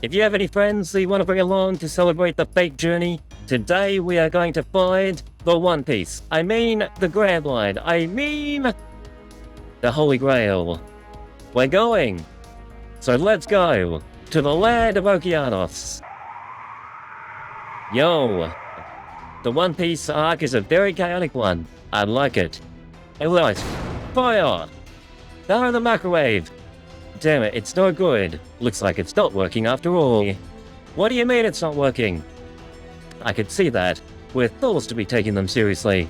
If you have any friends that you want to bring along to celebrate the fake journey, today we are going to find the One Piece. I mean the Grand Line. I mean the Holy Grail. We're going. So let's go to the land of Okeanos. Yo. The One Piece arc is a very chaotic one. I like it. Alright. Fire! Power the microwave! Damn it, it's no good. Looks like it's not working after all. What do you mean it's not working? I could see that. We're fools to be taking them seriously.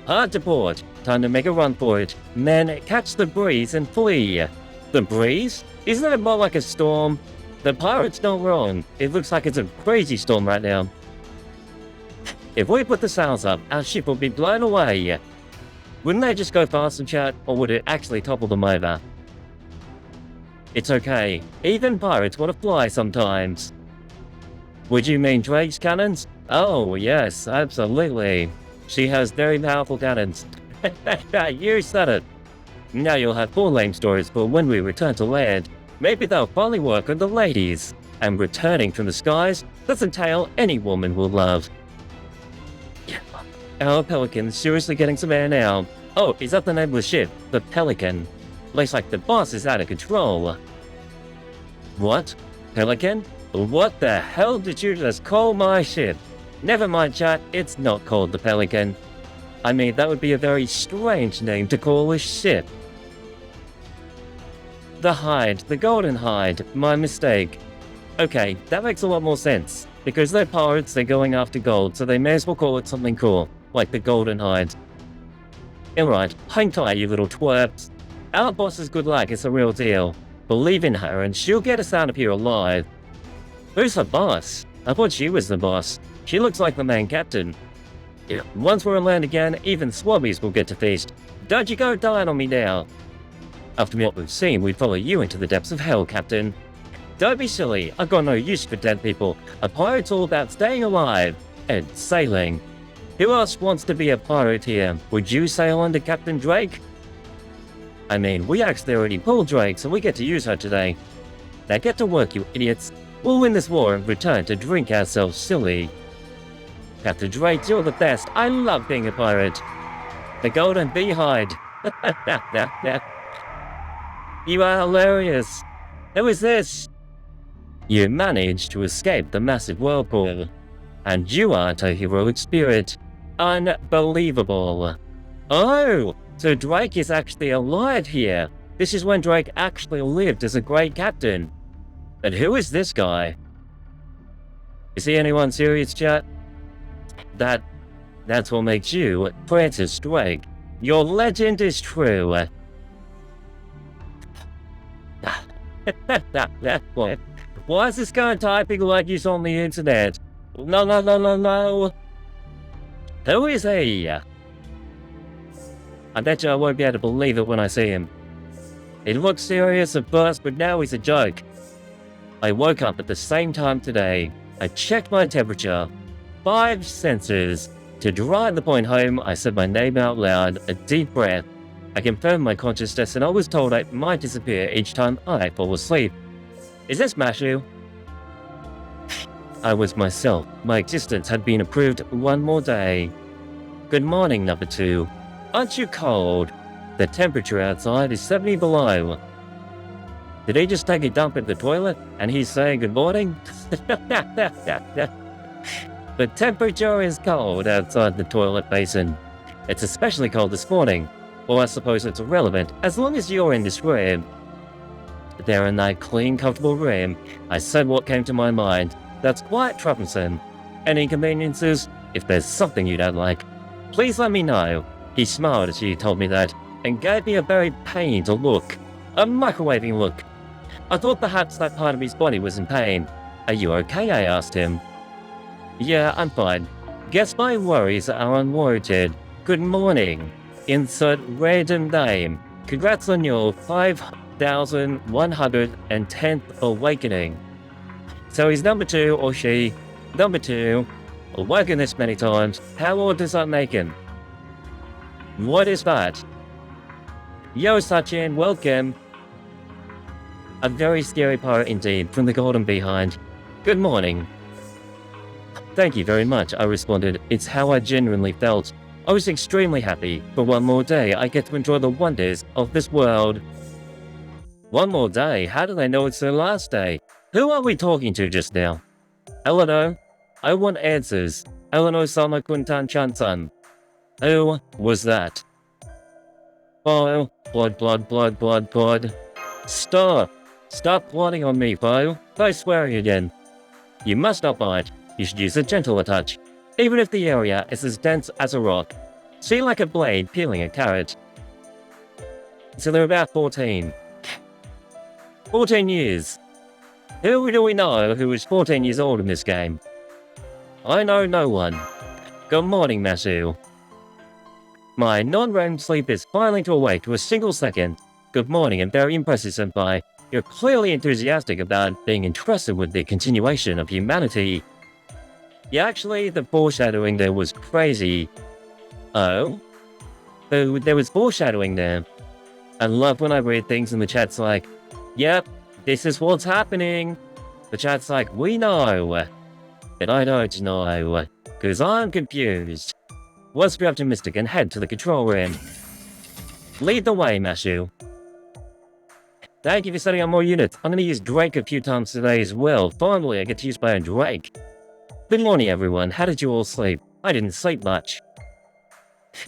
Hard to port. Time to make a run for it. Men, catch the breeze and flee. The breeze? Isn't that more like a storm? The pirate's not wrong. It looks like it's a crazy storm right now. If we put the sails up, our ship will be blown away. Wouldn't they just go faster, chat, or would it actually topple them over? It's okay. Even pirates want to fly sometimes. Would you mean Drake's cannons? Oh, yes, absolutely. She has very powerful cannons. You said it. Now you'll have 4 lame stories for when we return to land. Maybe they'll finally work on the ladies. And returning from the skies, that's a tale any woman will love. Our Pelican's seriously getting some air now. Oh, is that the name of the ship? The Pelican. Looks like the boss is out of control. What? Pelican? What the hell did you just call my ship? Never mind, chat, it's not called the Pelican. I mean, that would be a very strange name to call a ship. The Hide, the Golden Hide, my mistake. Okay, that makes a lot more sense. Because they're pirates, they're going after gold, so they may as well call it something cool, like the Golden Hide. Alright, hang tight, you little twerps. Our boss's good luck is a real deal. Believe in her and she'll get us out of here alive. Who's the boss? I thought she was the boss. She looks like the main captain. Yeah. Once we're on land again, even swabbies will get to feast. Don't you go dying on me now. After what we've seen, we'd follow you into the depths of hell, Captain. Don't be silly, I've got no use for dead people. A pirate's all about staying alive and sailing. Who else wants to be a pirate here? Would you sail under Captain Drake? I mean, we actually already pulled Drake, so we get to use her today. Now get to work, you idiots. We'll win this war and return to drink ourselves silly. Captain Drake, you're the best. I love being a pirate. The Golden Beehide. You are hilarious. Who is this? You managed to escape the massive whirlpool. And you aren't a heroic spirit. Unbelievable. Oh! So Drake is actually alive here. This is when Drake actually lived as a great captain. And who is this guy? Is he anyone serious, chat? That's what makes you Francis Drake. Your legend is true. Why is this guy typing like he's on the internet? No. Who is he? I bet you I won't be able to believe it when I see him. He looked serious at first, but now he's a joke. I woke up at the same time today. I checked my temperature. 5 sensors. To drive the point home, I said my name out loud, a deep breath. I confirmed my consciousness and I was told I might disappear each time I fall asleep. Is this Mashu? I was myself. My existence had been approved one more day. Good morning, number 2. Aren't you cold? The temperature outside is 70 below. Did he just take a dump at the toilet and he's saying good morning? The temperature is cold outside the toilet basin. It's especially cold this morning. Well, I suppose it's irrelevant as long as you're in this room. There in that clean, comfortable room, I said what came to my mind. That's quite troublesome. Any inconveniences? If there's something you don't like, please let me know. He smiled as he told me that, and gave me a very pained look. A microwaving look. I thought perhaps that part of his body was in pain. Are you okay? I asked him. Yeah, I'm fine. Guess my worries are unwarranted. Good morning. Insert random name. Congrats on your 5,110th awakening. So he's number 2, or she, number 2, awoken this many times. How old does that make him? What is that? Yo, Sachin, welcome. A very scary pirate indeed, from the Golden Behind. Good morning. Thank you very much, I responded. It's how I genuinely felt. I was extremely happy. For one more day, I get to enjoy the wonders of this world. One more day? How do they know it's their last day? Who are we talking to just now? Eleanor? I want answers. Eleanor Sama Kuntan Chansan. Who was that? File. Blood. Stop! Stop plotting on me, File. Try swearing again. You must not bite. You should use a gentler touch. Even if the area is as dense as a rock. See like a blade peeling a carrot. So they're about 14. 14 years. Who do we know who is 14 years old in this game? I know no one. Good morning, Masu. My non-REM sleep is finally to awake to a single second. Good morning and very impressive, Senpai. You're clearly enthusiastic about being entrusted with the continuation of humanity. Yeah, actually, the foreshadowing there was crazy. Oh? There was foreshadowing there. I love when I read things and the chat's like, yep, this is what's happening. The chat's like, we know. But I don't know, because I'm confused. Let's be optimistic and head to the control room. Lead the way, Mashu. Thank you for setting up more units. I'm going to use Drake a few times today as well. Finally, I get to use my own Drake. Good morning, everyone. How did you all sleep? I didn't sleep much.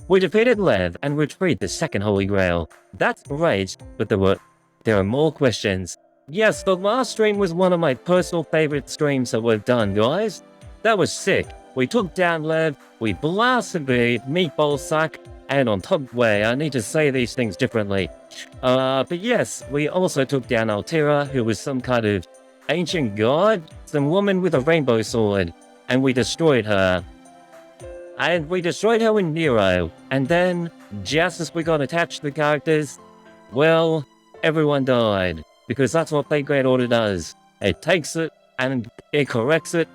We defeated Lev and retrieved the second Holy Grail. That's great, but there are more questions. Yes, the last stream was one of my personal favorite streams that we've done, guys. That was sick. We took down Lev, we blasted the meatball sack, and on top way, I need to say these things differently. But yes, we also took down Altera, who was some kind of ancient god, some woman with a rainbow sword, and we destroyed her. And we destroyed her in Nero, and then, just as we got attached to the characters, well, everyone died, because that's what the Great Order does. It takes it, and it corrects it.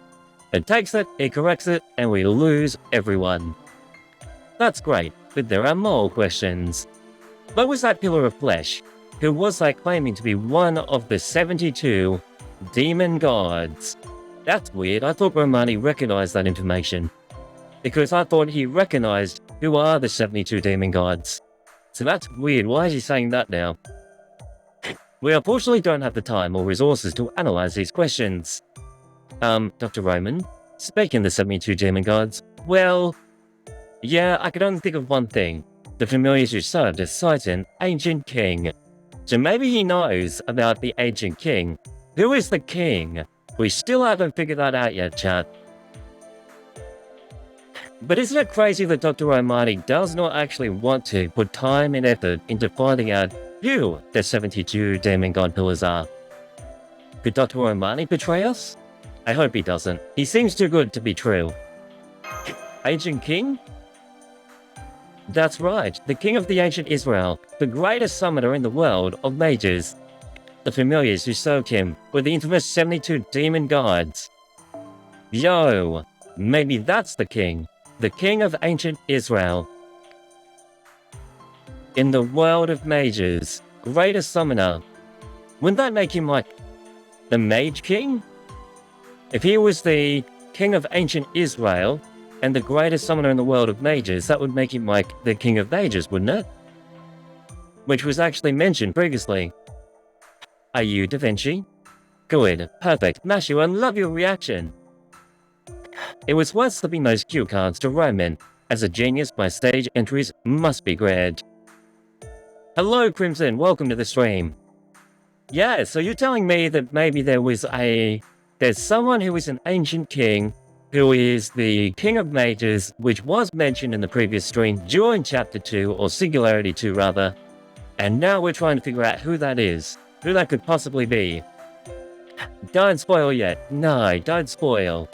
It takes it, it corrects it, and we lose everyone. That's great, but there are more questions. What was that pillar of flesh? Who was that claiming to be one of the 72 demon gods? That's weird, I thought Romani recognized that information. Because I thought he recognized who are the 72 demon gods. So that's weird, why is he saying that now? We unfortunately don't have the time or resources to analyze these questions. Dr. Roman, speaking of the 72 demon gods, well, yeah, I could only think of one thing. The familiars who served as Titan, Ancient King. So maybe he knows about the Ancient King. Who is the king? We still haven't figured that out yet, chat. But isn't it crazy that Dr. Romani does not actually want to put time and effort into finding out who the 72 demon god pillars are? Could Dr. Romani betray us? I hope he doesn't. He seems too good to be true. Ancient King? That's right, the king of the ancient Israel, the greatest summoner in the world of mages. The familiars who served him were the infamous 72 demon gods. Yo, maybe that's the king of ancient Israel. In the world of mages, greatest summoner. Wouldn't that make him like the Mage King? If he was the king of ancient Israel and the greatest summoner in the world of mages, that would make him like the king of mages, wouldn't it? Which was actually mentioned previously. Are you Da Vinci? Good, perfect. Mashu, I love your reaction. It was worth slipping those cue cards to Roman. As a genius, my stage entries must be great. Hello, Crimson. Welcome to the stream. Yeah, so you're telling me that maybe there's someone who is an ancient king, who is the king of mages, which was mentioned in the previous stream during Chapter 2, or Singularity 2 rather, and now we're trying to figure out who that is, who that could possibly be. Don't spoil yet. No, don't spoil.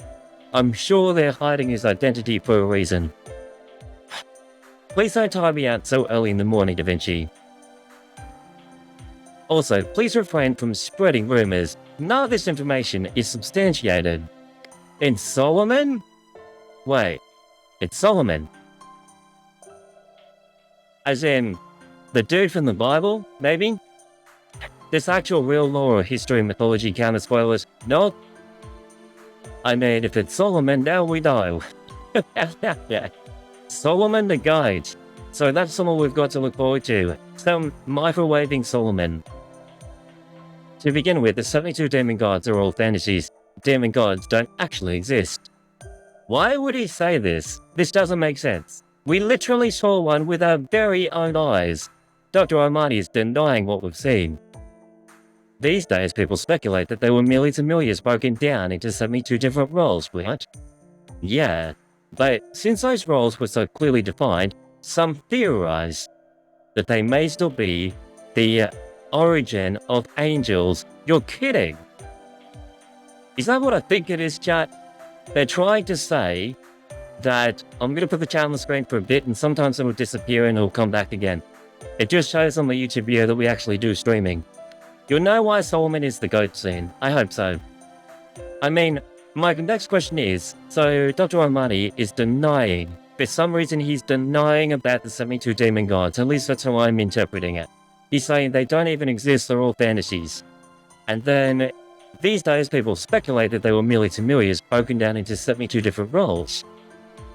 I'm sure they're hiding his identity for a reason. Please don't tire me out so early in the morning, Da Vinci. Also, please refrain from spreading rumors. None of this information is substantiated. It's Solomon? Wait, it's Solomon. As in, the dude from the Bible, maybe? This actual real lore or history mythology counter spoilers? No. I mean, if it's Solomon, now we know. Solomon the Guide. So that's something we've got to look forward to. Some microwaving Solomon. To begin with, the 72 demon gods are all fantasies. Demon gods don't actually exist. Why would he say this? This doesn't make sense. We literally saw one with our very own eyes. Dr. Armani is denying what we've seen. These days, people speculate that there were millions and millions broken down into 72 different roles, right? Yeah, but since those roles were so clearly defined, some theorize that they may still be the origin of angels. You're kidding! Is that what I think it is, chat? They're trying to say that I'm going to put the chat on the screen for a bit and sometimes it will disappear and it will come back again. It just shows on the YouTube video that we actually do streaming. You'll know why Solomon is the goat scene. I hope so. I mean, my next question is, so Dr. Armani is denying, for some reason he's denying about the 72 demon gods, at least that's how I'm interpreting it. He's saying they don't even exist, they're all fantasies. And then, these days people speculate that they were millions and millions broken down into 72 different roles.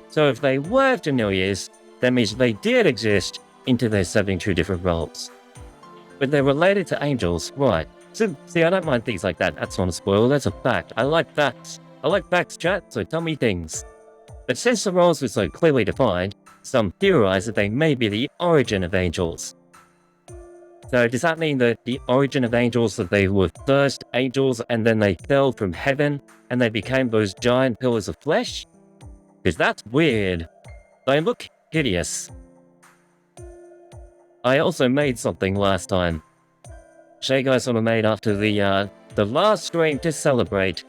So if they were familiars, that means they did exist into their 72 different roles. But they're related to angels, right? So, see, I don't mind things like that. That's not a spoiler, that's a fact. I like facts. I like facts, chat, so tell me things. But since the roles were so clearly defined, some theorize that they may be the origin of angels. So does that mean that the origin of angels, that they were first angels and then they fell from heaven and they became those giant pillars of flesh? Because that's weird. They look hideous. I also made something last time. Show you guys what I made after the last stream to celebrate.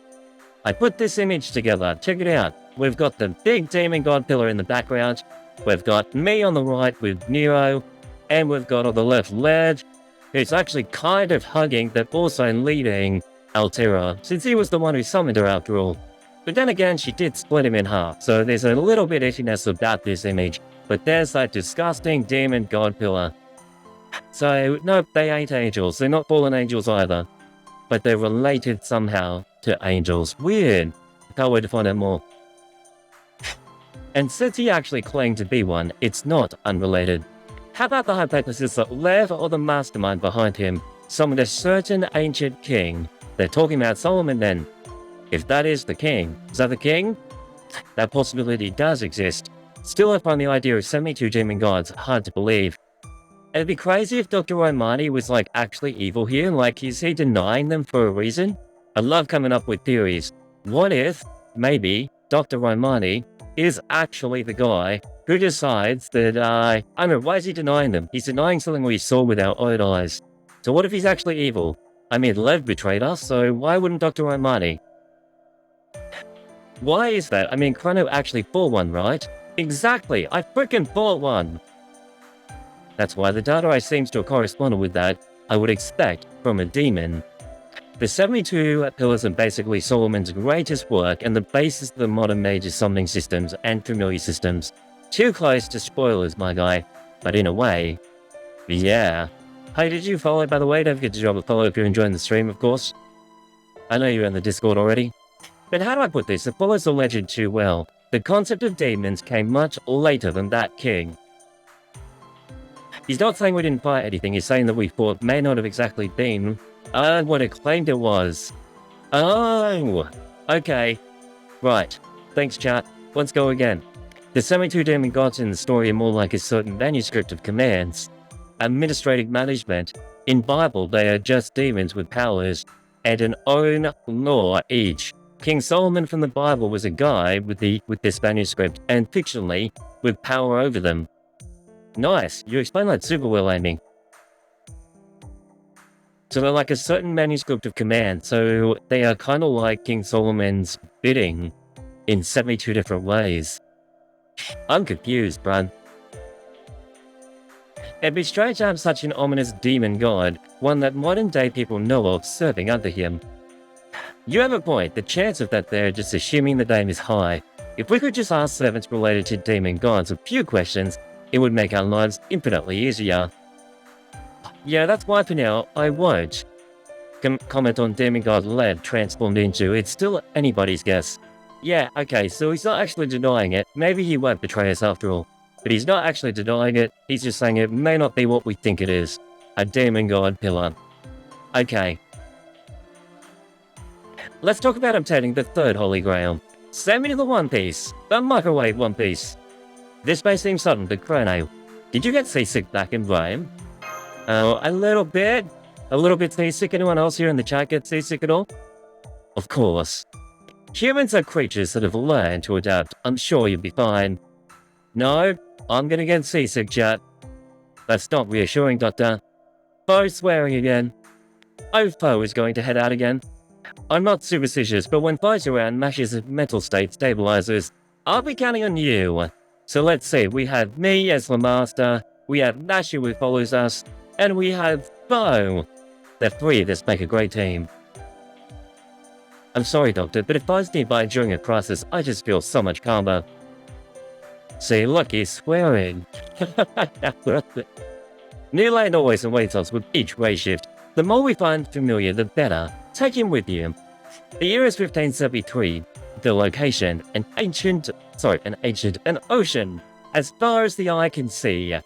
I put this image together, check it out. We've got the big demon god pillar in the background. We've got me on the right with Nero. And we've got on the left Led, who's actually kind of hugging but also leading Altera, since he was the one who summoned her after all. But then again, she did split him in half, so there's a little bit itchiness about this image. But there's that disgusting demon god pillar. So, nope, they ain't angels. They're not fallen angels either. But they're related somehow to angels. Weird. I can't wait to find out more. And since he actually claimed to be one, it's not unrelated. How about the hypothesis that Lev, or the mastermind behind him, summoned a certain ancient king? They're talking about Solomon then. If that is the king, is that the king? That possibility does exist. Still, I find the idea of 72 demon gods hard to believe. It'd be crazy if Dr. Romani was like actually evil here, like is he denying them for a reason? I love coming up with theories. What if, maybe, Dr. Romani is actually the guy who decides that, I don't know, why is he denying them? He's denying something we saw with our own eyes. So what if he's actually evil? I mean, Lev betrayed us, so why wouldn't Dr. Romani? Why is that? I mean, Chrono actually fought one, right? Exactly, I freaking fought one! That's why the data I seems to have corresponded with that, I would expect from a demon. The 72 pillars are basically Solomon's greatest work and the basis of the modern major summoning systems and familiar systems. Too close to spoilers, my guy, but in a way, yeah. Hey, did you follow, by the way? Don't forget to drop a follow if you're enjoying the stream, of course. I know you're in the Discord already. But how do I put this? It follows the legend too well. The concept of demons came much later than that king. He's not saying we didn't fight anything, he's saying that we fought may not have exactly been what it claimed it was. Oh, okay. Right. Thanks, chat. Let's go again. The 72 demon gods in the story are more like a certain manuscript of commands. Administrative management. In Bible, they are just demons with powers and an own law each. King Solomon from the Bible was a guy with this manuscript, and fictionally, with power over them. Nice, you explain that super well, Amy. So they're like a certain manuscript of command, so they are kind of like King Solomon's bidding in 72 different ways. I'm confused, bruh. It'd be strange to have such an ominous demon god, one that modern day people know of serving under him. You have a point, the chance of that they're just assuming the name is high. If we could just ask servants related to demon gods a few questions, it would make our lives infinitely easier. Yeah, that's why for now, I won't. comment on demigod lead transformed into. It's still anybody's guess. Yeah, okay, so he's not actually denying it. Maybe he won't betray us after all. But he's not actually denying it. He's just saying it may not be what we think it is. A demigod pillar. Okay. Let's talk about obtaining the third Holy Grail. Send me to the One Piece. The microwave One Piece. This may seem sudden, but Chrono, did you get seasick back in Rome? Oh, a little bit. A little bit seasick. Anyone else here in the chat get seasick at all? Of course. Humans are creatures that have learned to adapt. I'm sure you'll be fine. No, I'm gonna get seasick, chat. That's not reassuring, Doctor. Poe's swearing again. Oh, Poe is going to head out again. I'm not superstitious, but when Poe's around, Mash's mental state stabilizes. I'll be counting on you. So let's see, we have me as the master, we have Nash who follows us, and we have Poe. The three of us make a great team. I'm sorry, Doctor, but if Poe's nearby during a crisis, I just feel so much calmer. See, look, he's swearing. New land always awaits us with each ray shift. The more we find familiar, the better. Take him with you. The year is 1573. The location, an ocean, as far as the eye can see.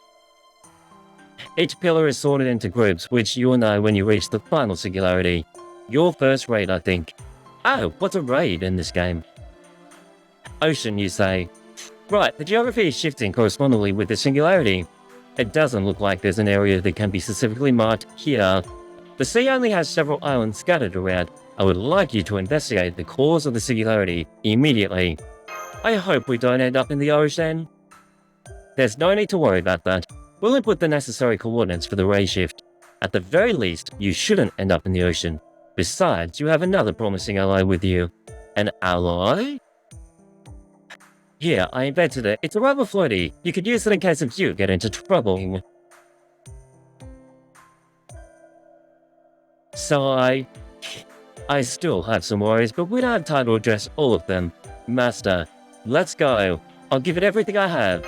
Each pillar is sorted into groups, which you'll know when you reach the final singularity. Your first raid, I think. Oh, what's a raid in this game? Ocean, you say. Right, the geography is shifting correspondingly with the singularity. It doesn't look like there's an area that can be specifically marked here. The sea only has several islands scattered around. I would like you to investigate the cause of the singularity immediately. I hope we don't end up in the ocean. There's no need to worry about that. We'll input the necessary coordinates for the ray shift. At the very least, you shouldn't end up in the ocean. Besides, you have another promising ally with you. An ally? Here, I invented it. It's a rubber floaty. You could use it in case of you get into trouble. So I still have some worries, but we don't have time to address all of them. Master, let's go. I'll give it everything I have.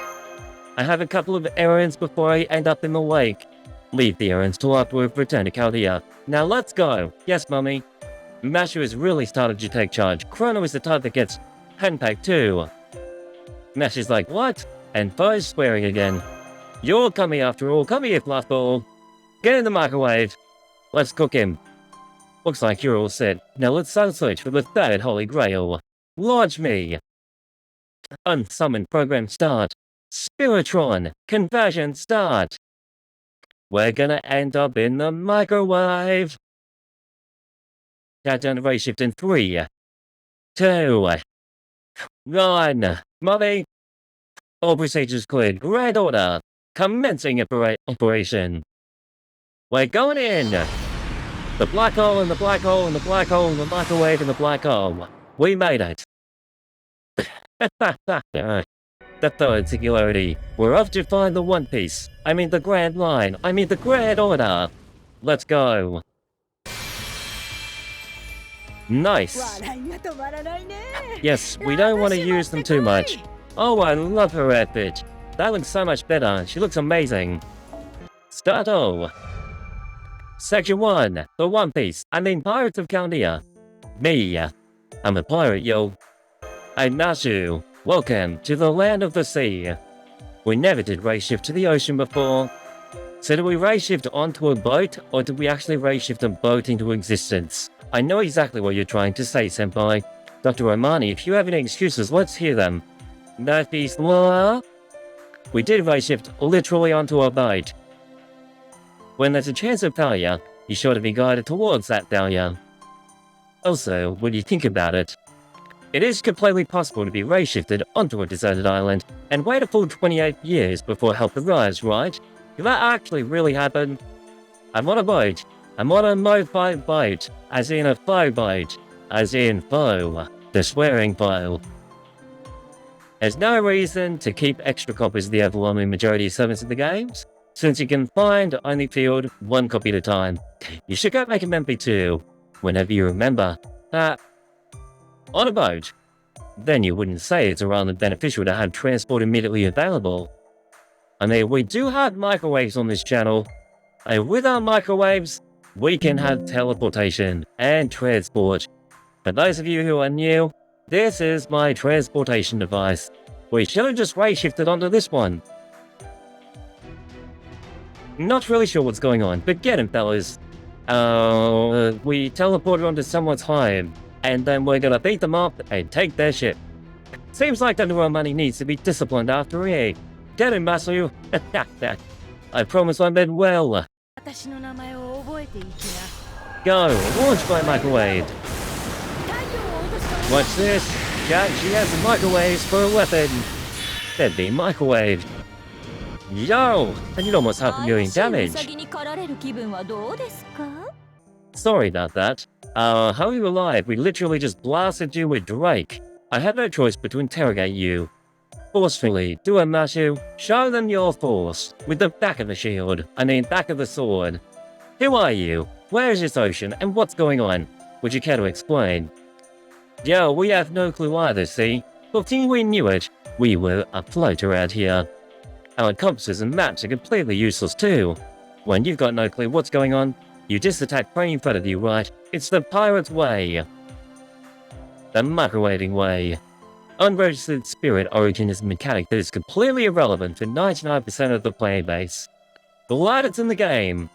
I have a couple of errands before I end up in the lake. Leave the errands till after we've returned to Chaldea. Now let's go. Yes, Mummy. Mashu has really started to take charge. Chrono is the type that gets handpacked too. Mash is like, what? And Poe's swearing again. You're coming after all. Come here, Fluffball. Get in the microwave. Let's cook him. Looks like you're all set. Now let's search for the third Holy Grail. Launch me. Unsummon program start. Spiritron. Conversion start. We're gonna end up in the microwave. Countdown to ray shift in 3, 2, 1. Mummy. All procedures cleared. Grand order. Commencing operation. We're going in. The black hole and the black hole and the black hole and the microwave and the black hole. We made it. The third singularity. We're off to find the One Piece. I mean the Grand Line. I mean the Grand Order. Let's go. Nice. Yes, we don't want to use them too much. Oh, I love her outfit. That looks so much better. She looks amazing. Start all. Section 1. The One Piece. I mean Pirates of Chaldea. Me. I'm a pirate, yo. I'm Nashu. Welcome to the land of the sea. We never did ray shift to the ocean before. So did we ray shift onto a boat, or did we actually ray shift a boat into existence? I know exactly what you're trying to say, Senpai. Dr. Romani, if you have any excuses, let's hear them. Northeast law? We did ray shift literally onto a boat. When there's a chance of failure, you're sure to be guided towards that failure. Also, when you think about it, it is completely possible to be ray shifted onto a deserted island and wait a full 28 years before help arrives, right? Can that actually really happen? I'm on a boat. I'm on a mobile boat, as in a faux boat, as in faux, the swearing file. There's no reason to keep extra copies of the overwhelming majority of servants in the games, since you can find only field 1 copy at a time. You should go make an MP2, whenever you remember. On a boat. Then you wouldn't say it's rather beneficial to have transport immediately available. I mean, we do have microwaves on this channel. And with our microwaves, we can have teleportation and transport. For those of you who are new, this is my transportation device. We should have just ray-shifted onto this one. Not really sure what's going on, but get him, fellas. We teleported onto someone's home, and then we're gonna beat them up and take their ship. Seems like the royal money needs to be disciplined after all. Get him, Matthew. I promise I meant well. Go, launch my microwave. Watch this. Jack, she has the microwaves for a weapon. They'd be microwaved. Yo! I did almost $500,000 damage. Sorry about that. How are you alive? We literally just blasted you with Drake. I had no choice but to interrogate you. Forcefully, do a Matthew. Show them your force. With the back of the shield. I mean, back of the sword. Who are you? Where is this ocean? And what's going on? Would you care to explain? Yo, we have no clue either, see? But till we knew it, we were afloat around here. Our compasses and maps are completely useless too. When you've got no clue what's going on, you just attack right in front of you, right? It's the pirate's way. The microwaving way. Unregistered spirit origin is a mechanic that is completely irrelevant for 99% of the player base. Glad it's in the game.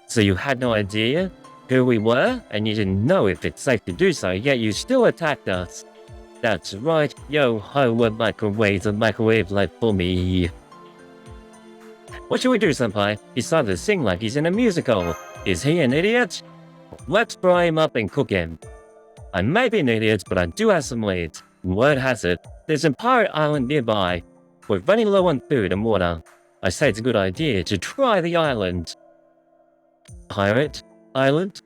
So you had no idea who we were, and you didn't know if it's safe to do so, yet you still attacked us. That's right, yo ho, what microwaves a microwave life for me. What should we do, senpai? He started to sing like he's in a musical. Is he an idiot? Let's fry him up and cook him. I may be an idiot, but I do have some leads. Word has it, there's a pirate island nearby. We're running low on food and water. I say it's a good idea to try the island. Pirate Island?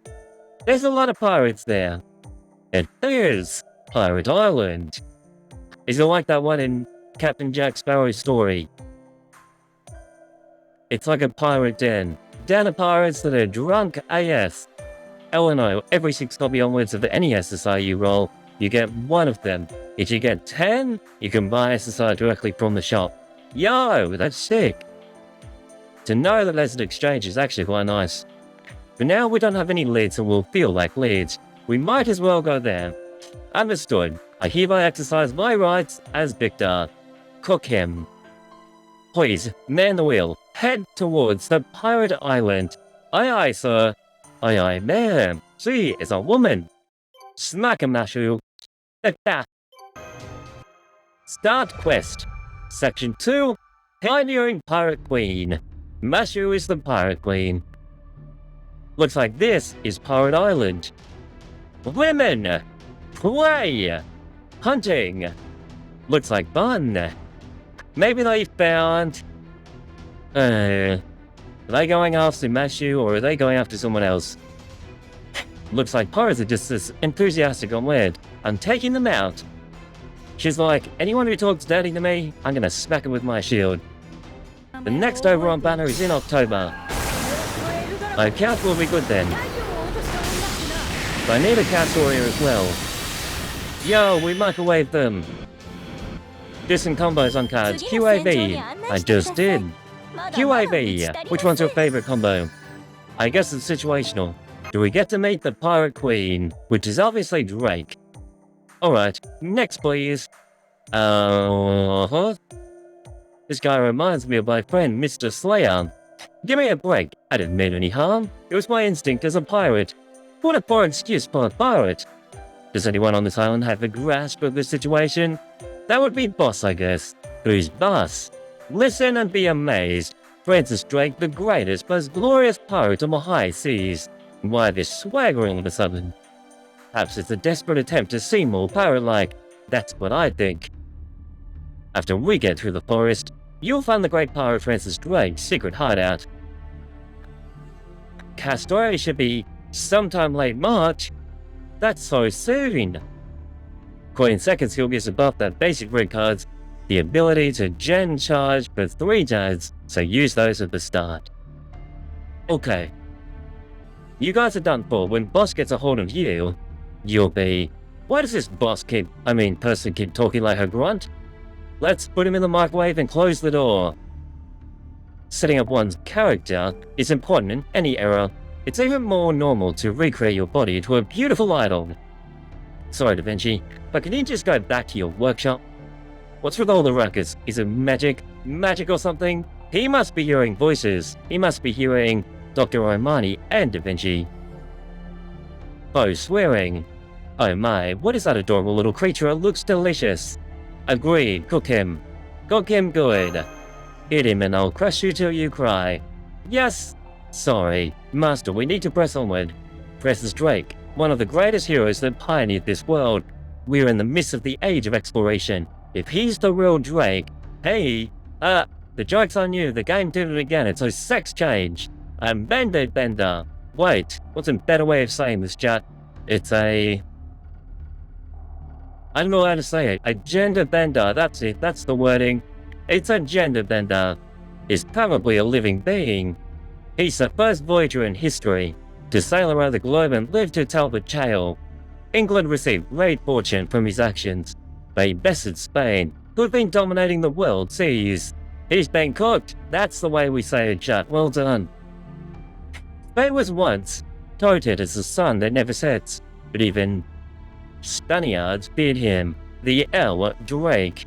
There's a lot of pirates there. It is Pirate Island. Is it like that one in Captain Jack Sparrow's story? It's like a pirate den. Den of pirates that are drunk AS. LNO, every 6 copy onwards of the any SSR you roll, you get 1 of them. If you get 10, you can buy SSR directly from the shop. Yo, that's sick. To know that there's an exchange is actually quite nice. For now, we don't have any leads and we'll feel like leads. We might as well go there. Understood. I hereby exercise my rights as Victor. Cook him. Please, man the wheel. Head towards the pirate island. Aye aye, sir. Aye aye, ma'am. She is a woman. Smack him, Mashu. Start quest. Section 2. Pioneering Pirate Queen. Mashu is the Pirate Queen. Looks like this is Pirate Island. Women! Play! Hunting! Looks like fun. Maybe they found... Are they going after Mashu or are they going after someone else? Looks like pirates are just as enthusiastic on land. I'm taking them out. She's like, anyone who talks dirty to me, I'm gonna smack him with my shield. The next overall banner is in October. My count will be good then. But I need a cast warrior as well. Yo, we microwaved them. Distant combos on cards. QAV. I just did. QAV. Which one's your favorite combo? I guess it's situational. Do we get to meet the Pirate Queen? Which is obviously Drake. Alright, next please. This guy reminds me of my friend Mr. Slayer. Give me a break. I didn't mean any harm. It was my instinct as a pirate. What a poor excuse for a pirate. Does anyone on this island have a grasp of the situation? That would be Boss, I guess. Who's Boss? Listen and be amazed. Francis Drake, the greatest, most glorious pirate on the high seas. Why this swagger all of a sudden? Perhaps it's a desperate attempt to seem more pirate-like. That's what I think. After we get through the forest, you'll find the great pirate Francis Drake's secret hideout. Castaway should be sometime late March. That's so soon. Coin second skill gives above that basic red cards the ability to gen charge for 3 gens, so use those at the start. Okay. You guys are done for. When Boss gets a hold of you, you'll be... Why does this person keep talking like a grunt? Let's put him in the microwave and close the door. Setting up one's character is important in any era, It's even more normal to recreate your body into a beautiful idol. Sorry, Da Vinci, but can you just go back to your workshop? What's with all the ruckus? Is it magic? Magic or something? He must be hearing voices. He must be hearing Dr. Armani and Da Vinci. Oh, swearing. Oh my, what is that adorable little creature? It looks delicious. Agreed, cook him. Cook him good. Eat him and I'll crush you till you cry. Yes! Sorry, Master, we need to press onward. Precious Drake, one of the greatest heroes that pioneered this world. We're in the midst of the age of exploration. If he's the real Drake, hey, the joke's on you, the game did it again, it's a sex change. I'm Band-Aid Bender. Wait, what's a better way of saying this, chat? It's a... I don't know how to say it. A gender bender, that's it, that's the wording. It's a gender bender. He's probably a living being. He's the first voyager in history to sail around the globe and live to tell the tale. England received great fortune from his actions. They bested Spain, who'd been dominating the world seas. He's been cooked. That's the way we say it, chat. Well done. Spain was once touted as the sun that never sets, but even Spaniards bid him the El Drake.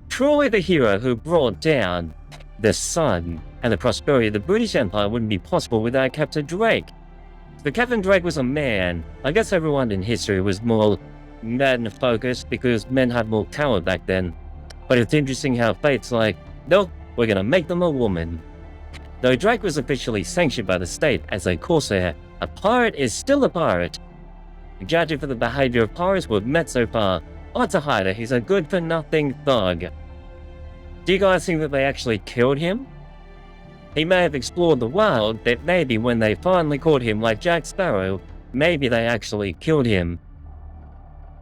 Truly the hero who brought down the sun, and the prosperity of the British Empire wouldn't be possible without Captain Drake. So Captain Drake was a man. I guess everyone in history was more men-focused because men had more power back then. But it's interesting how fate's like, nope, we're gonna make them a woman. Though Drake was officially sanctioned by the state as a corsair, a pirate is still a pirate. Judging for the behavior of pirates we've met so far, odds are higher he's a good-for-nothing thug. Do you guys think that they actually killed him? He may have explored the wild, but maybe when they finally caught him like Jack Sparrow, maybe they actually killed him.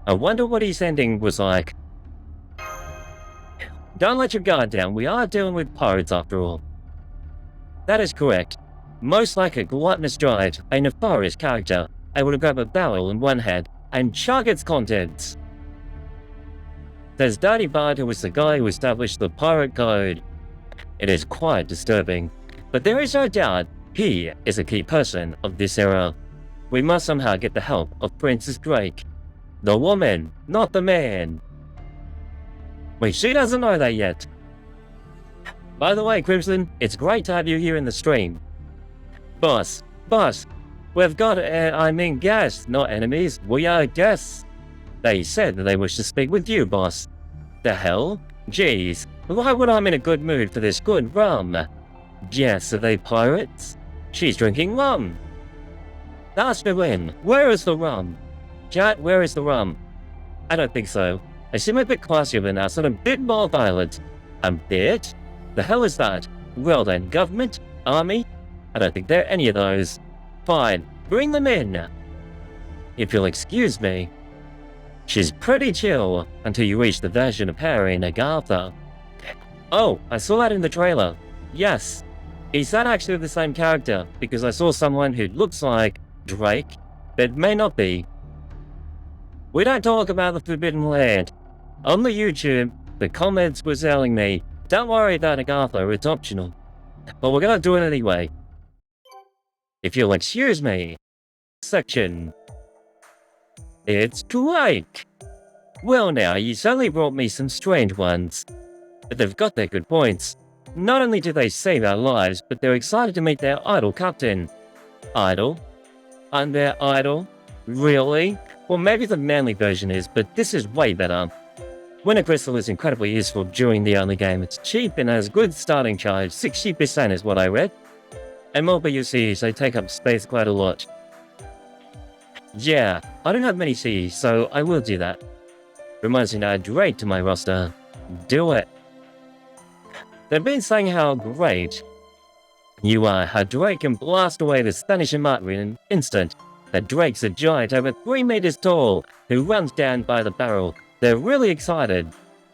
I wonder what his ending was like. Don't let your guard down, we are dealing with pirates after all. That is correct. Most like a gluttonous giant, a nefarious character, able to grab a barrel in one hand and chug its contents. There's Dirty Bard, who was the guy who established the pirate code. It is quite disturbing, but there is no doubt he is a key person of this era. We must somehow get the help of Princess Drake. The woman, not the man. Wait, she doesn't know that yet. By the way, Crimson, it's great to have you here in the stream. Boss, we've got, guests, not enemies. We are guests. They said that they wish to speak with you, boss. The hell? Jeez, why would I'm in a good mood for this good rum? Yes, are they pirates? She's drinking rum. That's the win. Where is the rum? Chat, where is the rum? I don't think so. I seem a bit classier than us and a bit more violent. A bit? The hell is that? Well then, government? Army? I don't think they're any of those. Fine, bring them in. If you'll excuse me. She's pretty chill until you reach the version of her in Agatha. Oh, I saw that in the trailer. Yes. Is that actually the same character? Because I saw someone who looks like Drake, but may not be. We don't talk about the Forbidden Land. On the YouTube, the comments were telling me, don't worry about Agatha, it's optional. But we're gonna do it anyway. If you'll excuse me. Section. It's Drake. Well now, you certainly brought me some strange ones. But they've got their good points. Not only do they save our lives, but they're excited to meet their idol captain. Idol? I'm their idol? Really? Well, maybe the manly version is, but this is way better. Winter Crystal is incredibly useful during the early game. It's cheap and has good starting charge, 60% is what I read. And more BUCs, they take up space quite a lot. Yeah, I don't have many Cs, so I will do that. Reminds me to add Drake to my roster. Do it. They've been saying how great you are, how Drake can blast away the Spanish Armada in an instant. That Drake's a giant over 3 meters tall, who runs down by the barrel. They're really excited.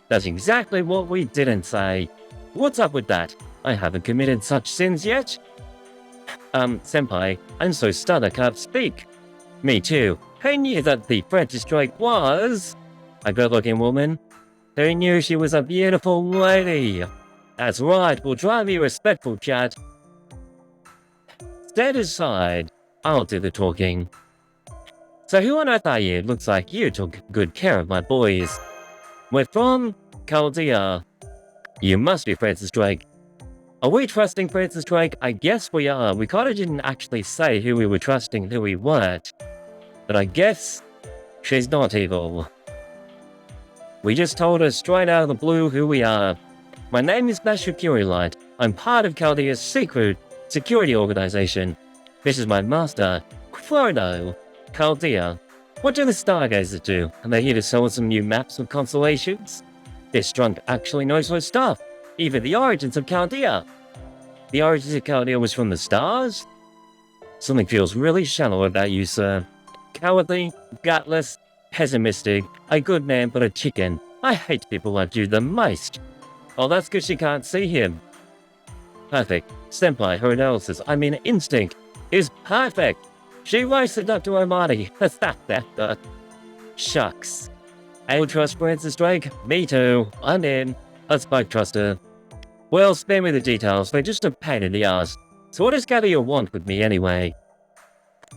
That's exactly what we didn't say. What's up with that? I haven't committed such sins yet? Senpai, I'm so stunned I can't speak. Me too. Who knew that the Princess Drake was a good-looking woman? Who knew she was a beautiful lady? That's right, we'll try and be respectful, chat. Stand aside. I'll do the talking. So who on earth are you? Looks like you took good care of my boys. We're from Chaldea. You must be Francis Drake. Are we trusting Francis Drake? I guess we are. We kinda didn't actually say who we were trusting and who we weren't. But I guess she's not evil. We just told her straight out of the blue who we are. My name is Master Euryale. I'm part of Chaldea's secret security organization. This is my master, Chrono. Chaldea. What do the Stargazers do? Are they here to sell us some new maps with constellations? This drunk actually knows her stuff. Even the origins of Chaldea. The origins of Chaldea was from the stars? Something feels really shallow about you, sir. Cowardly, gutless, pessimistic, a good man but a chicken. I hate people like you the most. Oh, that's because she can't see him. Perfect. Senpai, her analysis, instinct, is perfect. She roasted up to Almighty. Shucks. I trust Francis Drake? Me too. I'm in. Let's both trust her. Well, spare me the details, they're just a pain in the ass. So what does Chaldea want with me anyway?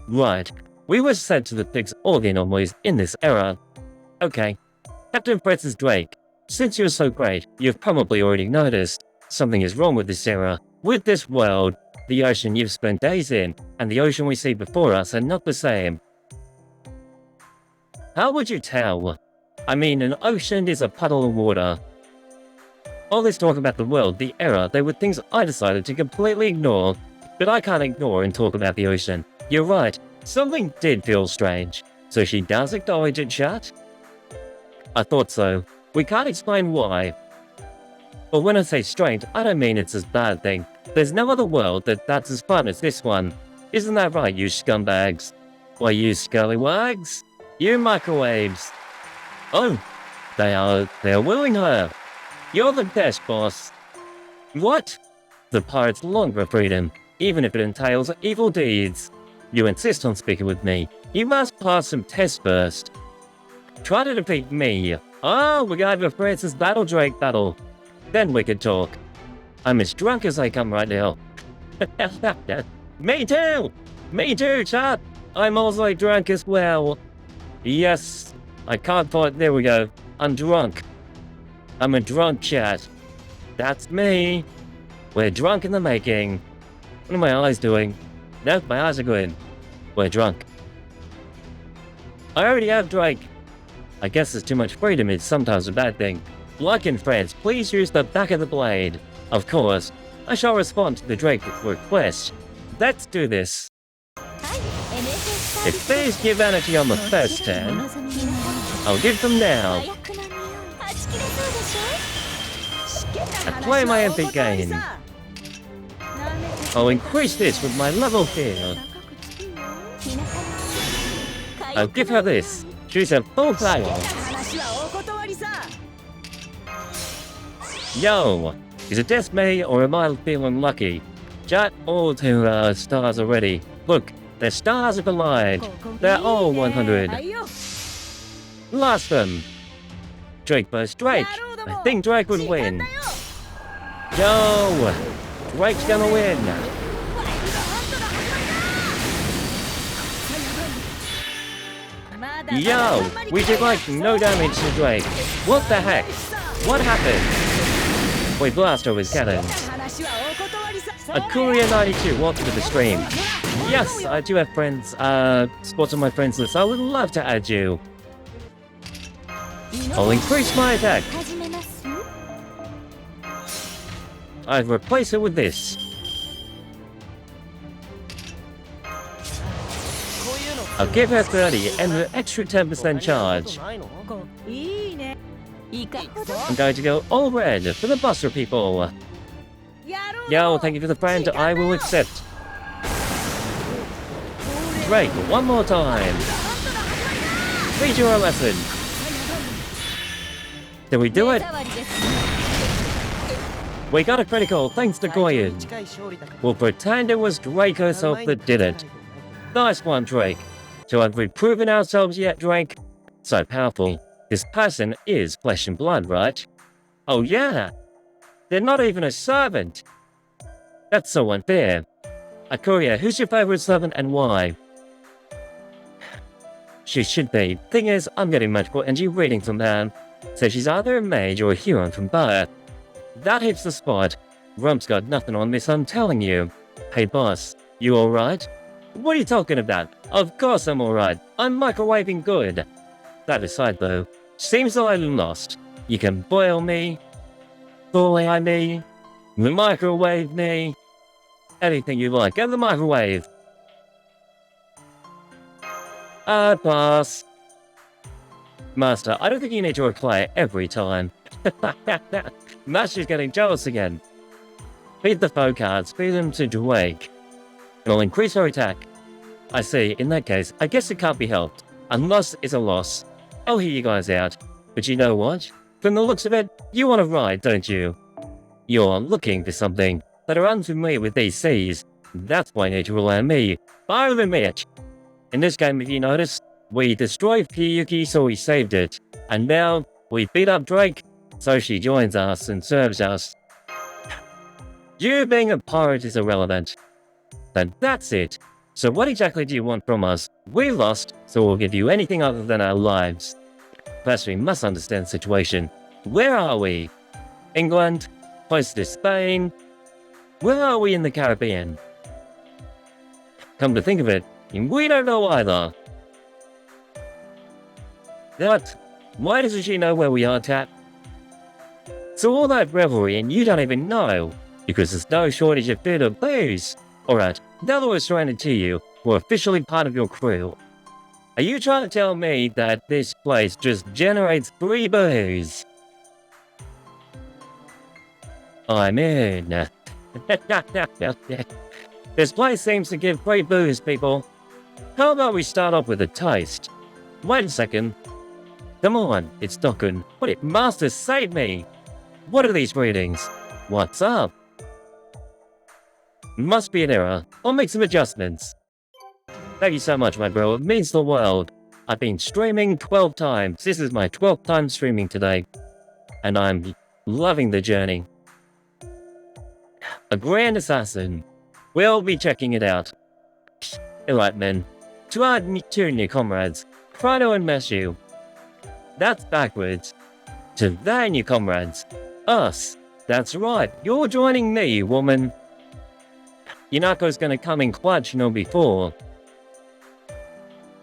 Right. We were sent to the Pig's Organ Envoys in this era. Okay. Captain Francis Drake, since you're so great, you've probably already noticed something is wrong with this era. With this world, the ocean you've spent days in, and the ocean we see before us are not the same. How would you tell? An ocean is a puddle of water. All this talk about the world, the era, they were things I decided to completely ignore. But I can't ignore and talk about the ocean. You're right, something did feel strange. So she does acknowledge it, chat? I thought so. We can't explain why. But when I say strange, I don't mean it's a bad thing. There's no other world that's as fun as this one. Isn't that right, you scumbags? Why, you scallywags? You microwaves. Oh, they're wooing her. You're the best, boss. What? The pirates long for freedom, even if it entails evil deeds. You insist on speaking with me. You must pass some tests first. Try to defeat me. Oh, we're going to Francis Battle Drake battle. Then we can talk. I'm as drunk as I come right now. Me too! Me too, chat! I'm also drunk as well. Yes, I can't fight. There we go. I'm drunk. I'm a drunk, chat. That's me. We're drunk in the making. What are my eyes doing? No, my eyes are good. We're drunk. I already have Drake. I guess there's too much freedom is sometimes a bad thing. Like in France, please use the back of the blade. Of course, I shall respond to the Drake request. Let's do this. If there's give energy on the first turn, I'll give them now. I play my MP gain. I'll increase this with my level here. I'll give her this. She's a full player. Yo, is it just me or am I feeling lucky? Chat all to stars already. Look, the stars have aligned. They're all 100. Blast them. Drake vs. Drake. I think Drake would win. Yo, Drake's gonna win. Yo, we did like no damage to Drake. What the heck? What happened? We blast over his cannons. A Courier 92, welcome to the stream. Yes, I do have friends, spots on my friends list. I would love to add you. I'll increase my attack. I've replaced it with this. I'll give her 30 and an extra 10% charge. I'm going to go all red for the Buster people. Yo, thank you for the friend, I will accept. Drake, one more time. Read you a lesson. Did we do it? We got a critical thanks to Goyen. We'll pretend it was Drake herself that did it. Nice one, Drake. So have we proven ourselves yet, Drake? So powerful. This person is flesh and blood, right? Oh yeah. They're not even a servant. That's so unfair. A courier, who's your favorite servant and why? She should be. Thing is, I'm getting magical energy reading from her. So she's either a mage or a human from birth. That hits the spot. Rump's got nothing on this, I'm telling you. Hey boss, you alright? What are you talking about? Of course I'm alright. I'm microwaving good. That aside though, seems a little lost. You can boil me, boil me, microwave me, anything you like. Get the microwave. Boss. Master, I don't think you need to reply every time. Master's getting jealous again. Feed the foe cards, feed them to Drake. It'll increase our attack. I see, in that case, I guess it can't be helped. A loss is a loss. I'll hear you guys out. But you know what? From the looks of it, you want to ride, don't you? You're looking for something that are unfamiliar with these seas. That's why you need to rely on me. Fire the match. In this game, if you notice, we destroyed Piyuki, so we saved it. And now, we beat up Drake, so she joins us and serves us. You being a pirate is irrelevant. Then that's it. So what exactly do you want from us? We lost, so we'll give you anything other than our lives. First, we must understand the situation. Where are we? England? Close to Spain? Where are we in the Caribbean? Come to think of it, we don't know either. What? Why doesn't she know where we are, Tap? So all that revelry and you don't even know, because there's no shortage of food or booze. Alright, now that we're surrounded to you, we're officially part of your crew. Are you trying to tell me that this place just generates free booze? I'm in. This place seems to give free booze, people. How about we start off with a taste? Wait a second. Come on, it's Dokun. What it, Master, save me! What are these readings? What's up? Must be an error. I'll make some adjustments. Thank you so much, my bro. It means the world. I've been streaming 12 times. This is my 12th time streaming today. And I'm loving the journey. A Grand Assassin. We'll be checking it out. Alright, men. To our two new comrades, Prado and Meshu. That's backwards. To their new comrades, us. That's right, you're joining me, woman. Yunako's gonna come in clutch no before.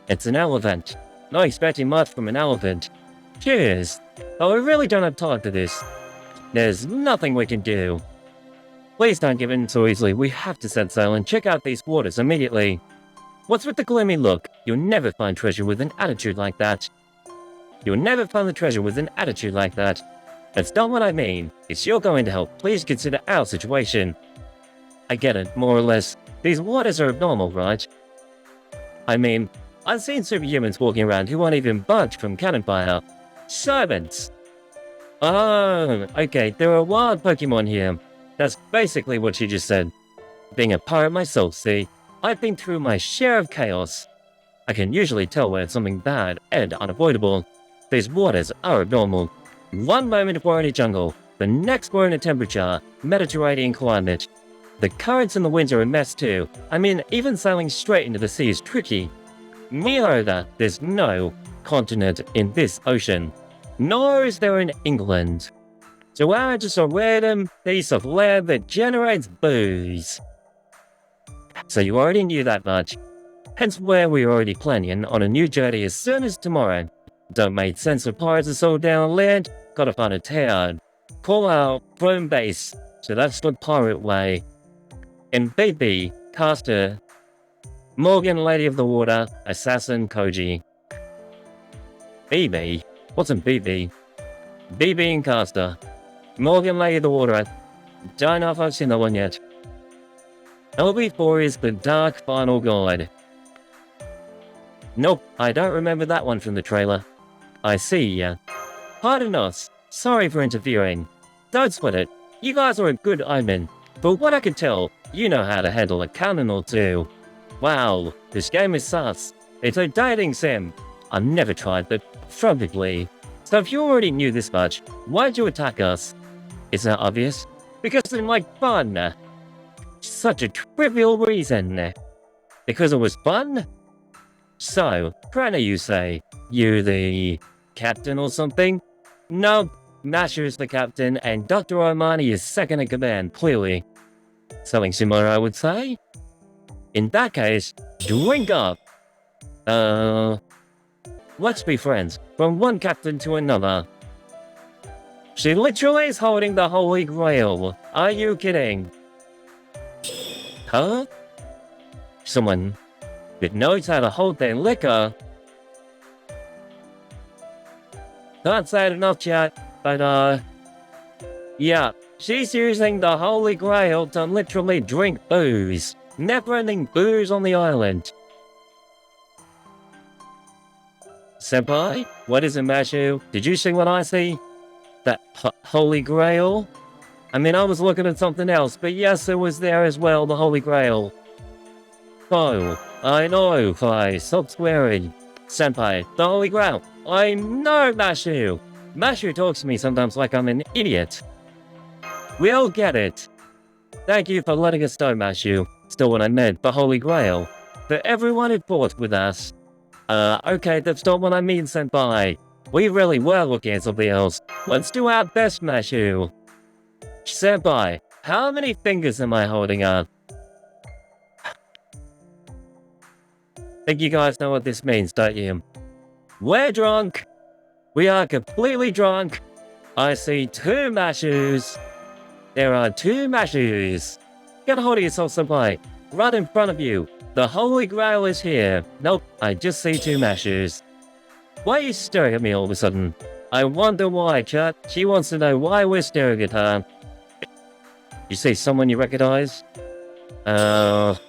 It's an elephant. Not expecting much from an elephant. Cheers. Oh, we really don't have time for this. There's nothing we can do. Please don't give in so easily. We have to set sail and check out these waters immediately. What's with the gloomy look? You'll never find treasure with an attitude like that. You'll never find the treasure with an attitude like that. That's not what I mean. If you're going to help, please consider our situation. I get it, more or less. These waters are abnormal, right? I mean, I've seen superhumans walking around who won't even budge from cannon fire. Servants! Oh, okay, there are wild Pokemon here. That's basically what she just said. Being a pirate myself, see, I've been through my share of chaos. I can usually tell when it's something bad and unavoidable. These waters are abnormal. One moment we're in a jungle, the next we're in a temperature, Mediterranean climate. The currents and the winds are a mess too. I mean, even sailing straight into the sea is tricky. Moreover, there's no continent in this ocean. Nor is there in England. So we're just a random piece of land that generates booze. So you already knew that much. Hence where we're already planning on a new journey as soon as tomorrow. Don't make sense if pirates are sold down on land, gotta find a town. Call our home base, so that's the pirate way. And BB, caster, Morgan, Lady of the Water, Assassin, Koji. BB? What's in BB? BB and caster. Morgan, Lady of the Water, I don't know if I've seen that one yet. LB4 is the Dark Final Guide. Nope, I don't remember that one from the trailer. I see ya. Pardon us, sorry for interfering. Don't sweat it, you guys are a good omen. But what I can tell, you know how to handle a cannon or two. Wow, this game is sus. It's a dating sim. I've never tried, but probably. So if you already knew this much, why'd you attack us? Is that obvious? Because it's like fun. Such a trivial reason. Because it was fun? So, Prana, you say? You the captain or something? No, Masher is the captain, and Dr. Armani is second in command, clearly. Something similar, I would say? In that case, drink up! Let's be friends, from one captain to another. She literally is holding the Holy Grail. Are you kidding? Huh? Someone that knows how to hold their liquor. Can't say it enough, chat, but yeah, she's using the Holy Grail to literally drink booze. Never-ending booze on the island. Senpai, what is it, Mashu? Did you see what I see? That Holy Grail? I mean, I was looking at something else, but yes, it was there as well, the Holy Grail. Oh, I know, Kai, stop swearing. Senpai, the Holy Grail. I know, Mashu. Mashu talks to me sometimes like I'm an idiot. We all get it. Thank you for letting us know, Mashu. Still what I meant, the Holy Grail. For everyone who fought with us. Okay, that's not what I mean, Senpai. We really were looking at something else. Let's do our best, Mashu. Senpai, how many fingers am I holding up? Think you guys know what this means, don't you? We're drunk. We are completely drunk. I see 2 Mashus. There are 2 Mashus. Get a hold of yourself, Senpai. Right in front of you. The Holy Grail is here. Nope, I just see 2 Mashus. Why are you staring at me all of a sudden? I wonder why, chat. She wants to know why we're staring at her. You see someone you recognize? That's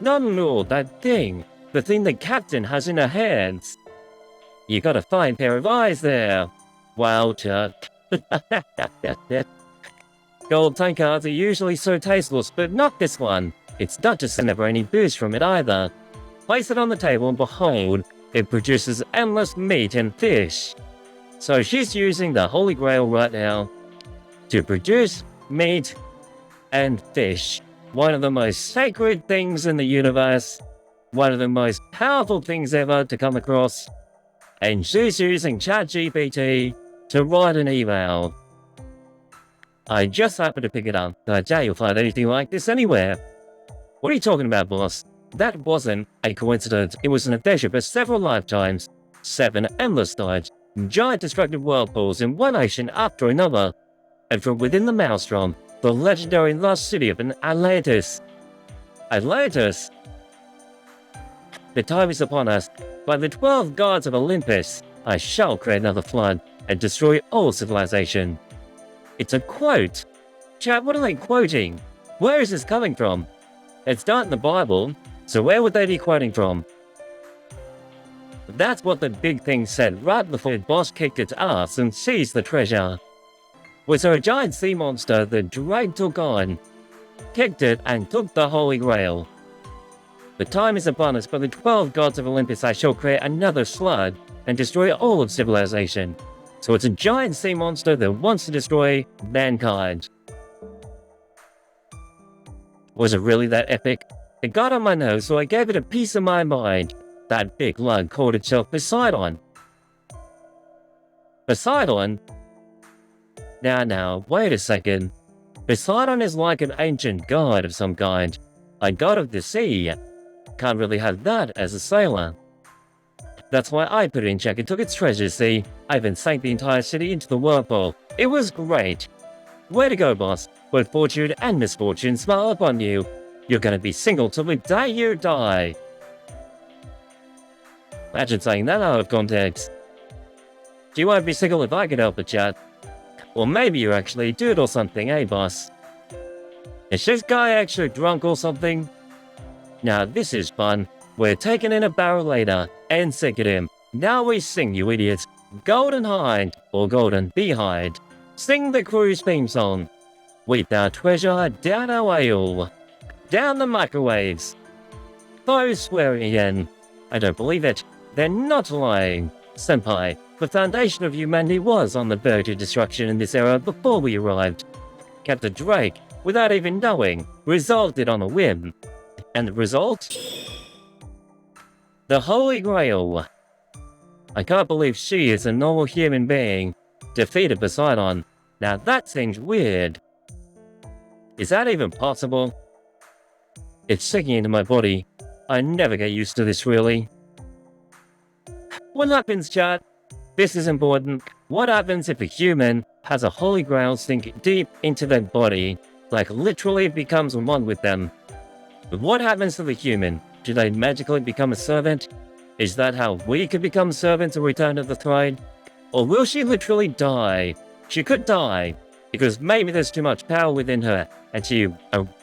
not all, that thing. The thing the captain has in her hands. You got a fine pair of eyes there. Wow, chat. Gold tank cards are usually so tasteless, but not this one. It's not just never any booze from it either. Place it on the table and behold, it produces endless meat and fish. So she's using the Holy Grail right now to produce meat and fish. One of the most sacred things in the universe. One of the most powerful things ever to come across. And she's using ChatGPT to write an email. I just happened to pick it up. I doubt you'll find anything like this anywhere. What are you talking about, boss? That wasn't a coincidence. It was an adventure for several lifetimes. 7 endless nights. Giant destructive whirlpools in one ocean after another. And from within the maelstrom, the legendary lost city of Atlantis. Atlantis? The time is upon us. By the 12 gods of Olympus, I shall create another flood and destroy all civilization. It's a quote. Chat, what are they quoting? Where is this coming from? It's not in the Bible, so where would they be quoting from? That's what the big thing said right before the boss kicked its ass and seized the treasure. Was there a giant sea monster that Drake took on, kicked it, and took the Holy Grail? The time is upon us. By the 12 gods of Olympus, I shall create another flood and destroy all of civilization. So it's a giant sea monster that wants to destroy mankind. Was it really that epic? It got on my nose, so I gave it a piece of my mind. That big lug called itself Poseidon. Poseidon? Now, wait a second. Poseidon is like an ancient god of some kind. A god of the sea. Can't really have that as a sailor. That's why I put it in check and took its treasure, see? I even sank the entire city into the whirlpool. It was great. Way to go, boss. Both fortune and misfortune smile upon you. You're gonna be single till the day you die. Imagine saying that out of context. You won't be single if I can help it, chat. Or maybe you're actually a dude or something, eh, boss? Is this guy actually drunk or something? Now this is fun. We're taking in a barrel later and sick at him. Now we sing, you idiots. Golden Hind or Golden Behind. Sing the cruise theme song. Weep our treasure down our ale. Down the microwaves. Foes swearing again. I don't believe it. They're not lying. Senpai, the foundation of humanity was on the verge of destruction in this era before we arrived. Captain Drake, without even knowing, resolved it on a whim. And the result? The Holy Grail. I can't believe she is a normal human being defeated Poseidon. Now that seems weird. Is that even possible? It's sinking into my body. I never get used to this, really. What happens, chat? This is important. What happens if a human has a Holy Grail sink deep into their body, like literally becomes one with them? But what happens to the human? Do they magically become a servant? Is that how we could become servants and return to the throne? Or will she literally die? She could die, because maybe there's too much power within her, and she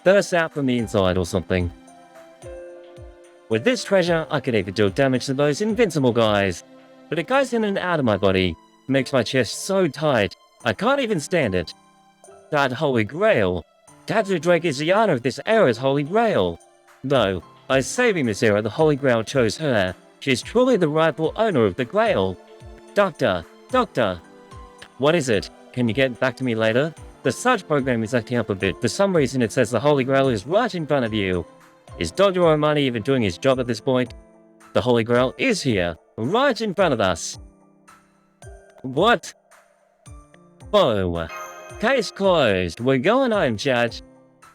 bursts out from the inside or something. With this treasure, I could even deal damage to those invincible guys. But it goes in and out of my body, makes my chest so tight, I can't even stand it. That Holy Grail. Captain Drake is the owner of this era's Holy Grail. Though, by saving this era, the Holy Grail chose her. She is truly the rightful owner of the Grail. Doctor! What is it? Can you get back to me later? The search program is acting up a bit. For some reason it says the Holy Grail is right in front of you. Is Dr. Romani even doing his job at this point? The Holy Grail is here, right in front of us. What? Oh. Case closed. We're going home, chat.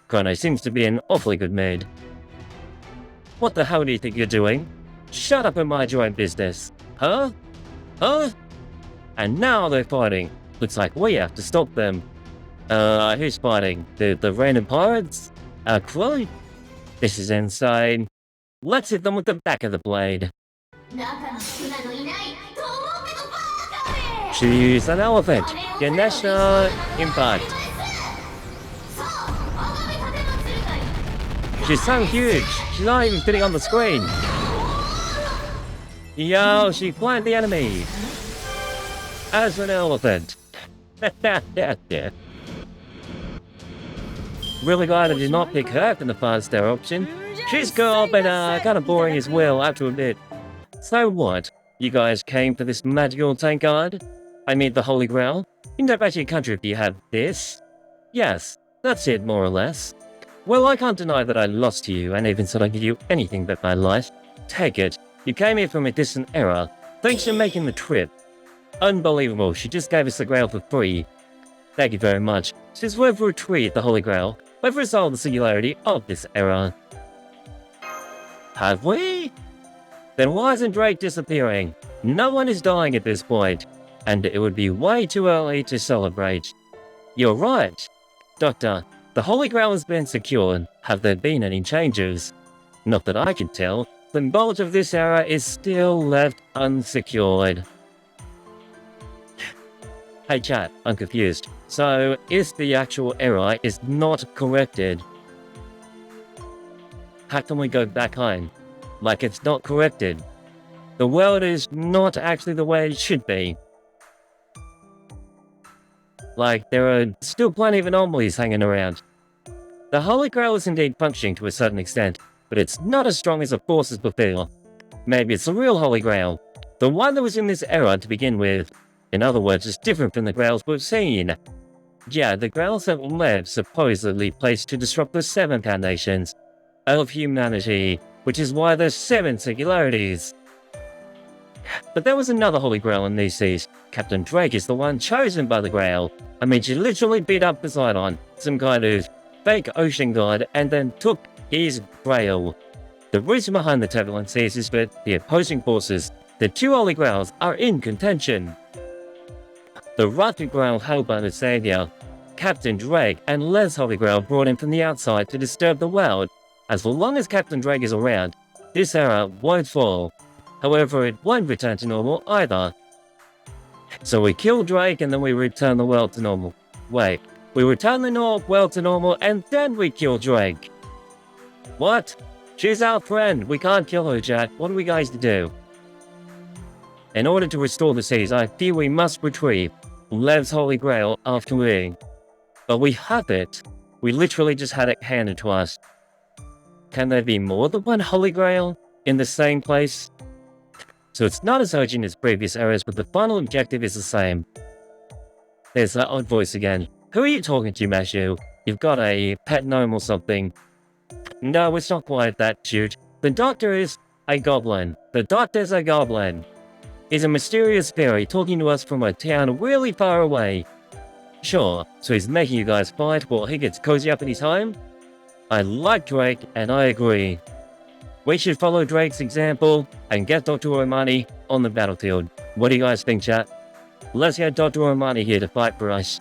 Chrono seems to be in awfully good mood. What the hell do you think you're doing? Shut up and mind your own business. Huh? And now they're fighting. Looks like we have to stop them. Who's fighting? The random pirates? Crow? This is insane. Let's hit them with the back of the blade. She's an elephant. Ganesha Impact. She's so huge. She's not even fitting on the screen. Yo, she flanked the enemy. As an elephant. Really glad I did not pick her for the faster option. She's cool, but kind of boring as well, I have to admit. So what? You guys came for this magical tank guard? I mean the Holy Grail? You know about your country if you have this? Yes, that's it more or less. Well, I can't deny that I lost to you and even said I'd give you anything but my life. Take it. You came here from a distant era. Thanks for making the trip. Unbelievable, she just gave us the Grail for free. Thank you very much. Since we've retrieved the Holy Grail, we've resolved the singularity of this era. Have we? Then why isn't Drake disappearing? No one is dying at this point, and it would be way too early to celebrate. You're right. Doctor, the Holy Grail has been secured. Have there been any changes? Not that I can tell. The knowledge of this era is still left unsecured. Hey chat, I'm confused. So, if the actual error is not corrected, how can we go back home? Like it's not corrected. The world is not actually the way it should be. Like, there are still plenty of anomalies hanging around. The Holy Grail is indeed functioning to a certain extent, but it's not as strong as the forces before. Maybe it's the real Holy Grail, the one that was in this era to begin with. In other words, it's different from the Grails we've seen. Yeah, the Grails that Lev supposedly placed to disrupt the 7 foundations of humanity, which is why there's 7 singularities. But there was another Holy Grail in these seas. Captain Drake is the one chosen by the Grail. I mean, she literally beat up Poseidon, some kind of fake ocean god, and then took his Grail. The reason behind the turbulent seas is that the opposing forces, the 2 Holy Grails, are in contention. The rightful Grail held by the Savior, Captain Drake, and Les Holy Grail brought in from the outside to disturb the world. As long as Captain Drake is around, this era won't fall. However, it won't return to normal either. So we kill Drake and then we return the world to normal. Wait, we return the world to normal and then we kill Drake. What? She's our friend. We can't kill her, Jack. What are we guys to do? In order to restore the seas, I fear we must retrieve Lev's Holy Grail after we. But we have it. We literally just had it handed to us. Can there be more than one Holy Grail in the same place? So it's not as urgent as previous eras, but the final objective is the same. There's that odd voice again. Who are you talking to, Mashu? You've got a pet gnome or something. No, it's not quite that cute. The doctor is a goblin. The doctor's a goblin. He's a mysterious fairy talking to us from a town really far away. Sure, so he's making you guys fight while he gets cozy up in his home? I like Drake, and I agree. We should follow Drake's example and get Dr. Romani on the battlefield. What do you guys think, chat? Let's get Dr. Romani here to fight for us.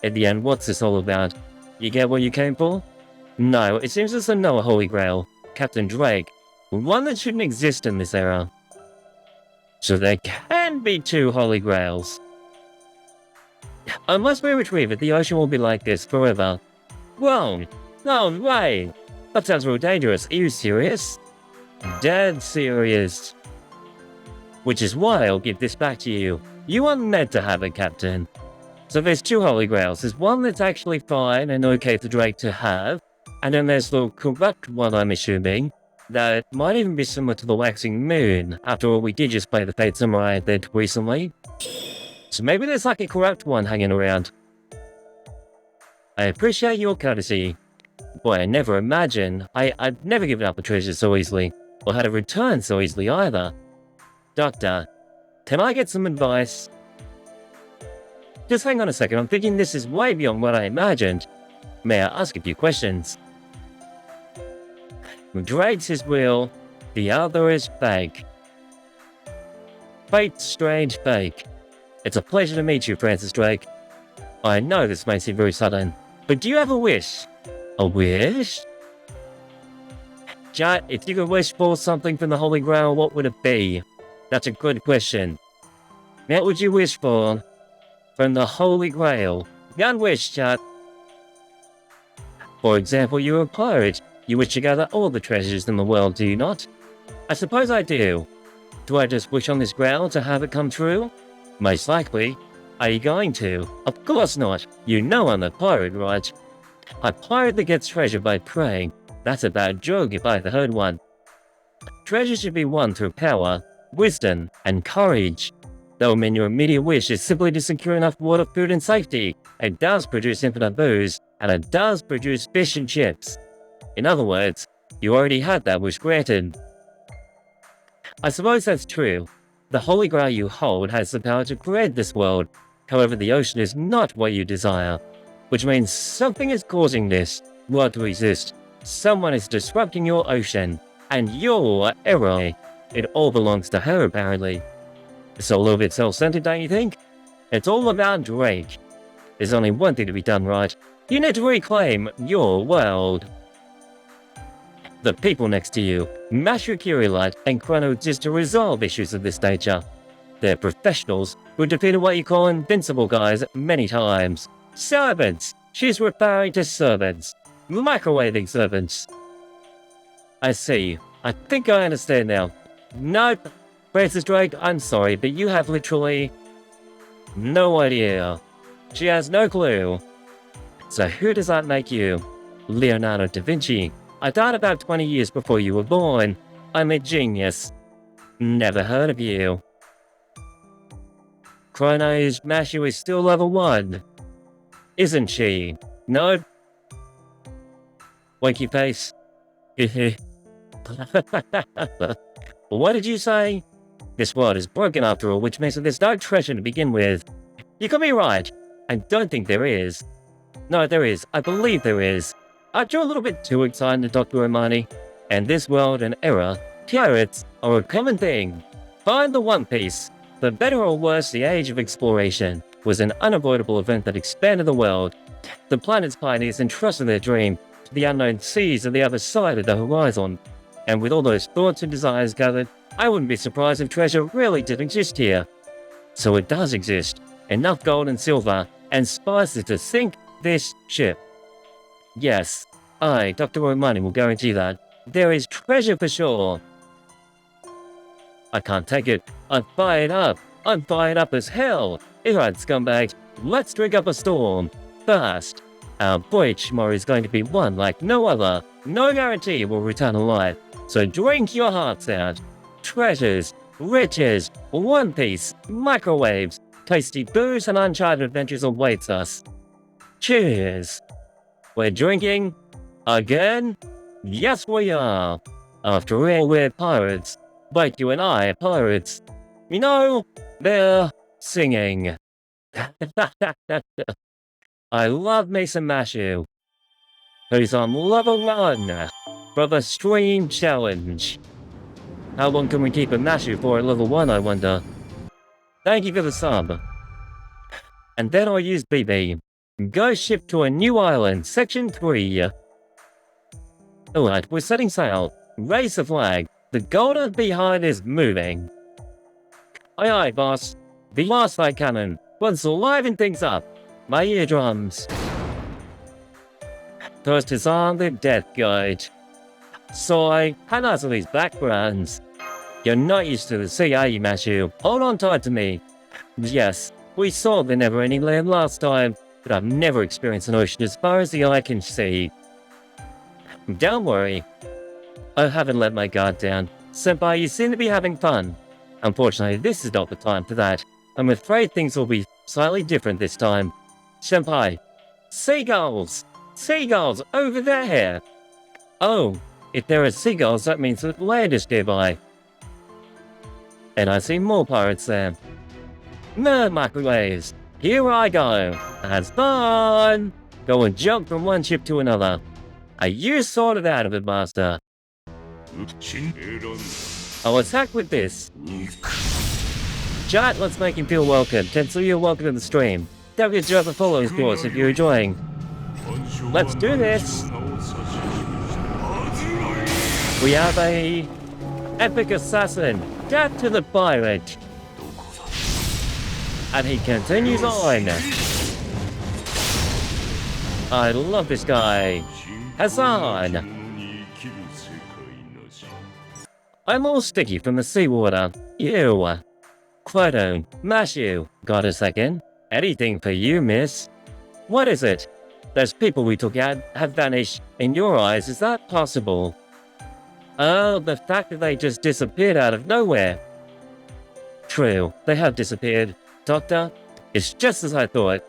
At the end, what's this all about? You get what you came for? No, it seems there's another Holy Grail, Captain Drake, one that shouldn't exist in this era. So there can be 2 Holy Grails. Unless we retrieve it, the ocean will be like this forever. Whoa, no way! That sounds real dangerous. Are you serious? Dead serious. Which is why I'll give this back to you. You aren't meant to have it, Captain. So there's 2 Holy Grails. There's one that's actually fine and okay for Drake to have, and then there's the corrupt one, I'm assuming, that might even be similar to the Waxing Moon. After all, we did just play the Fate Samurai event recently. So maybe there's like a corrupt one hanging around. I appreciate your courtesy. Boy, I never imagined. I'd never given up a treasure so easily, or had a return so easily either. Doctor, can I get some advice? Just hang on a second, I'm thinking this is way beyond what I imagined. May I ask a few questions? Drake's is real, the other is fake. Fate's strange fake. It's a pleasure to meet you, Francis Drake. I know this may seem very sudden, but do you have a wish? A wish? Chat, if you could wish for something from the Holy Grail, what would it be? That's a good question. What would you wish for from the Holy Grail? One wish, chat. For example, you're a pirate. You wish to gather all the treasures in the world, do you not? I suppose I do. Do I just wish on this grail to have it come true? Most likely. Are you going to? Of course not. You know I'm a pirate, right? A pirate that gets treasure by praying. That's a bad joke if I ever heard one. Treasure should be won through power, wisdom, and courage. That will mean your immediate wish is simply to secure enough water, food, and safety. It does produce infinite booze, and it does produce fish and chips. In other words, you already had that wish granted. I suppose that's true. The Holy Grail you hold has the power to create this world. However, the ocean is not what you desire. Which means something is causing this world to exist. Someone is disrupting your ocean. And you're error. It all belongs to her, apparently. It's a little bit self-centered, don't you think? It's all about Drake. There's only one thing to be done right. You need to reclaim your world. The people next to you, Master Euryale and Chrono, exist to resolve issues of this nature. They're professionals who defeated what you call invincible guys many times. Servants! She's referring to servants. Microwaving servants. I see. I think I understand now. Nope. Francis Drake, I'm sorry, but you have literally no idea. She has no clue. So who does that make you? Leonardo da Vinci. I died about 20 years before you were born. I'm a genius. Never heard of you. Chrono's Mashu is still level 1. Isn't she? No? Winky face. What did you say? This world is broken after all, which means that there's no treasure to begin with. You could be right. I don't think there is. No, there is. I believe there is. Aren't you a little bit too excited, Dr. Romani? And this world and era, pirates are a common thing. Find the One Piece. For better or worse, the Age of Exploration was an unavoidable event that expanded the world. The planet's pioneers entrusted their dream to the unknown seas of the other side of the horizon. And with all those thoughts and desires gathered, I wouldn't be surprised if treasure really did exist here. So it does exist. Enough gold and silver and spices to sink this ship. Yes, I, Dr. Romani, will guarantee that. There is treasure for sure. I can't take it. I'm fired up. I'm fired up as hell. Alright, scumbags, let's drink up a storm. First, our voyage tomorrow is going to be one like no other. No guarantee we'll return alive. So drink your hearts out. Treasures, riches, One Piece, microwaves, tasty booze and uncharted adventures awaits us. Cheers. We're drinking again? Yes, we are. After all, we're pirates. But you and I are pirates. You know, they're singing. I love Mason Mashu, who's on level 1 for the stream challenge. How long can we keep a Mashu for at level 1, I wonder? Thank you for the sub. And then I'll use BB. Go ship to a new island, section 3. Alright, we're setting sail. Raise the flag. The golden behind is moving. Aye aye, boss. The last light cannon. Let's liven things up. My eardrums. First is on the death guide. Soy, and also these backgrounds. You're not used to the sea, are you, Mashu? Hold on tight to me. Yes, we saw the never-ending land last time, but I've never experienced an ocean as far as the eye can see. Don't worry. I haven't let my guard down. Senpai, you seem to be having fun. Unfortunately, this is not the time for that. I'm afraid things will be slightly different this time. Senpai, seagulls! Seagulls over there! Oh, if there are seagulls, that means that land is nearby. And I see more pirates there. No microwaves! Here I go! Has fun! Go and jump from one ship to another. Are you sorted out of it, Master? I'll attack with this. Chat, let's make him feel welcome. Tensor, you're welcome to the stream. Don't forget to drop the follow, of course, if you're enjoying. Let's do this! We have a epic assassin, death to the pirate. And he continues on. I love this guy. Hassan! I'm all sticky from the seawater. Ew. Quote, Mashu, got a second? Anything for you, miss? What is it? Those people we took out have vanished. In your eyes, is that possible? Oh, the fact that they just disappeared out of nowhere. True, they have disappeared. Doctor, it's just as I thought.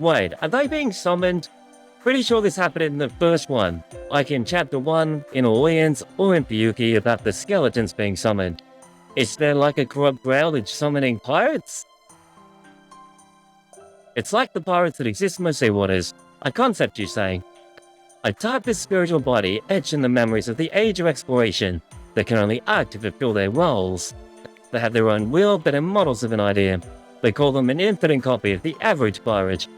Wait, are they being summoned? Pretty sure this happened in the first one, like in chapter 1, in Orleans, or in Fuyuki about the skeletons being summoned. Is there like a corrupt groundage summoning pirates? It's like the pirates that exist in the sea waters. A concept, you say? I type this spiritual body etched in the memories of the age of exploration. They can only act to fulfill their roles. They have their own will, but are models of an idea. They call them an infinite copy of the average pirate.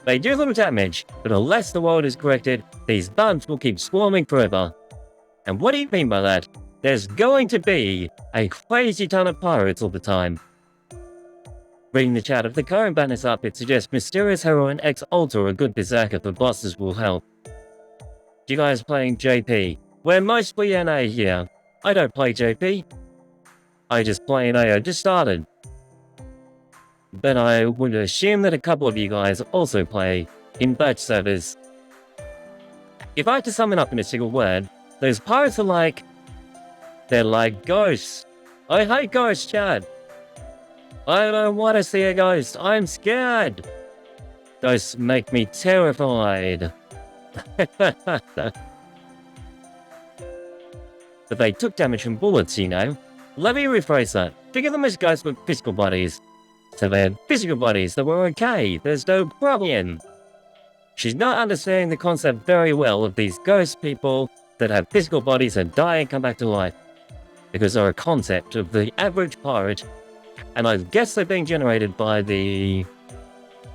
They do little damage, but unless the world is corrected, these bugs will keep swarming forever. And what do you mean by that? There's going to be a crazy ton of pirates all the time. Reading the chat, if the current ban is up, it suggests Mysterious Heroine X Ultra or a good berserker for bosses will help. You guys playing JP? We're mostly NA here. I don't play JP. I just play NA, I just started. But I would assume that a couple of you guys also play in batch servers. If I had to sum it up in a single word, those pirates are like... they're like ghosts. I hate ghosts, Chad. I don't want to see a ghost. I'm scared. Ghosts make me terrified. But they took damage from bullets, you know. Let me rephrase that. Think of them as ghosts with physical bodies. So they had physical bodies that were okay. There's no problem. She's not understanding the concept very well of these ghost people that have physical bodies and die and come back to life. Because they're a concept of the average pirate. And I guess they're being generated by the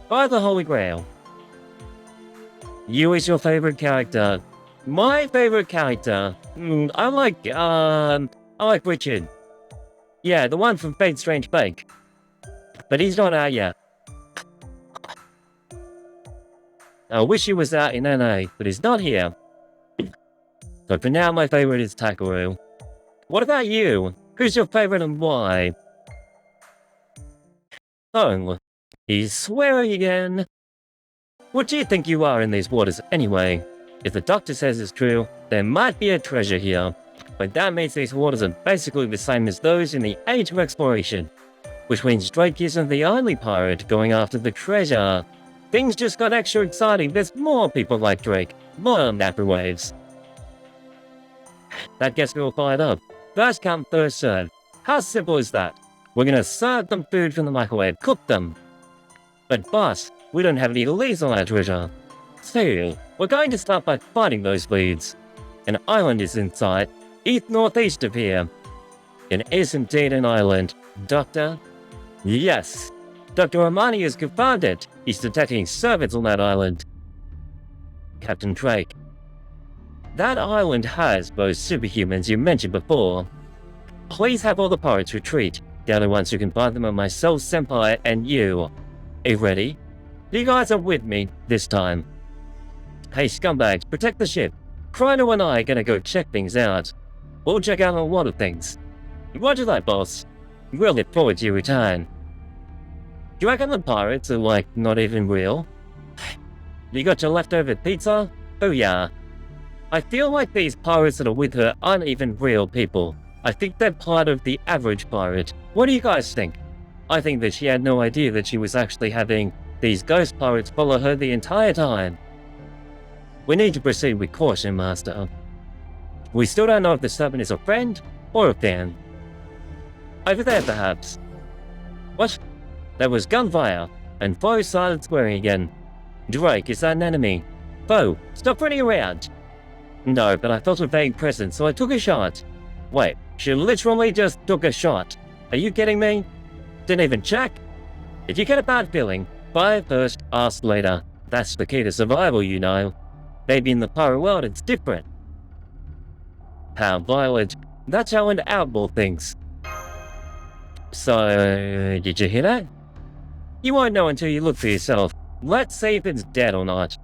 Holy Grail. You is your favorite character. My favorite character? I like Richard. Yeah, the one from Fate Strange Fake. But he's not out yet. I wish he was out in NA, but he's not here. So for now, my favorite is Takaru. What about you? Who's your favorite and why? Oh, he's swearing again. What do you think you are in these waters anyway? If the doctor says it's true, there might be a treasure here. But that means these waters are basically the same as those in the Age of Exploration. Which means Drake isn't the only pirate going after the treasure. Things just got extra exciting. There's more people like Drake, more microwaves. That gets me all fired up. First come, first serve. How simple is that? We're gonna serve them food from the microwave, cook them. But boss, we don't have any leads on our treasure. So, we're going to start by finding those leads. An island is in sight, east northeast of here. It is indeed an island, Doctor. Yes, Dr. Armani has confirmed it. He's detecting servants on that island. Captain Drake. That island has those superhumans you mentioned before. Please have all the pirates retreat. The only ones who can find them are myself, Senpai, and you. Are you ready? You guys are with me this time. Hey scumbags, protect the ship. Chrono and I are gonna go check things out. We'll check out a lot of things. Roger that, boss. We'll look forward to your return. Do you reckon the pirates are, like, not even real? You got your leftover pizza? Oh yeah. I feel like these pirates that are with her aren't even real people. I think they're part of the average pirate. What do you guys think? I think that she had no idea that she was actually having these ghost pirates follow her the entire time. We need to proceed with caution, Master. We still don't know if the servant is a friend or a fan. Over there, perhaps. What? That was gunfire, and foe started swearing again. Drake, is that an enemy? Foe, stop running around. No, but I felt a vague presence, so I took a shot. Wait, she literally just took a shot. Are you kidding me? Didn't even check? If you get a bad feeling, fire first, ask later. That's the key to survival, you know. Maybe in the pirate world it's different. How violent. That's how an outlaw thinks. So, did you hear that? You won't know until you look for yourself. Let's see if it's dead or not.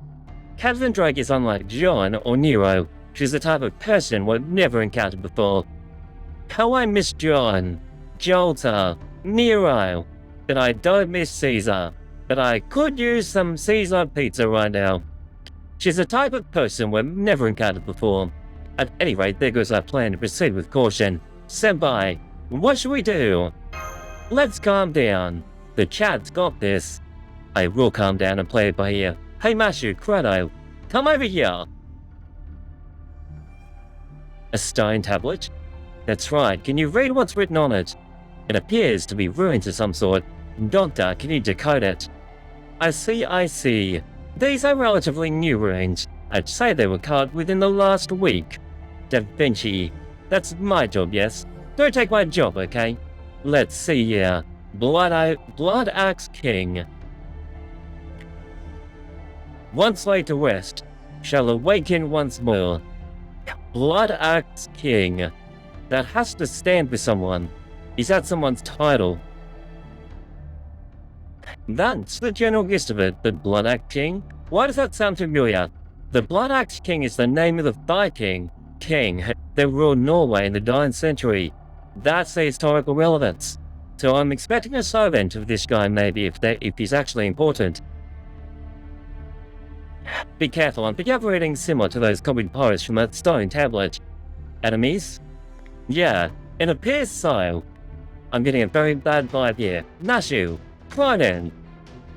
Captain Drake is unlike John or Nero. She's the type of person we've never encountered before. How I miss John, Jolter, Nero, but I don't miss Caesar. But I could use some Caesar pizza right now. She's the type of person we've never encountered before. At any rate, there goes our plan to proceed with caution. Senpai, what should we do? Let's calm down. The chat's got this. I will calm down and play it by ear. Hey Mashu, Chrono, come over here. A stone tablet? That's right, can you read what's written on it? It appears to be ruins of some sort. Doctor, can you decode it? I see. These are relatively new ruins. I'd say they were carved within the last week. Da Vinci. That's my job, yes? Don't take my job, okay? Let's see here. Blood Axe King. Once laid to rest, shall awaken once more. Blood Axe King. That has to stand for someone. Is that someone's title? That's the general gist of it, the Blood Axe King. Why does that sound familiar? The Blood Axe King is the name of the Viking king that ruled Norway in the 9th century. That's the historical relevance. So I'm expecting a servant of this guy maybe if he's actually important. Be careful, I'm picking up readings similar to those copied pirates from that stone tablet. Enemies? Yeah, it appears so. I'm getting a very bad vibe here. Nashu, Cronin,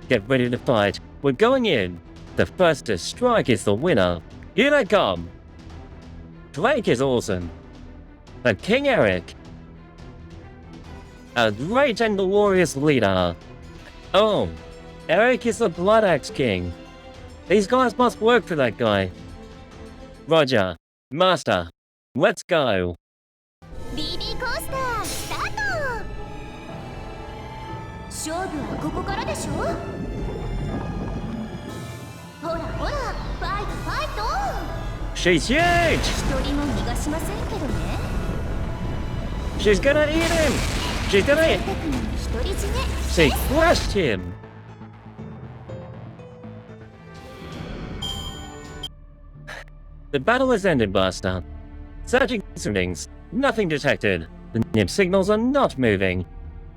get ready to fight. We're going in. The first to strike is the winner. Here they come. Drake is awesome. But King Eric, a great and glorious leader. Oh, Eric is the Blood Axe King. These guys must work for that guy. Roger. Master. Let's go. BB コースタースタート。勝負はここからでしょ。ほらほら、ファイトファイト。She's huge! 一人も逃がしませんけどね。She's gonna eat him! She's gonna eat She crushed him! The battle has ended, Master. Searching surroundings. Nothing detected. The nib signals are not moving.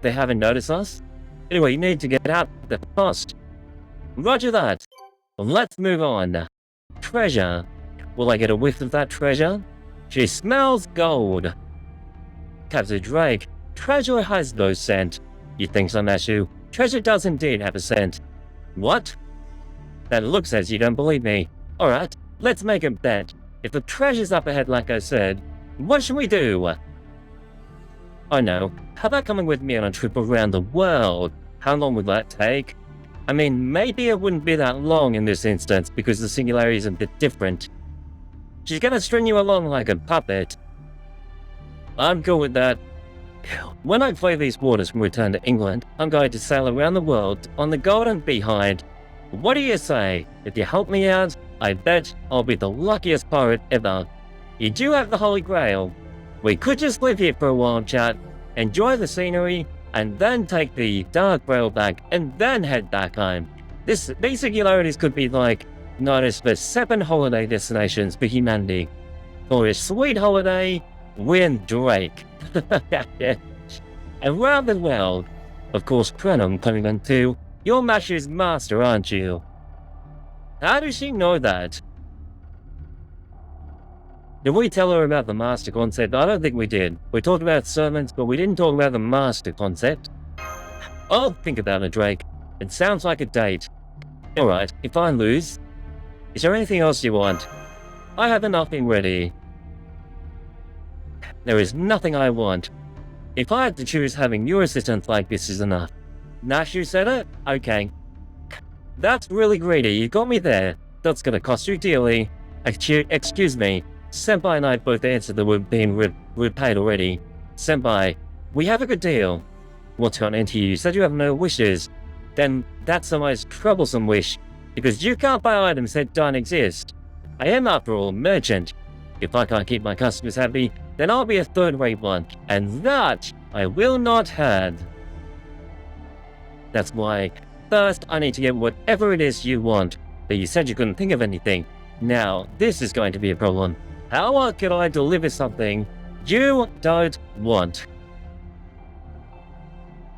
They haven't noticed us. Anyway, you need to get out the fast. Roger that. Let's move on. Treasure. Will I get a whiff of that treasure? She smells gold. Captain Drake, treasure has no scent. You think so, Nashu? Treasure does indeed have a scent. What? That look says you don't believe me. Alright, let's make a bet. If the treasure's up ahead like I said, what should we do? I know. How about coming with me on a trip around the world? How long would that take? I mean, maybe it wouldn't be that long in this instance because the singularity is a bit different. She's gonna string you along like a puppet. I'm cool with that. When I play these waters and return to England, I'm going to sail around the world on the Golden Behind. What do you say? If you help me out, I bet I'll be the luckiest pirate ever. You do have the Holy Grail. We could just live here for a while, chat, enjoy the scenery, and then take the Dark Grail back, and then head back home. These singularities could be like notice for 7 holiday destinations for humanity. For a sweet holiday, with Drake. Around the world. Of course, Prenum coming on too. You're Mashu's master, aren't you? How does she know that? Did we tell her about the master concept? I don't think we did. We talked about servants, but we didn't talk about the master concept. I'll think about it, Drake. It sounds like a date. Alright, if I lose, is there anything else you want? I have nothing ready. There is nothing I want. If I had to choose, having your assistance like this is enough. Nashu said it? Okay. That's really greedy, you got me there. That's gonna cost you dearly. Excuse me. Senpai and I both answered that we're being repaid already. Senpai, we have a good deal. What's gotten into you? You said you have no wishes. Then that's the most troublesome wish, because you can't buy items that don't exist. I am, after all, a merchant. If I can't keep my customers happy, then I'll be a third-rate one, and that I will not have. That's why, first I need to get whatever it is you want, but you said you couldn't think of anything. Now, this is going to be a problem. How can I deliver something you don't want?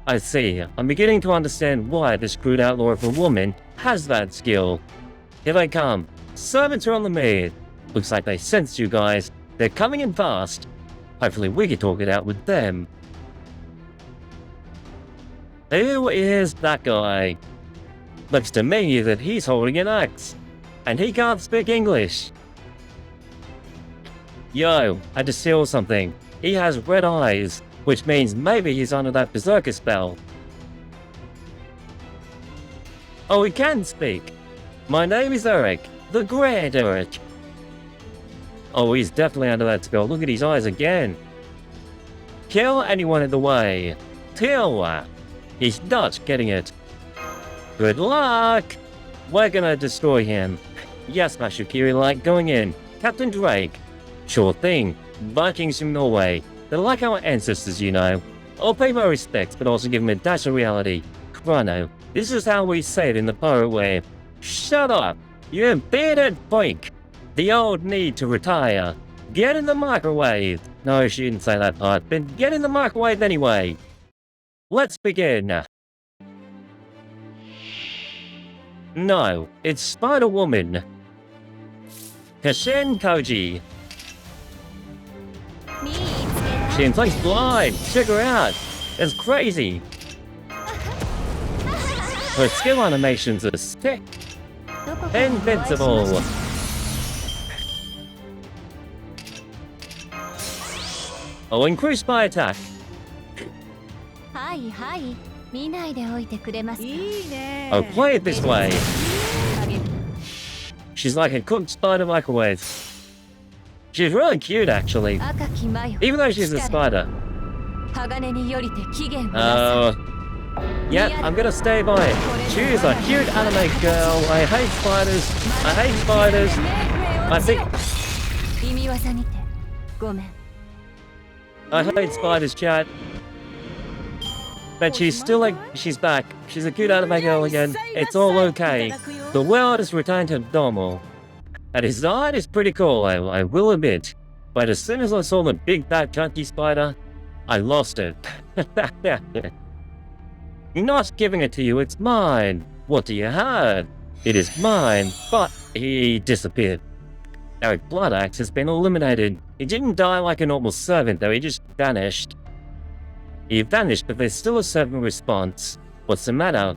I see. I'm beginning to understand why this crude outlaw of a woman has that skill. Here they come. Servants are on the move. Looks like they sensed you guys. They're coming in fast. Hopefully we can talk it out with them. Who is that guy? Looks to me that he's holding an axe. And he can't speak English. Yo, I just saw something. He has red eyes, which means maybe he's under that berserker spell. Oh, he can speak. My name is Eric, the Great Eric. Oh, he's definitely under that spell. Look at his eyes again. Kill anyone in the way. Till. He's not getting it. Good luck. We're gonna destroy him. Yes, Mashukiri, like going in. Captain Drake. Sure thing. Vikings from Norway. They're like our ancestors, you know. I'll pay my respects, but also give them a dash of reality. Chrono. This is how we say it in the pirate way. Shut up, you bearded freak. The old need to retire. Get in the microwave. No, she didn't say that part, but get in the microwave anyway. Let's begin. No, it's Spider-Woman. Kashin Koji. She inflicts blind. Check her out. It's crazy. Her skill animations are sick. Invincible. Oh, increased by attack. Oh, play it this way. She's like a cooked spider microwave. She's really cute, actually. Even though she's a spider. Yeah, I'm gonna stay by it. She's a cute anime girl. I hate spiders. I hate spiders. I hate spiders, chat. But she's still like, she's back. She's a cute anime girl again. It's all okay. The world has returned to normal. Her design is pretty cool, I will admit. But as soon as I saw the big fat chunky spider, I lost it. Not giving it to you, it's mine. What do you have? It is mine, but he disappeared. Eric Bloodaxe has been eliminated. He didn't die like a normal servant though, he just vanished. He vanished, but there's still a certain response. What's the matter?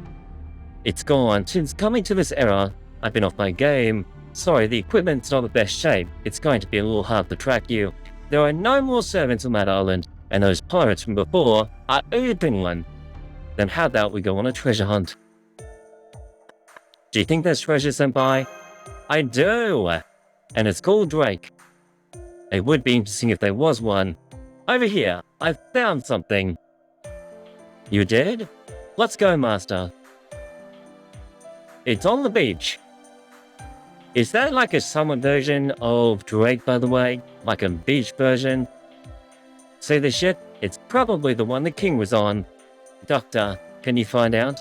It's gone. Since coming to this era, I've been off my game. Sorry, the equipment's not the best shape. It's going to be a little hard to track you. There are no more servants on that island, and those pirates from before are eating one. Then how about we go on a treasure hunt? Do you think there's treasure, Senpai? I do! And it's called Drake. It would be interesting if there was one. Over here, I found something. You did? Let's go, Master. It's on the beach. Is that like a summer version of Drake, by the way? Like a beach version? See the ship? It's probably the one the king was on. Doctor, can you find out?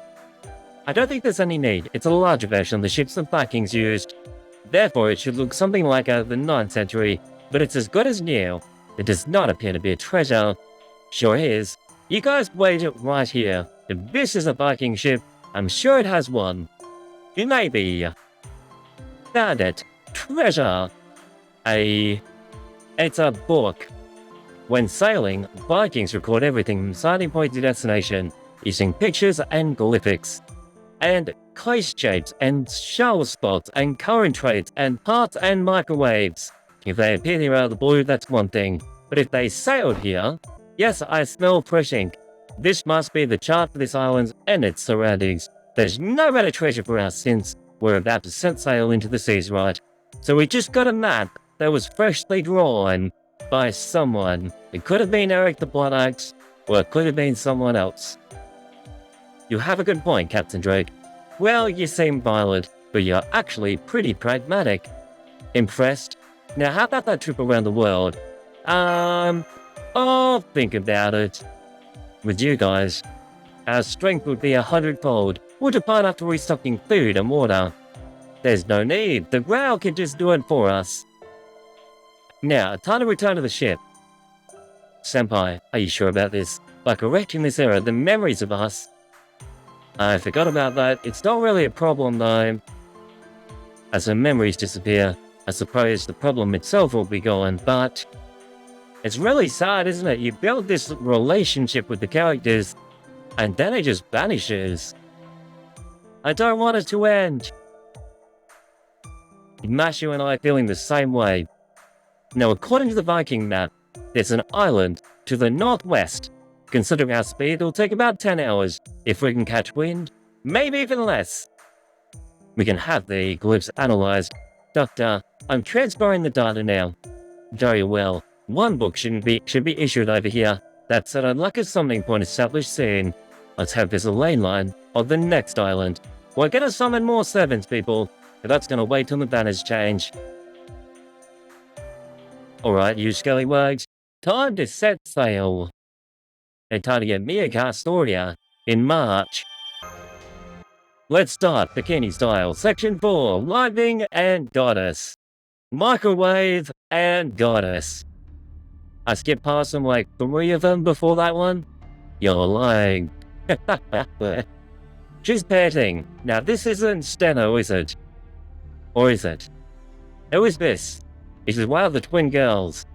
I don't think there's any need. It's a larger version of the ships the Vikings used. Therefore, it should look something like out of the 9th century, but it's as good as new. It does not appear to be a treasure. Sure is. You guys wait it right here. If this is a Viking ship, I'm sure it has one. It may be. Found it. Treasure. It's a book. When sailing, Vikings record everything from starting point to destination, using pictures and glyphics, and coast shapes, and shower spots, and current traits, and parts and microwaves. If they appear here out of the blue, that's one thing. But if they sailed here, yes, I smell fresh ink. This must be the chart for this island and its surroundings. There's no better treasure for us since we're about to set sail into the seas, right? So we just got a map that was freshly drawn by someone. It could have been Eric the Blood Axe, or it could have been someone else. You have a good point, Captain Drake. Well, you seem violent, but you're actually pretty pragmatic. Impressed? Now how about that trip around the world? I'll think about it. With you guys, our strength would be 100-fold. We'll depart after restocking food and water. There's no need, the Grail can just do it for us. Now, time to return to the ship. Senpai, are you sure about this? By correcting this error, the memories of us... I forgot about that. It's not really a problem though. As the memories disappear, I suppose the problem itself will be gone, but... It's really sad, isn't it? You build this relationship with the characters, and then it just vanishes. I don't want it to end. Mashu and I are feeling the same way. Now, according to the Viking map, there's an island to the northwest. Considering our speed, it'll take about 10 hours. If we can catch wind, maybe even less. We can have the glyphs analyzed. Doctor, I'm transferring the data now. Very well. One book should be issued over here. That's an unlucky summoning point established soon. Let's have this a lane line on the next island. We're gonna summon more servants, people. But that's gonna wait till the banners change. Alright, you scallywags. Time to set sail. And time to get Miyaka Astoria in March. Let's start bikini style. Section 4, Lightning and Goddess. Microwave and Goddess. I skipped past them like 3 of them before that one. You're lying. She's petting. Now this isn't Steno, is it? Or is it? Who is this? This is one of the twin girls.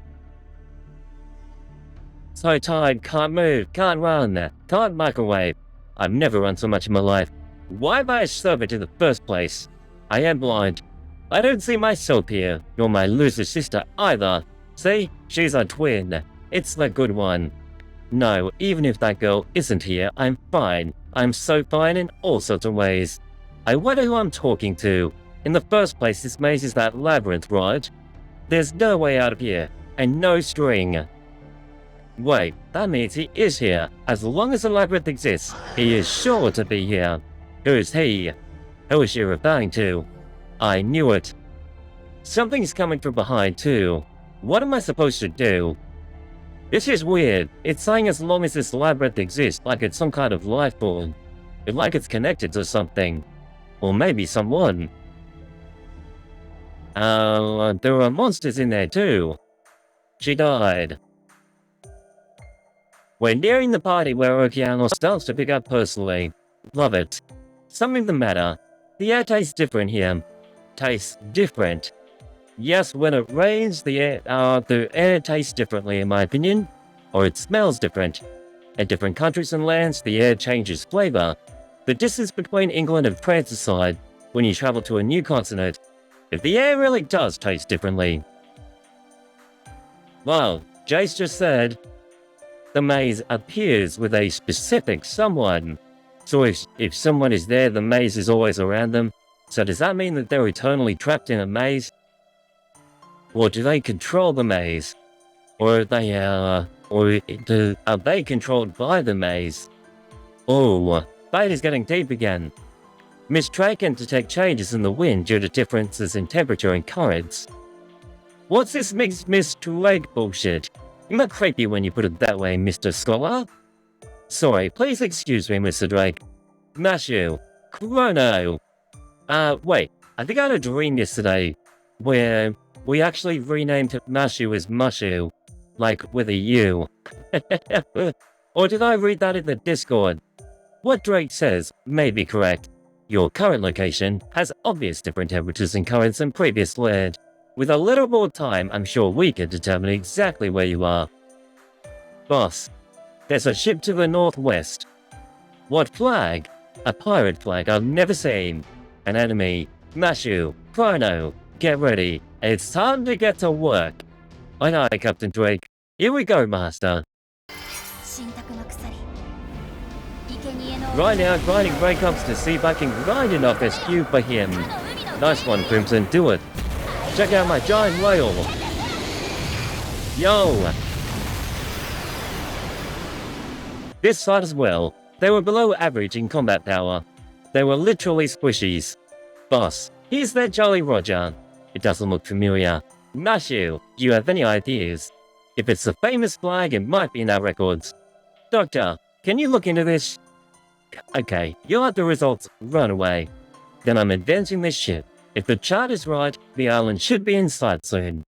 So tired, can't move, can't run, can't microwave. I've never run so much in my life. Why buy a servant in the first place? I am blind. I don't see myself here, nor my loser sister either. See, she's a twin. It's the good one. No, even if that girl isn't here, I'm fine. I'm so fine in all sorts of ways. I wonder who I'm talking to. In the first place, this maze is that labyrinth, right? There's no way out of here, and no string. Wait, that means he is here. As long as the labyrinth exists, he is sure to be here. Who's he? Who is she referring to? I knew it. Something's coming from behind too. What am I supposed to do? This is weird. It's saying as long as this labyrinth exists, like it's some kind of life form. Like it's connected to something. Or maybe someone. There are monsters in there too. She died. We're nearing the party where Okeanos starts to pick up personally. Love it. Something the matter. The air tastes different here. Tastes different. Yes, when it rains, the air tastes differently in my opinion. Or it smells different. In different countries and lands, the air changes flavor. The distance between England and France aside, when you travel to a new continent, if the air really does taste differently. Well, Jace just said, the maze appears with a specific someone. So if someone is there, the maze is always around them. So does that mean that they're eternally trapped in a maze? Or do they control the maze? Or are they controlled by the maze? Oh, fate is getting deep again. Miss Trey can detect changes in the wind due to differences in temperature and currents. What's this Miss Trey bullshit? You're not creepy when you put it that way, Mr. Scholar. Sorry, please excuse me, Mr. Drake. Mashu. Chrono. Wait, I think I had a dream yesterday where we actually renamed Mashu as Mushu, like with a U. Or did I read that in the Discord? What Drake says may be correct. Your current location has obvious different temperatures and currents than previous land. With a little more time, I'm sure we can determine exactly where you are. Boss, there's a ship to the northwest. What flag? A pirate flag I've never seen. An enemy. Mashu. Chrono. Get ready. It's time to get to work. Aye aye, Captain Drake. Here we go, Master. Right now, grinding breakups to see if I can grind enough SQ for him. Nice one, Crimson. Do it. Check out my giant whale. Yo! This side as well. They were below average in combat power. They were literally squishies. Boss, here's that Jolly Roger. It doesn't look familiar. Mashu, do you have any ideas? If it's the famous flag, it might be in our records. Doctor, can you look into this? Okay, you'll have the results run away. Then I'm inventing this ship. If the chart is right, the island should be in sight soon.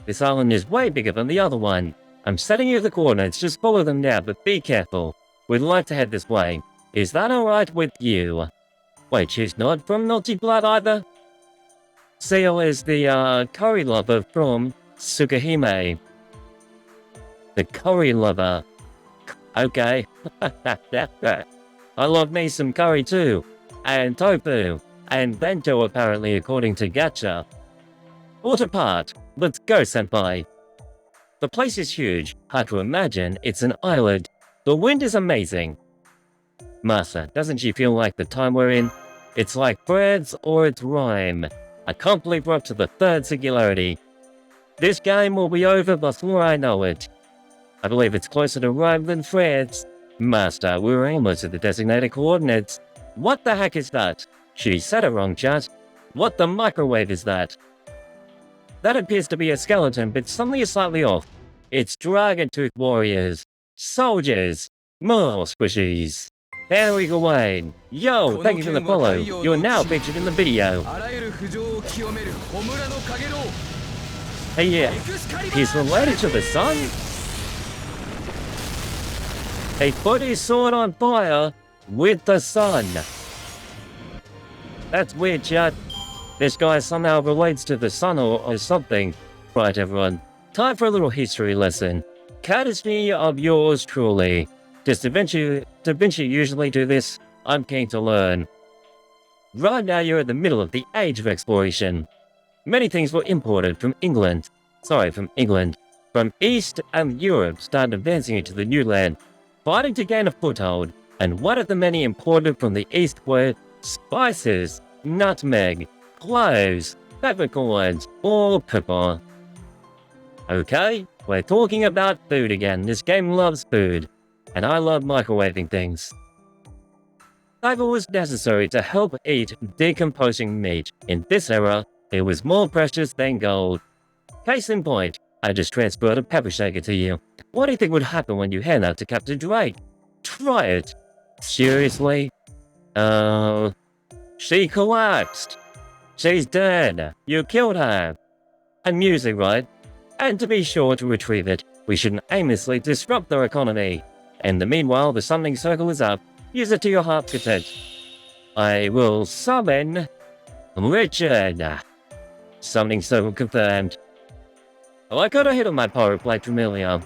This island is way bigger than the other one. I'm setting you the coordinates, just follow them now, but be careful. We'd like to head this way. Is that alright with you? Wait, she's not from Naughty Blood either? Seal is the curry lover from Tsukahime. The curry lover. Okay. I love me some curry too. And tofu. And bento apparently according to Gacha. What a part. Let's go, Senpai. The place is huge. Hard to imagine it's an island. The wind is amazing. Master, doesn't she feel like the time we're in? It's like threads or it's rhyme. I can't believe we're up to the third singularity. This game will be over before I know it. I believe it's closer to rhyme than threads. Master, we're almost at the designated coordinates. What the heck is that? She said it wrong, chat. What the microwave is that? That appears to be a skeleton, but something is slightly off. It's Dragon Tooth Warriors. Soldiers. More squishies. Henry Gawain. Yo, thank you for the follow. You're now featured in the video. Hey, yeah. He's related to the sun? He put his sword on fire with the sun. That's weird, chat. This guy somehow relates to the sun or something. Right, everyone. Time for a little history lesson. Courtesy of yours truly. Does Da Vinci usually do this? I'm keen to learn. Right now you're at the middle of the age of exploration. Many things were imported from England. From East and Europe started advancing into the new land, fighting to gain a foothold. And one of the many imported from the East were spices, nutmeg, cloves, peppercorns, or pepper. Okay, we're talking about food again. This game loves food, and I love microwaving things. Fiber was necessary to help eat decomposing meat. In this era, it was more precious than gold. Case in point, I just transferred a pepper shaker to you. What do you think would happen when you hand that to Captain Drake? Try it. Seriously? She collapsed. She's dead. You killed her. Amusing, right? And to be sure to retrieve it, we shouldn't aimlessly disrupt their economy. In the meanwhile, the summoning circle is up. Use it to your heart's content. I will summon Richard. Summoning circle confirmed. Oh, I got a hit on my power plate familiar.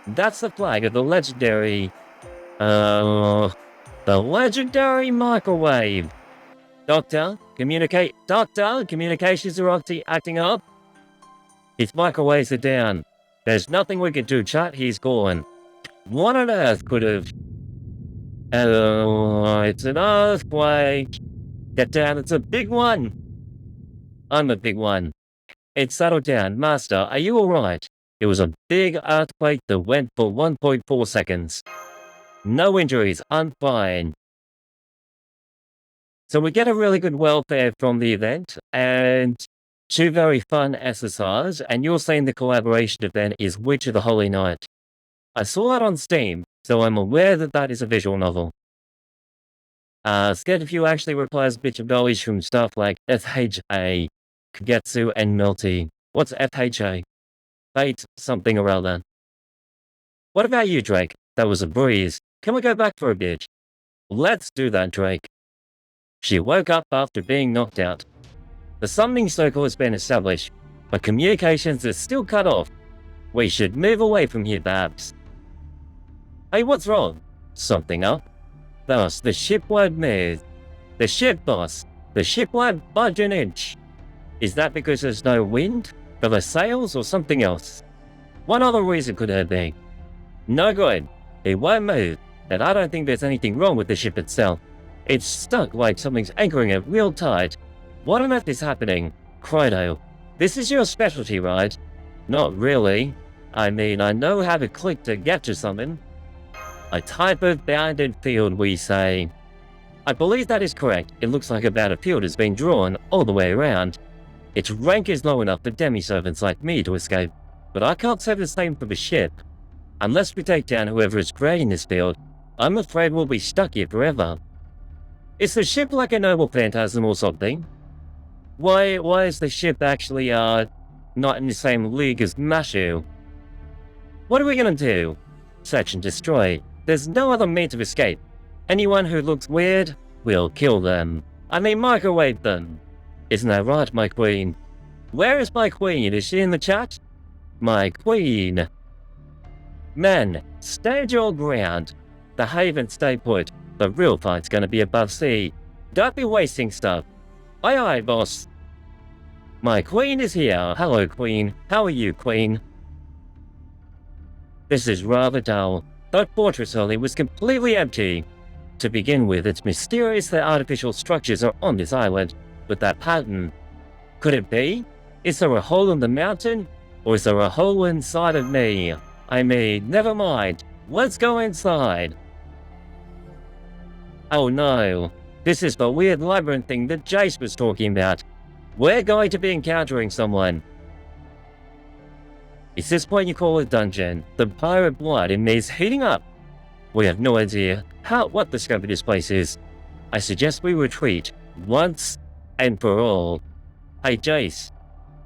That's the flag of the legendary microwave. Doctor, communications are acting up. His microwaves are down. There's nothing we can do, chat. He's gone. What on earth could have... it's an earthquake. Get down, it's a big one. I'm a big one. It's settled down. Master, are you alright? It was a big earthquake that went for 1.4 seconds. No injuries, I'm fine. So we get a really good welfare from the event, and 2 very fun SSRs, and you're saying the collaboration event is Witch of the Holy Night. I saw it on Steam, so I'm aware that that is a visual novel. Scared if you actually requires a bit of knowledge from stuff like FHA, Kagetsu, and Melty. What's FHA? Fate, something or other. What about you, Drake? That was a breeze. Can we go back for a bit? Let's do that, Drake. She woke up after being knocked out. The summoning circle has been established, but communications are still cut off. We should move away from here, Babs. Hey, what's wrong? Something up? Boss, the ship won't move. The ship, boss. The ship won't budge an inch. Is that because there's no wind? For the sails or something else? What other reason could there be? No good. It won't move, and I don't think there's anything wrong with the ship itself. It's stuck like something's anchoring it real tight. What on earth is happening? Chrono, this is your specialty, right? Not really. I mean, I know how to click to get to something. A type of bounded field, we say. I believe that is correct. It looks like a bounded field has been drawn all the way around. Its rank is low enough for demi-servants like me to escape, but I can't say the same for the ship. Unless we take down whoever is creating this field, I'm afraid we'll be stuck here forever. Is the ship like a noble phantasm or something? Why is the ship actually, not in the same league as Mashu? What are we gonna do? Search and destroy. There's no other means of escape. Anyone who looks weird, we'll kill them. I mean, microwave them. Isn't that right, my queen? Where is my queen? Is she in the chat? My queen. Men, stand your ground. Behave and stay put. The real fight's gonna be above sea. Don't be wasting stuff. Aye aye, boss. My queen is here. Hello, queen. How are you, queen? This is rather dull. That fortress earlier was completely empty. To begin with, it's mysterious that artificial structures are on this island, but that pattern. Could it be? Is there a hole in the mountain? Or is there a hole inside of me? I mean, never mind. Let's go inside. Oh no, this is the weird labyrinth thing that Jace was talking about. We're going to be encountering someone. Is this what you call a dungeon? The pirate blood in me is heating up. We have no idea what the scope of this place is. I suggest we retreat, once and for all. Hey Jace,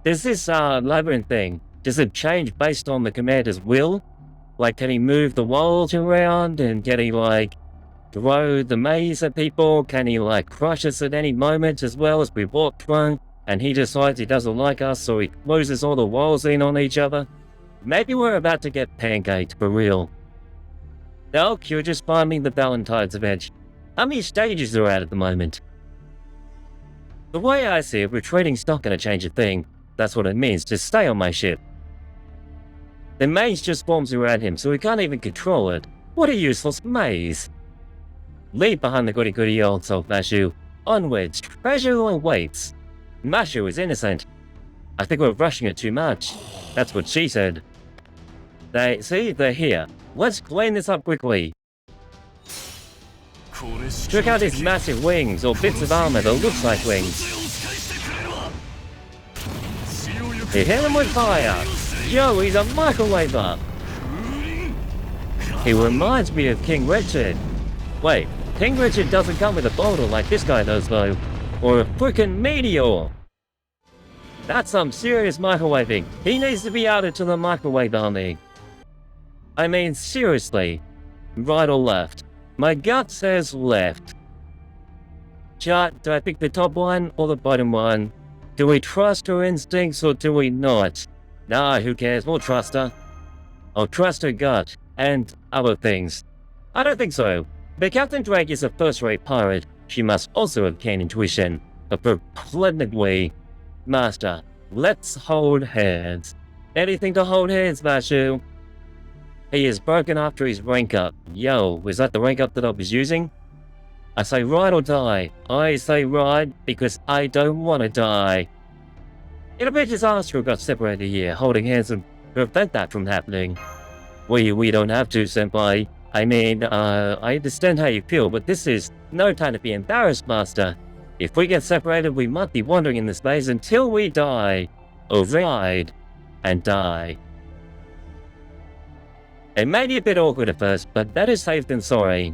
there's this labyrinth thing. Does it change based on the commander's will? Like, can he move the walls around, and can he, like, throw the maze at people? Can he, like, crush us at any moment as well as we walk through, and he decides he doesn't like us, so he closes all the walls in on each other? Maybe we're about to get pancaked for real. No, you're just finding the Valentine's event. How many stages are at the moment? The way I see it, retreating's not going to change a thing. That's what it means to stay on my ship. The maze just forms around him, so he can't even control it. What a useless maze. Leave behind the goody-goody old self, Mashu. Onwards, treasure awaits. Mashu is innocent. I think we're rushing it too much. That's what she said. They're here. Let's clean this up quickly. Check out his massive wings, or bits of armor that looks like wings. He hit him with fire. Yo, he's a microwaver. He reminds me of King Richard. Wait, King Richard doesn't come with a boulder like this guy does though. Or a freaking meteor. That's some serious microwaving. He needs to be added to the microwave army. I mean, seriously. Right or left? My gut says left. Chat, do I pick the top one or the bottom one? Do we trust her instincts or do we not? Nah, who cares? We'll trust her. Or trust her gut, and other things. I don't think so. But Captain Drake is a first-rate pirate. She must also have keen intuition. But splendidly. Master, let's hold hands. Anything to hold hands, Bashu? He is broken after his rank up. Yo, was that the rank up that I was using? I say ride or die. I say ride because I don't want to die. It appears Asterios got separated here. Holding hands would prevent that from happening. We don't have to, senpai. I mean, I understand how you feel, but this is no time to be embarrassed, Master. If we get separated, we might be wandering in the space until we die. Or ride and die. It may be a bit awkward at first, but better safe than sorry.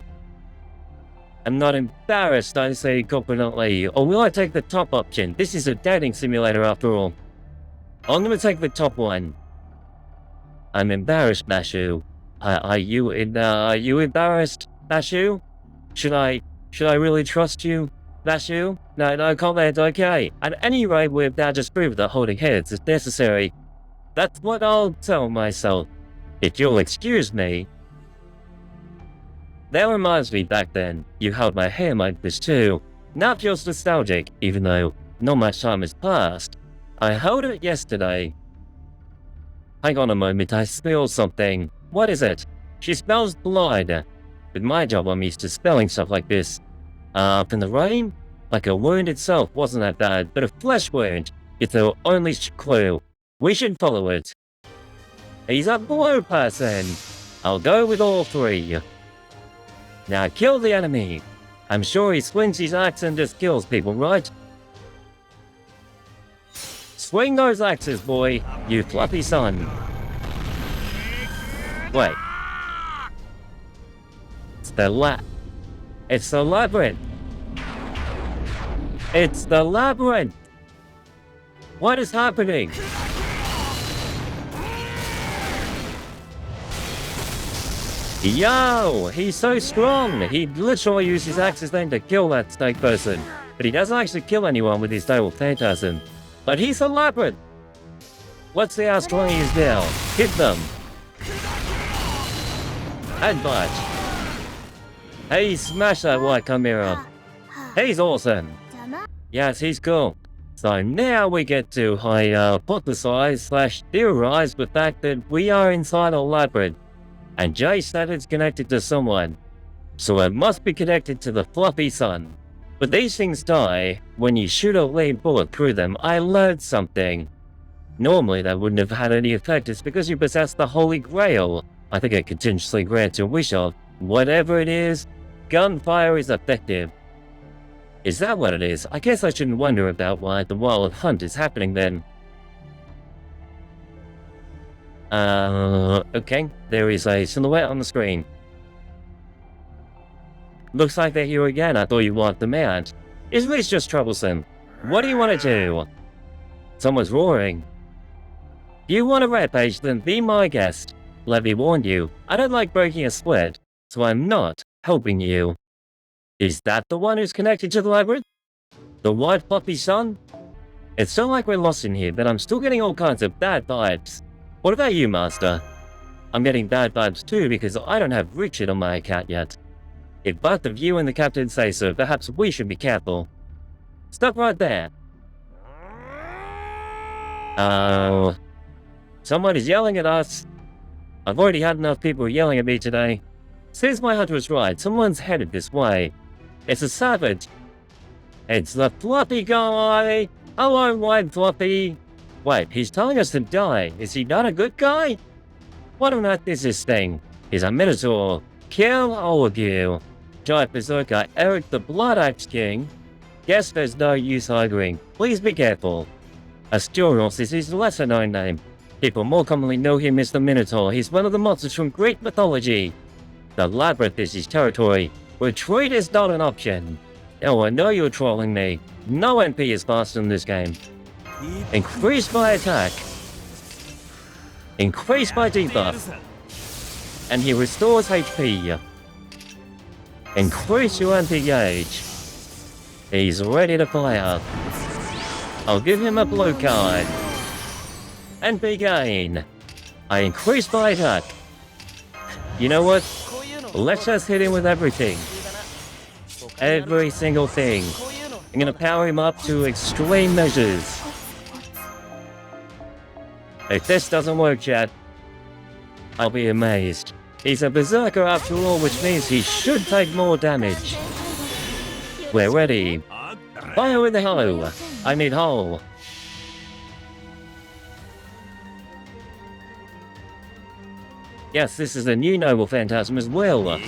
I'm not embarrassed, I say confidently. Or will I take the top option? This is a dating simulator after all. I'm gonna take the top one. I'm embarrassed, Bashu. Are you embarrassed, Bashu? Should I really trust you, Bashu? No comment, okay. At any rate, we've now just proved that holding hands is necessary. That's what I'll tell myself. If you'll excuse me. That reminds me, back then, you held my hand like this too. Now it feels nostalgic, even though not much time has passed. I held it yesterday. Hang on a moment, I smell something. What is it? She smells blood. With my job, I'm used to smelling stuff like this. From the rain? Like a wound itself wasn't that bad, but a flesh wound. It's the only clue. We should follow it. He's a blue person. I'll go with all three. Now kill the enemy. I'm sure he swings his axe and just kills people, right? Swing those axes, boy, you fluffy son. Wait. It's the labyrinth. It's the labyrinth. What is happening? Yo, he's so strong. He literally used his axes then to kill that snake person. But he doesn't actually kill anyone with his double phantasm. But he's a labyrinth. Let's see how strong he is now. Hit them. Headbutt. Hey, smash that white chimera. He's awesome. Yes, he's cool. So now we get to hypothesize/theorize the fact that we are inside a labyrinth. And Jay said it's connected to someone. So it must be connected to the fluffy sun. But these things die when you shoot a lead bullet through them. I learned something. Normally that wouldn't have had any effect. It's because you possess the Holy Grail. I think it continuously grants your wish of whatever it is. Gunfire is effective. Is that what it is? I guess I shouldn't wonder about why the wild hunt is happening then. Okay. There is a silhouette on the screen. Looks like they're here again. I thought you wanted them out. Isn't this just troublesome? What do you want to do? Someone's roaring. If you want a rampage, then be my guest. Let me warn you, I don't like breaking a sweat, so I'm not helping you. Is that the one who's connected to the labyrinth? The white fluffy sun? It's not like we're lost in here, but I'm still getting all kinds of bad vibes. What about you, Master? I'm getting bad vibes too because I don't have Richard on my account yet. If both of you and the captain say so, perhaps we should be careful. Stop right there. Someone is yelling at us. I've already had enough people yelling at me today. Says my hunter was right, someone's headed this way. It's a savage. It's the fluffy guy. Hello, white fluffy. Wait, he's telling us to die. Is he not a good guy? What on earth is this thing? He's a minotaur. Kill all of you. Giant berserker Eric the Blood Axe King. Guess there's no use arguing. Please be careful. Asterios is his lesser known name. People more commonly know him as the Minotaur. He's one of the monsters from Greek mythology. The labyrinth is his territory. Retreat is not an option. Oh, I know you're trolling me. No NP is faster in this game. Increase my attack. Increase my debuff. And he restores HP. Increase your NP gauge. He's ready to fire. I'll give him a blue card. NP gain. I increased my attack. You know what? Let's just hit him with everything. Every single thing. I'm gonna power him up to extreme measures. If this doesn't work, chat, I'll be amazed. He's a berserker after all, which means he should take more damage. We're ready. Fire in the hollow. I need hole. Yes, this is a new noble phantasm as well.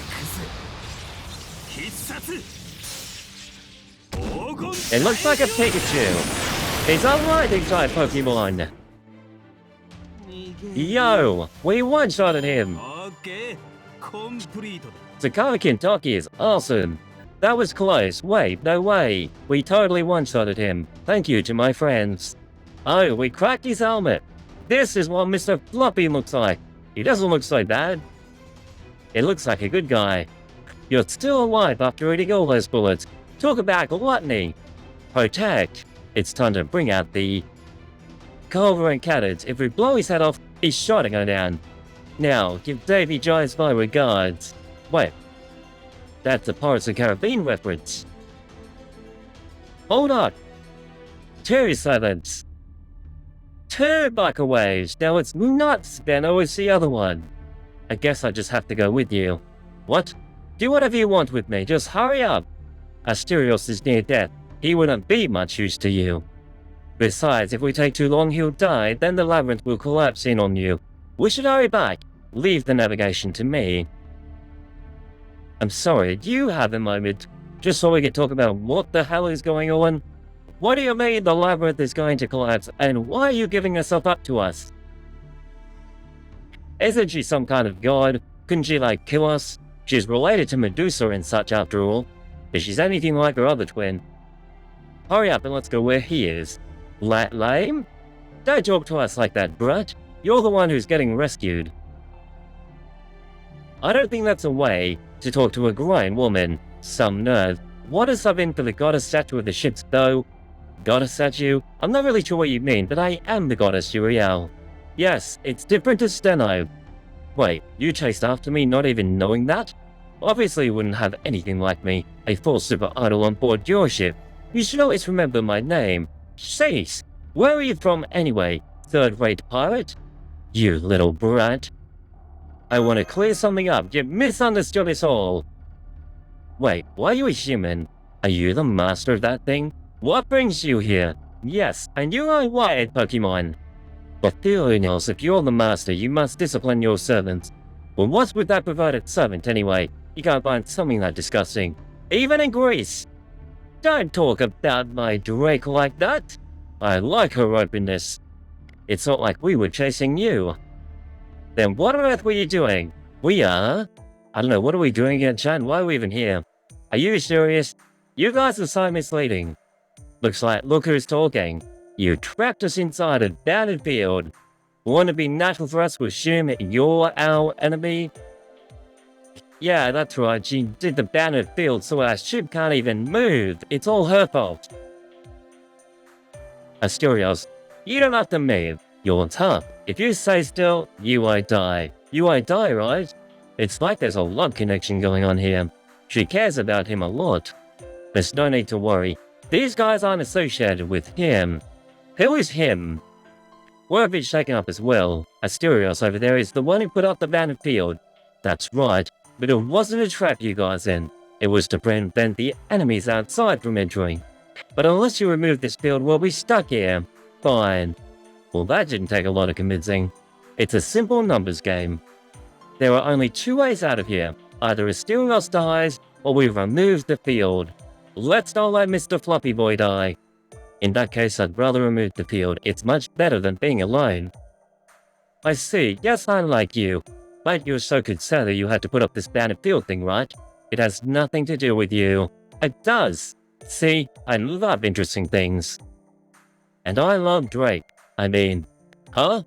It looks like a Pikachu. He's a lightning type Pokemon. Yo, we one-shotted him. Sakara Kentucky is awesome. That was close. Wait, no way. We totally one-shotted him. Thank you to my friends. Oh, we cracked his helmet. This is what Mr. Floppy looks like. He doesn't look so bad. He looks like a good guy. You're still alive after eating all those bullets. Talk about gluttony. Protect. It's time to bring out the Culverin cannons. If we blow his head off, his shot to go down. Now, give Davy Jones my regards. Wait. That's a Pirates of the Caribbean reference. Hold on. 2 silence. 2 microwaves. Now it's not Spano, it's the other one. I guess I just have to go with you. What? Do whatever you want with me, just hurry up. Asterios is near death. He wouldn't be much use to you. Besides, if we take too long, he'll die, then the labyrinth will collapse in on you. We should hurry back. Leave the navigation to me. I'm sorry, do you have a moment? Just so we can talk about what the hell is going on? What do you mean the labyrinth is going to collapse, and why are you giving yourself up to us? Isn't she some kind of god? Couldn't she, like, kill us? She's related to Medusa and such, after all. If she's anything like her other twin. Hurry up and let's go where he is. Lame? Don't talk to us like that, Brett. You're the one who's getting rescued. I don't think that's a way to talk to a grown woman. Some nerve. What is up in for the goddess statue of the ships, though? Goddess statue? I'm not really sure what you mean, but I am the goddess Euryale. Yes, it's different to Steno. Wait, you chased after me not even knowing that? Obviously you wouldn't have anything like me, a full super idol on board your ship. You should always remember my name. Cease! Where are you from anyway? Third-rate pirate? You little brat. I want to clear something up. You misunderstood us all. Wait, why are you a human? Are you the master of that thing? What brings you here? Yes, and you are wired, Pokemon. But Theorenos, if you're the master, you must discipline your servants. Well, what's with that provided servant anyway? You can't find something that disgusting. Even in Greece. Don't talk about my Drake like that. I like her openness. It's not like we were chasing you. Then what on earth were you doing? We are? I don't know, what are we doing here, chat? Why are we even here? Are you serious? You guys are so misleading. Looks like, look who's talking. You trapped us inside a bounded field. Wouldn't it be natural for us to assume you're our enemy? Yeah, that's right, she did the bounded field so our ship can't even move. It's all her fault. Asterios, you don't have to move. You're tough. If you stay still, you won't die. You won't die, right? It's like there's a love connection going on here. She cares about him a lot. There's no need to worry. These guys aren't associated with him. Who is him? Word is shaken up as well. Asterios over there is the one who put up the bounded field. That's right, but it wasn't a trap you guys in. It was to prevent the enemies outside from entering. But unless you remove this field, we'll be stuck here. Fine. Well, that didn't take a lot of convincing. It's a simple numbers game. There are only 2 ways out of here. Either Asterios dies, or we remove the field. Let's not let Mr. Floppy Boy die. In that case, I'd rather remove the field. It's much better than being alone. I see. Yes, I like you. But you're so concerned that you had to put up this bounded field thing, right? It has nothing to do with you. It does. See, I love interesting things. And I love Drake. I mean, huh?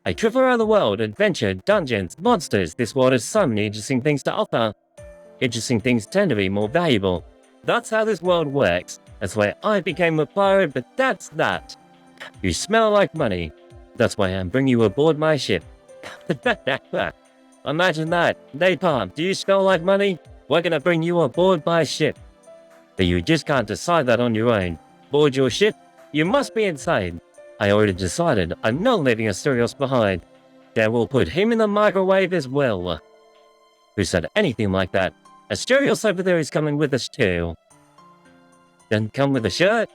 A trip around the world, adventure, dungeons, monsters. This world has so many interesting things to offer. Interesting things tend to be more valuable. That's how this world works. That's why I became a pirate, but that's that. You smell like money. That's why I'm bringing you aboard my ship. Imagine that. Napalm, do you smell like money? We're gonna bring you aboard my ship. But you just can't decide that on your own. Board your ship? You must be insane. I already decided I'm not leaving Asterios behind. Then we'll put him in the microwave as well. Who said anything like that? Asterios over there is coming with us too. Then come with a shirt?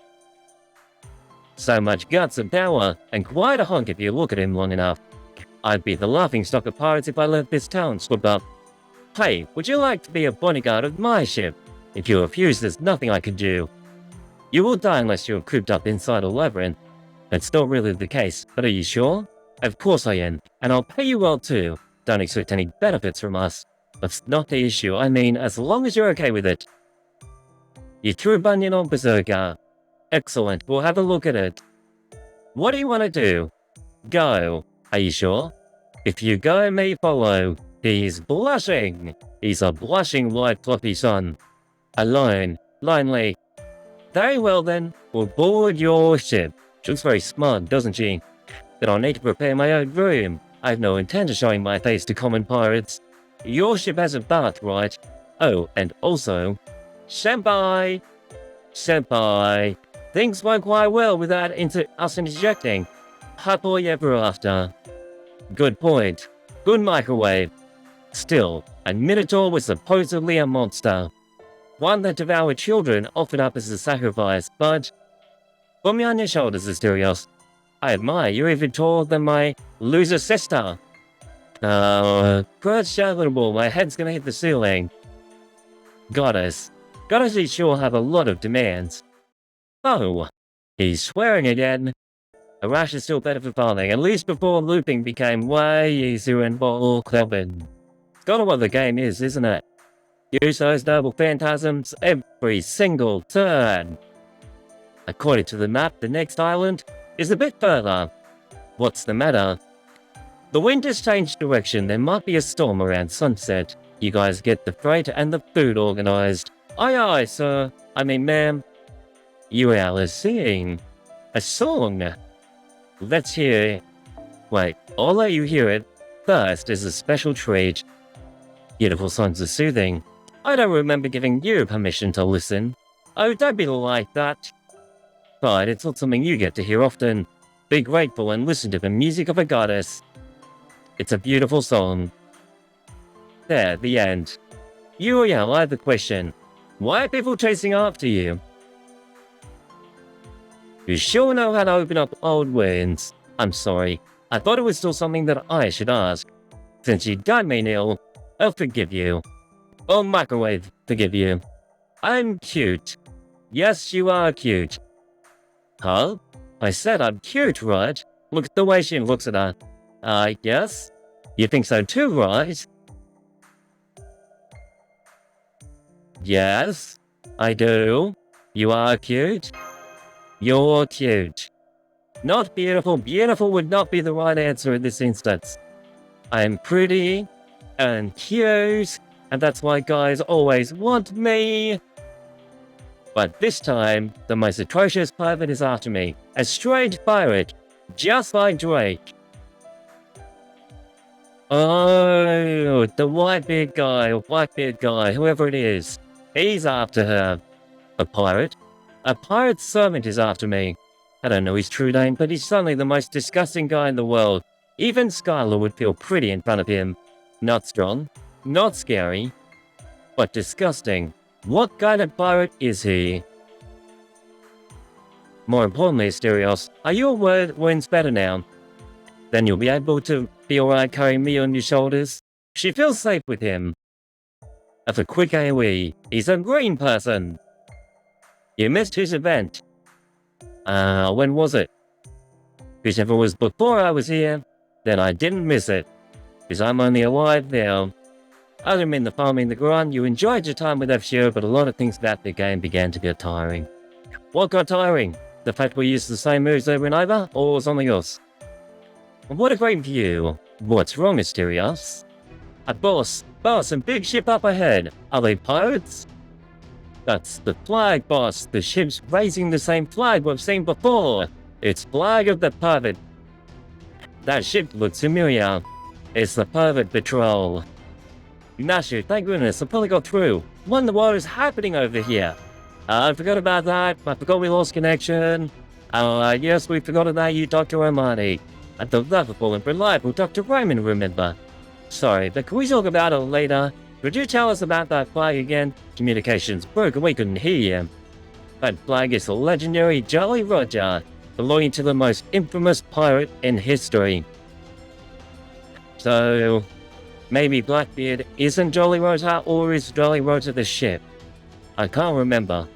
So much guts and power, and quite a hunk if you look at him long enough. I'd be the laughingstock of pirates if I let this town slip up. Hey, would you like to be a bodyguard of my ship? If you refuse, there's nothing I can do. You will die unless you're cooped up inside a labyrinth. That's not really the case, but are you sure? Of course I am, and I'll pay you well too. Don't expect any benefits from us. That's not the issue, I mean, as long as you're okay with it. You threw Bunyan on Berserker. Excellent, we'll have a look at it. What do you want to do? Go. Are you sure? If you go, me follow. He's blushing. He's a blushing white fluffy son. Alone. Lonely. Very well then, we'll board your ship. She looks very smart, doesn't she? Then I'll need to prepare my own room. I have no intent of showing my face to common pirates. Your ship has a bath, right? Oh, and also... Senpai! Senpai! Things went quite well without us interjecting. Happily ever after. Good point. Good microwave. Still, a Minotaur was supposedly a monster. One that devoured children offered up as a sacrifice, but... Put me on your shoulders, Asterios. I admire you even taller than my loser sister. Quite charitable, my head's gonna hit the ceiling. Goddess. Goddesses sure have a lot of demands. Oh, he's swearing again. A rash is still better for farming, at least before looping became way easier and more clever. It's kind of what the game is, isn't it? Use those noble phantasms every single turn. According to the map, the next island is a bit further. What's the matter? The wind has changed direction, there might be a storm around sunset. You guys get the freight and the food organized. Aye aye, sir. I mean, ma'am. Euryale is singing a song. Let's hear it. Wait, I'll let you hear it. First is a special treat. Beautiful songs are soothing. I don't remember giving you permission to listen. Oh, don't be like that. But it's not something you get to hear often. Be grateful and listen to the music of a goddess. It's a beautiful song. There, the end. Euryale, I have a question. Why are people chasing after you? You sure know how to open up old wounds. I'm sorry. I thought it was still something that I should ask. Since you done me, Neil, I'll forgive you. Or microwave, forgive you. I'm cute. Yes, you are cute. Huh? I said I'm cute, right? Look at the way she looks at her. Yes? You think so too, right? Yes, I do. You are cute. You're cute. Not beautiful. Beautiful would not be the right answer in this instance. I'm pretty and cute, and that's why guys always want me. But this time, the most atrocious pirate is after me. A strange pirate, just like Drake. Oh, the white-beard guy, whoever it is. He's after her. A pirate? A pirate's servant is after me. I don't know his true name, but he's suddenly the most disgusting guy in the world. Even Skylar would feel pretty in front of him. Not strong, not scary, but disgusting. What kind of pirate is he? More importantly, Asterios, are your wounds better now? Then you'll be able to be alright carrying me on your shoulders. She feels safe with him. Of a quick AoE, he's a green person. You missed his event. When was it? Whichever was before I was here, then I didn't miss it. Because I'm only alive now. I didn't mean the farming the grind. You enjoyed your time with FCO, but a lot of things about the game began to get tiring. What got tiring? The fact we used the same moves over and over, or something else? What a great view. What's wrong, Asterios? A boss, and big ship up ahead. Are they pirates? That's the flag, boss. The ship's raising the same flag we've seen before. It's flag of the pirate. That ship looks familiar. It's the pervert patrol. Nashu, thank goodness, I finally got through. Wonder what is happening over here. I forgot about that. I forgot we lost connection. Yes, we forgot about you, Dr. Armani. And the lovable and reliable Dr. Raymond, remember. Sorry, but can we talk about it later? Could you tell us about that flag again? Communications broke and we couldn't hear you. That flag is the legendary Jolly Roger, belonging to the most infamous pirate in history. So, maybe Blackbeard isn't Jolly Roger, or is Jolly Roger the ship? I can't remember.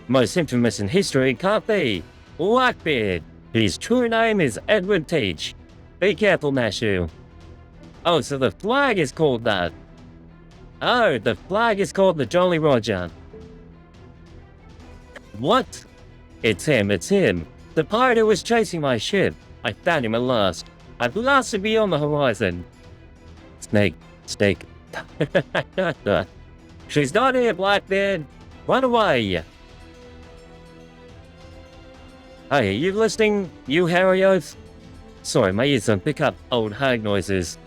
Most infamous in history can't be Blackbeard. His true name is Edward Teach. Be careful, Mashu. Oh, so the flag is called that. Oh, the flag is called the Jolly Roger. What? It's him, it's him. The pirate who was chasing my ship. I found him at last. I've blasted beyond the horizon. Snake. She's not here, Blackbeard. Run away. Hey, are you listening, you Heracles? Sorry, my ears don't pick up old hag noises.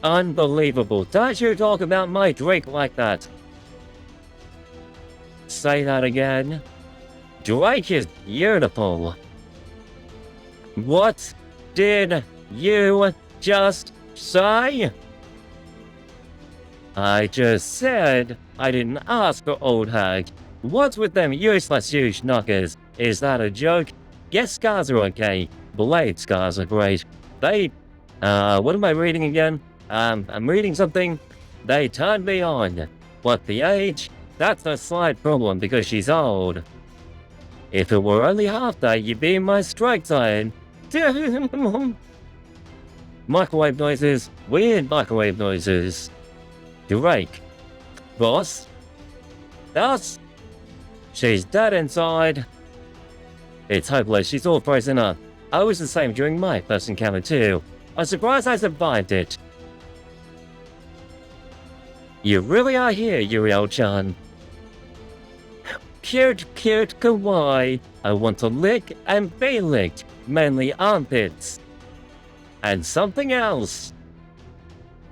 Unbelievable. Don't you talk about my Drake like that. Say that again. Drake is beautiful. What did you just say? I just said I didn't ask for old hag. What's with them useless huge knockers? Is that a joke? Yes, scars are okay. Blade scars are great. What am I reading again? I'm reading something. They turned me on. What, the age? That's a slight problem because she's old. If it were only half day, you'd be in my strike zone. Microwave noises. Weird microwave noises. Drake. Boss? Boss? She's dead inside. It's hopeless, she's all frozen up. I was the same during my first encounter too. I'm surprised I survived it. You really are here, Euryale-chan. Cute, kawaii. I want to lick and be licked, mainly armpits. And something else.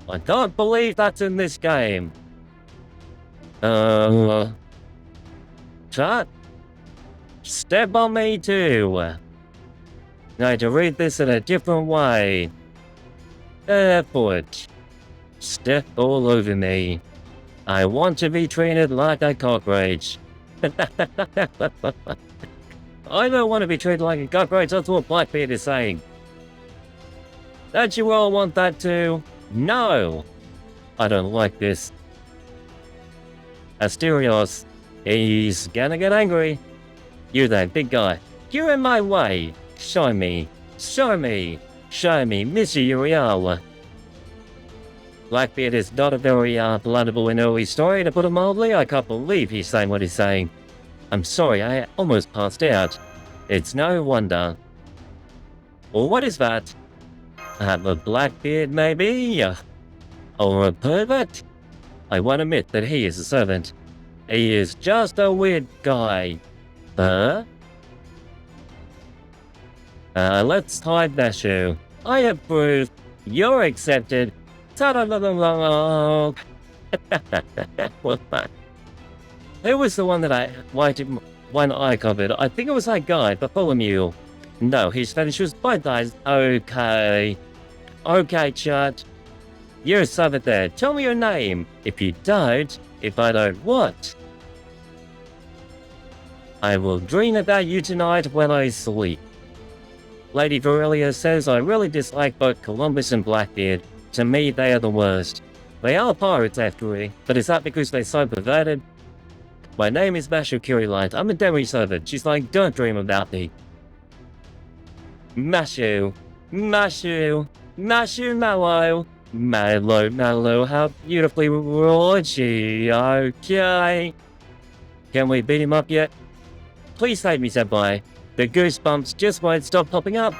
I can't believe that's in this game. Chat? Step on me too. Now to read this in a different way. Airport. Step all over me. I want to be treated like a cockroach. I don't want to be treated like a cockroach, that's what Blackbeard is saying. Don't you all want that too? No! I don't like this. Asterios. He's gonna get angry. You there, big guy. You're in my way. Show me. Show me. Show me, Mr. Euryale. Blackbeard is not a very palatable and early story, to put it mildly. I can't believe he's saying what he's saying. I'm sorry, I almost passed out. It's no wonder. Or what is that? A Blackbeard, maybe? Or a pervert? I won't admit that he is a servant. He is just a weird guy. Huh? Let's hide that shoe. I approve. You're accepted. Ta-da-da-da-da. Who was the one that I covered? I think it was that guy, Bartholomew. No, his fetish was both eyes. Okay. Okay, chat. You're a servant there. Tell me your name. If you don't, if I don't what? I will dream about you tonight when I sleep. Lady Euryale says I really dislike both Columbus and Blackbeard. To me, they are the worst. They are pirates after all, but is that because they're so perverted? My name is Mashu Curilight. I'm a demi servant. She's like, don't dream about me. Mashu. Mashu. Mashu Mallow. Mallow, how beautifully roared she. Okay. Can we beat him up yet? Please save me, senpai. The goosebumps just won't stop popping up.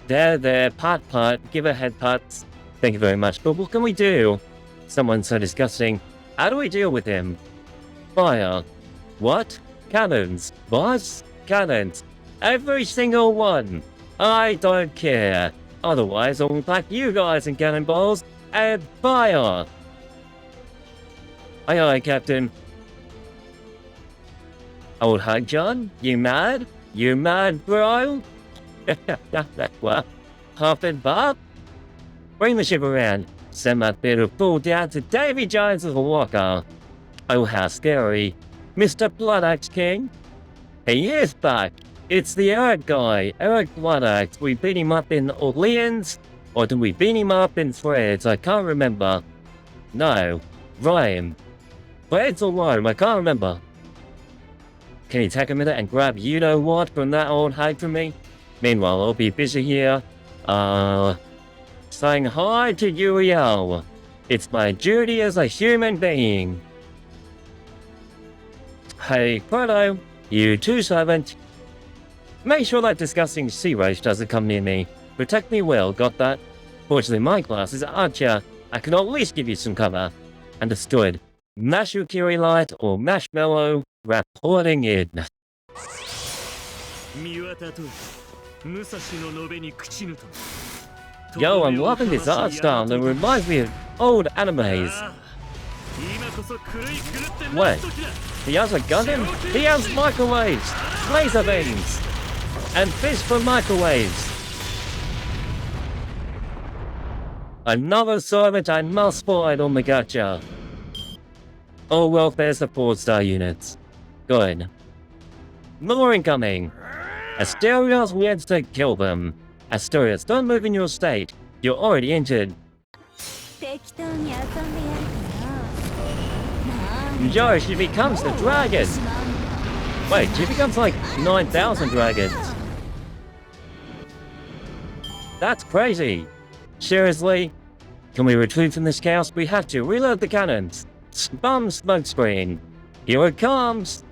There, part, give her head pats. Thank you very much, but what can we do? Someone's so disgusting. How do we deal with him? Fire. What? Cannons. Boss? Cannons. Every single one. I don't care. Otherwise, I'll pack you guys in cannonballs and fire! Aye aye, Captain. Old Hug John, you mad? You mad, bro? Well, Huff Bob? Bring the ship around. Send that bit of fool down to Davy Jones of the Walker. Oh, how scary. Mr. Bloodaxe King? He is back. It's the Eric guy, Eric Bloodaxe. We beat him up in Orleans, or did we beat him up in Threads? I can't remember. No, Rome. Threads or Rome? I can't remember. Can you take a minute and grab you-know-what from that old hag for me? Meanwhile, I'll be busy here, saying hi to Euryale. It's my duty as a human being. Hey, Proto, you too, servant. Make sure that disgusting sea roach doesn't come near me. Protect me well, got that? Fortunately, my class is Archer. I can at least give you some cover. Understood. Mashukiri Light or Marshmallow, reporting in. Yo, I'm loving this art style that reminds me of old animes. Wait, he has a gun? He has microwaves, laser beams, and fish for microwaves. Another servant I must find on the gacha. Oh well, there's the 4-star units. Good. More incoming. Asterios wants to kill them. Asterios, don't move in your state. You're already injured. Yo, she becomes the dragon. Wait, she becomes like 9,000 dragons. That's crazy. Seriously? Can we retreat from this chaos? We have to. Reload the cannons. Spam smokescreen. Here it comes.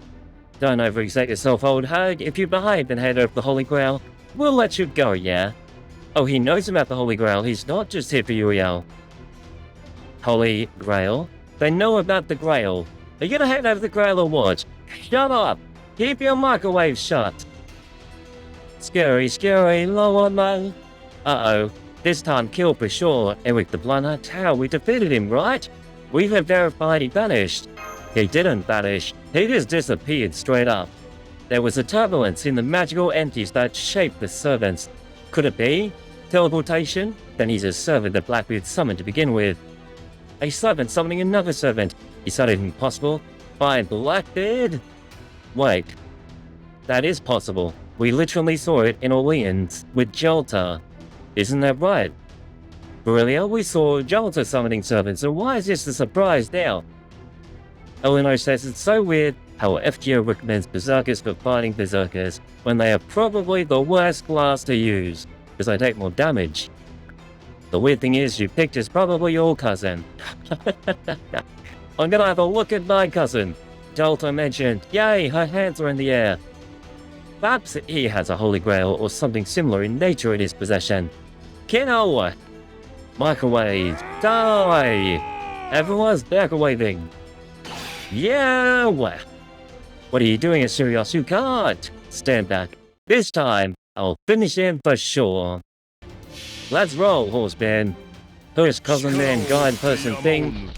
Don't overexert yourself, old hag. If you behave and head over the Holy Grail, we'll let you go, yeah? Oh, he knows about the Holy Grail. He's not just here for Euryale. Holy Grail? They know about the Grail. Are you gonna head over the Grail or what? Shut up! Keep your microwave shut! Scary, scary, low on low. Uh-oh. This time kill for sure. Eric the Blunter Tower, we defeated him, right? We have verified he vanished. He didn't vanish. He just disappeared straight up. There was a turbulence in the magical entities that shaped the servants. Could it be? Teleportation? Then he's a servant that Blackbeard summoned to begin with. A servant summoning another servant. Is that even possible? By Blackbeard? Wait. That is possible. We literally saw it in Orleans with Jolta. Isn't that right? Earlier we saw Jolta summoning servants, so why is this a surprise now? Eleanor says it's so weird how FGO recommends Berserkers for fighting Berserkers when they are probably the worst class to use, because they take more damage. The weird thing is you picked is probably your cousin. I'm gonna have a look at my cousin. Jolta mentioned, yay, her hands are in the air. Perhaps he has a Holy Grail or something similar in nature in his possession. Kino! Microwave, die! Everyone's microwaving. Yeah! What are you doing, Asterios? You can't! Stand back. This time, I'll finish him for sure. Let's roll, horseman. First cousin man, guide person thing.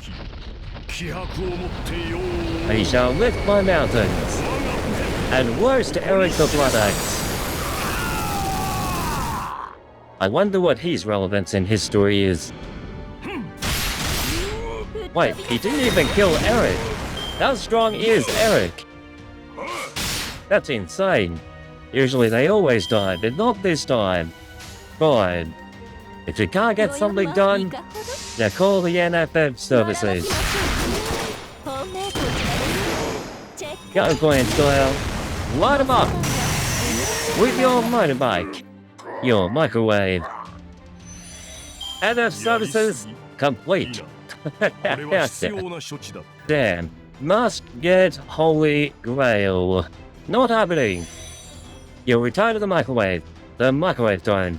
He shall lift my mountains. And worst Eric the Bloodaxe. I wonder what his relevance in his story is. Wait, he didn't even kill Eric. How strong is Eric? That's insane. Usually they always die, but not this time. Fine. If you can't get something done, then call the NFF services. Go, Gwen Style. Light 'em up! With your motorbike. Your microwave. NF services complete. Damn. Must get Holy Grail. Not happening. You'll return to the microwave. The microwave throne.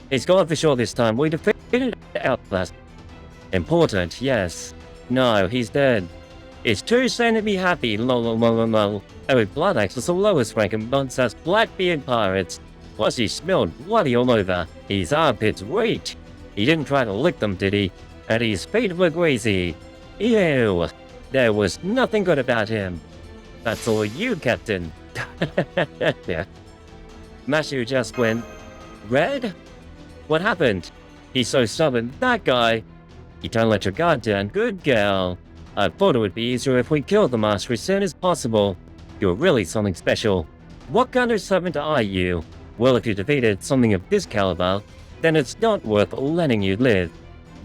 It's gone for sure this time. We defeated Outlast. Important, yes. No, he's dead. It's too soon to be happy, lol. Eric Bloodaxe was the lowest rank amongst us Blackbeard pirates. Plus he smelled bloody all over. His armpits reeked. He didn't try to lick them, did he? And his feet were greasy. Ew. There was nothing good about him. That's all you, Captain. Yeah. Mashu just went red? What happened? He's so stubborn, that guy. You don't let your guard down, good girl. I thought it would be easier if we killed the master as soon as possible. You're really something special. What kind of servant are you? Well, if you defeated something of this caliber, then it's not worth letting you live.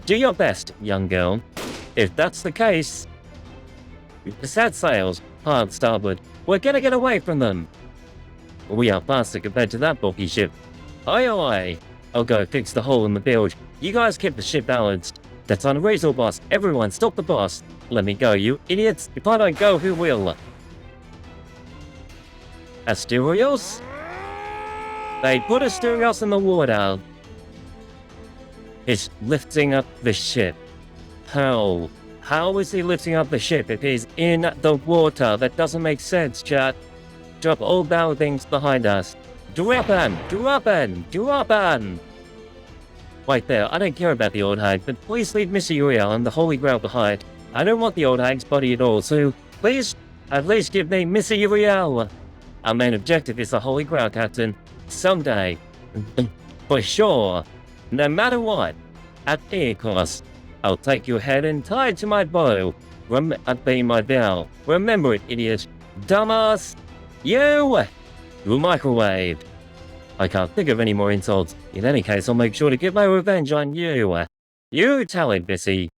Do your best, young girl. If that's the case... Set sails, hard starboard. We're gonna get away from them. We are faster compared to that bulky ship. Aye aye. I'll go fix the hole in the bilge. You guys keep the ship balanced. That's unreasonable, boss. Everyone stop the boss. Let me go, you idiots. If I don't go, who will? Asterios? They put Asterios in the water. He's lifting up the ship. How? How is he lifting up the ship if he's in the water? That doesn't make sense, chat. Drop all bad things behind us. Drop him! Drop him! Drop him! Right there, I don't care about the old hag, but please leave Mr. Euryale and the Holy Grail behind. I don't want the old hag's body at all, so please, at least give me Mr. Euryale. Our main objective is the Holy Grail, Captain. Someday. For sure. No matter what. At any cost. I'll take your head and tie it to my bow. I'd be my vow. Remember it, idiot. Dumbass. You! You're microwaved. I can't think of any more insults. In any case, I'll make sure to get my revenge on you. You tell it, Bissy.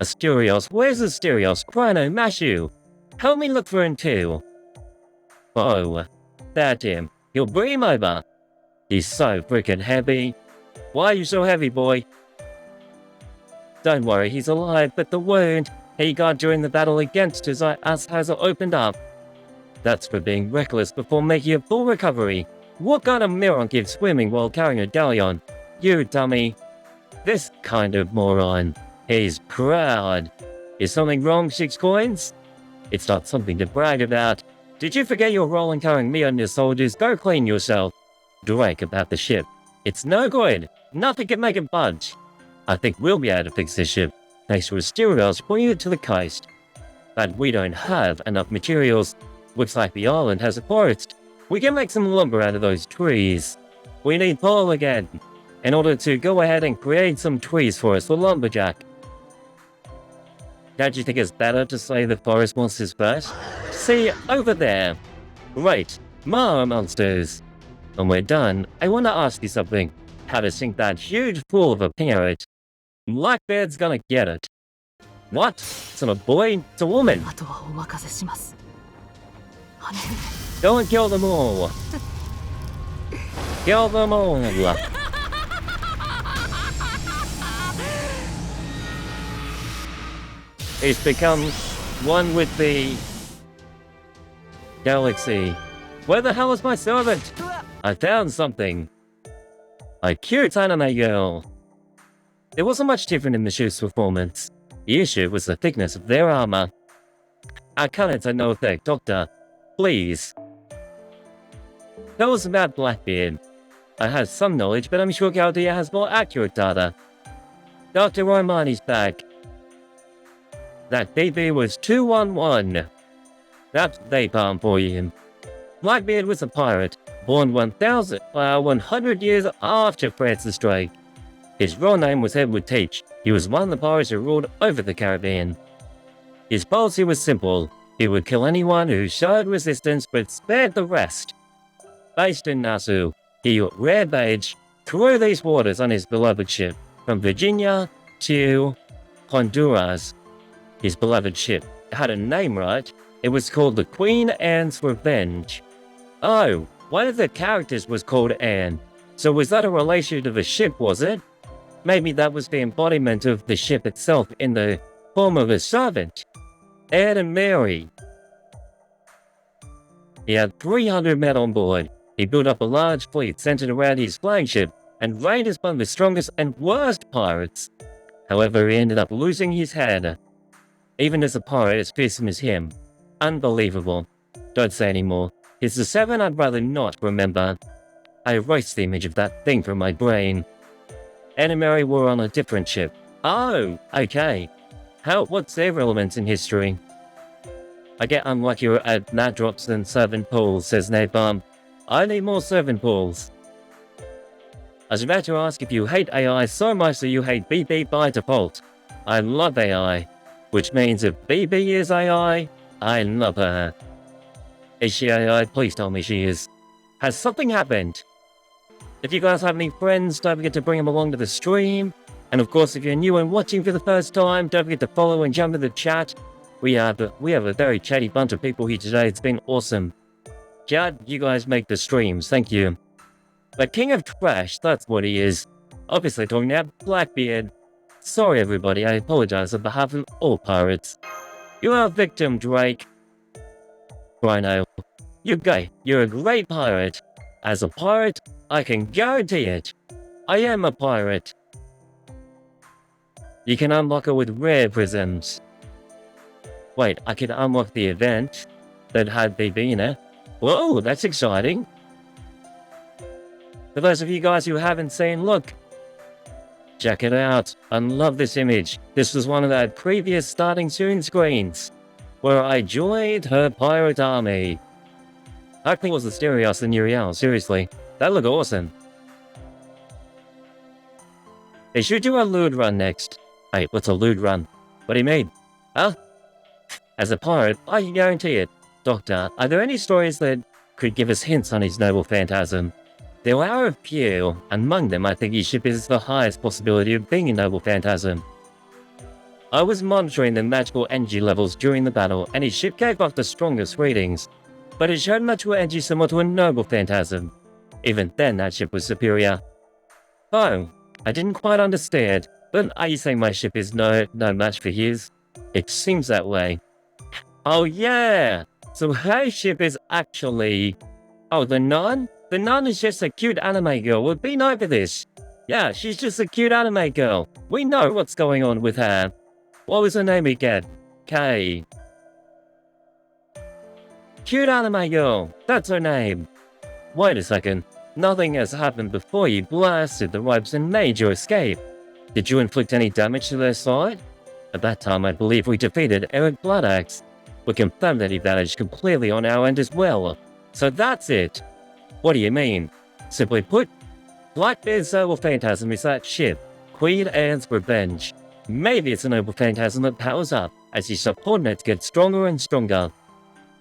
Asterios, where's Asterios? Chrono, Mashu. Help me look for him too. Oh, that's him. He'll bring him over. He's so freaking heavy. Why are you so heavy, boy? Don't worry, he's alive, but the wound he got during the battle against us has opened up. That's for being reckless before making a full recovery. What kind of moron gives swimming while carrying a galleon? You dummy. This kind of moron. He's proud. Is something wrong, 6 coins? It's not something to brag about. Did you forget your role in carrying me and your soldiers? Go clean yourself. Drake about the ship. It's no good. Nothing can make it budge. I think we'll be able to fix this ship, thanks to Asterios bringing it to the coast. But we don't have enough materials. Looks like the island has a forest. We can make some lumber out of those trees. We need Paul again, in order to go ahead and create some trees for us for Lumberjack. Don't you think it's better to slay the forest monsters first? See, over there. Right, more monsters. When we're done, I want to ask you something. How to sink that huge fool of a parrot. Blackbeard's gonna get it. What? It's not a boy, it's a woman. Go and kill them all. Kill them all. He's become one with the galaxy. Where the hell is my servant? I found something. A cute anime girl. There wasn't much different in the ship's performance. The issue was the thickness of their armor. Our cannons had no effect, Doctor. Please. Tell us about Blackbeard. I have some knowledge, but I'm sure Galdia has more accurate data. Dr. Romani's back. That baby was 211. That's napalm for you. Blackbeard was a pirate, born 100 years after Francis Drake. His real name was Edward Teach. He was one of the pirates who ruled over the Caribbean. His policy was simple. He would kill anyone who showed resistance but spared the rest. Based in Nassau, he rampaged through these waters on his beloved ship, from Virginia to Honduras. His beloved ship had a name, right? It was called the Queen Anne's Revenge. Oh, one of the characters was called Anne. So was that a relation to the ship, was it? Maybe that was the embodiment of the ship itself in the form of a servant. Anne and Mary. He had 300 men on board. He built up a large fleet centered around his flagship and reigned as one of the strongest and worst pirates. However, he ended up losing his head. Even as a pirate as fearsome as him. Unbelievable. Don't say anymore. It's the 7 I'd rather not remember. I erased the image of that thing from my brain. Anne and Mary were on a different ship. Oh, okay. What's their relevance in history? I get unluckier at gnat drops than servant pools, says Napalm. I need more servant pools. I was about to ask if you hate AI so much that you hate BB by default. I love AI, which means if BB is AI, I love her. Is she AI? Please tell me she is. Has something happened? If you guys have any friends, don't forget to bring them along to the stream. And of course, if you're new and watching for the first time, don't forget to follow and jump to the chat. We have a very chatty bunch of people here today. It's been awesome. Chat, you guys make the streams. Thank you. The King of Trash, that's what he is. Obviously talking about Blackbeard. Sorry everybody, I apologize on behalf of all pirates. You are a victim, Drake. Rhino, you're gay. You're a great pirate. As a pirate, I can guarantee it. I am a pirate. You can unlock it with rare prisms. Wait, I can unlock the event that had BB in it. Whoa, that's exciting. For those of you guys who haven't seen, look. Check it out. I love this image. This was one of the previous starting soon screens, where I joined her pirate army. I think it was Asterios and Euryale, seriously. That looked awesome. They should do a lewd run next. Wait, what's a lewd run? What do you mean? Huh? As a pirate, I can guarantee it. Doctor, are there any stories that could give us hints on his noble phantasm? There are a few. Among them, I think his ship is the highest possibility of being a noble phantasm. I was monitoring the magical energy levels during the battle, and his ship gave off the strongest readings, but it showed magical energy similar to a noble phantasm. Even then, that ship was superior. Oh, I didn't quite understand, but are you saying my ship is no match for his? It seems that way. Oh yeah! So her ship is actually... Oh, the nun? The nun is just a cute anime girl. We've been over this. Yeah, she's just a cute anime girl. We know what's going on with her. What was her name again? Kay. Cute anime girl. That's her name. Wait a second. Nothing has happened before you blasted the ropes and made your escape. Did you inflict any damage to their side? At that time, I believe we defeated Eric Bloodaxe. We confirmed that he vanished completely on our end as well. So that's it. What do you mean? Simply put, Blackbeard's noble phantasm is that ship, Queen Anne's Revenge. Maybe it's a noble phantasm that powers up as his subordinates get stronger and stronger.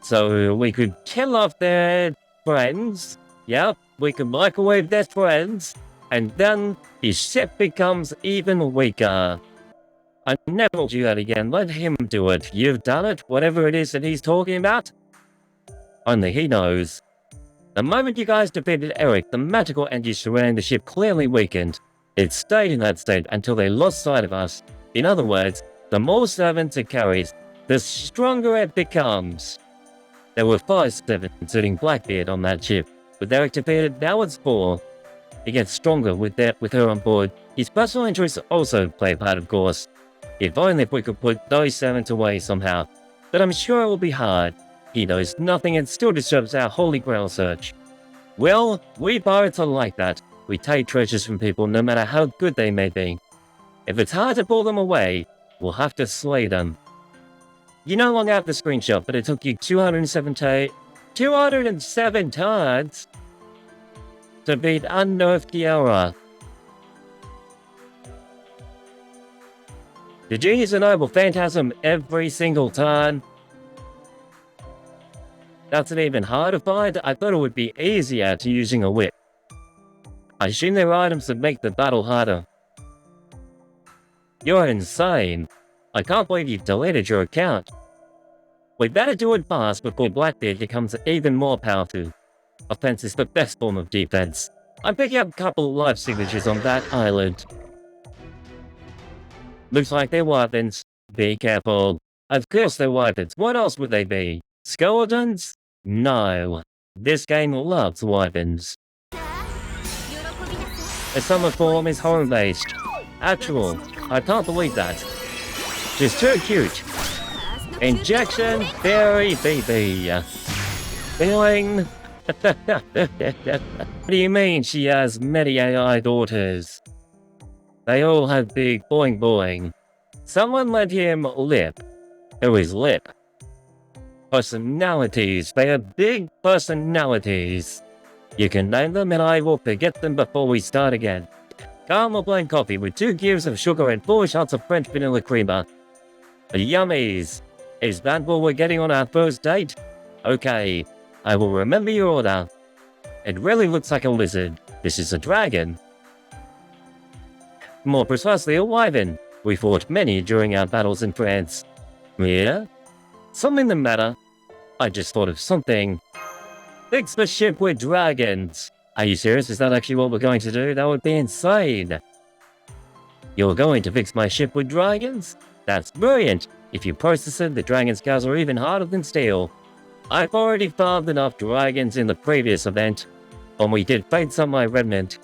So we could kill off their friends. Yep, we could microwave their friends. And then his ship becomes even weaker. I never will do that again. Let him do it. You've done it, whatever it is that he's talking about. Only he knows. The moment you guys defeated Eric, the magical energy surrounding the ship clearly weakened. It stayed in that state until they lost sight of us. In other words, the more servants it carries, the stronger it becomes. There were 5 servants, including Blackbeard, on that ship. With Eric defeated, now it's 4. It gets stronger with her on board. His personal interests also play a part, of course. If only we could put those servants away somehow. But I'm sure it will be hard. He knows nothing and still disturbs our Holy Grail search. Well, we pirates are like that. We take treasures from people no matter how good they may be. If it's hard to pull them away, we'll have to slay them. You no longer have the screenshot, but it took you 207 turns to beat Unnerved Kiara. Did you use a noble phantasm every single time? That's an even harder fight. I thought it would be easier to using a whip. I assume there are items that make the battle harder. You're insane. I can't believe you've deleted your account. We better do it fast before Blackbeard becomes even more powerful. Offense is the best form of defense. I'm picking up a couple of life signatures on that island. Looks like they're weapons. Be careful. Of course they're weapons. What else would they be? Skeletons? No. This game loves weapons. The summer form is home-based. Actual. I can't believe that. Just too cute. Injection Fairy BB. Feeling What do you mean she has many AI daughters? They all have big boing boing. Someone let him Lip. Who is Lip? Personalities. They have big personalities. You can name them and I will forget them before we start again. Caramel blend coffee with 2 cubes of sugar and 4 shots of French vanilla creamer. Yummies. Is that what we're getting on our first date? Okay, I will remember your order. It really looks like a lizard. This is a dragon. More precisely, a wyvern. We fought many during our battles in France. Yeah? Something the matter? I just thought of something. Fix the ship with dragons. Are you serious? Is that actually what we're going to do? That would be insane. You're going to fix my ship with dragons? That's brilliant. If you process it, the dragon scales are even harder than steel. I've already farmed enough dragons in the previous event. When we did Fates on my remnant.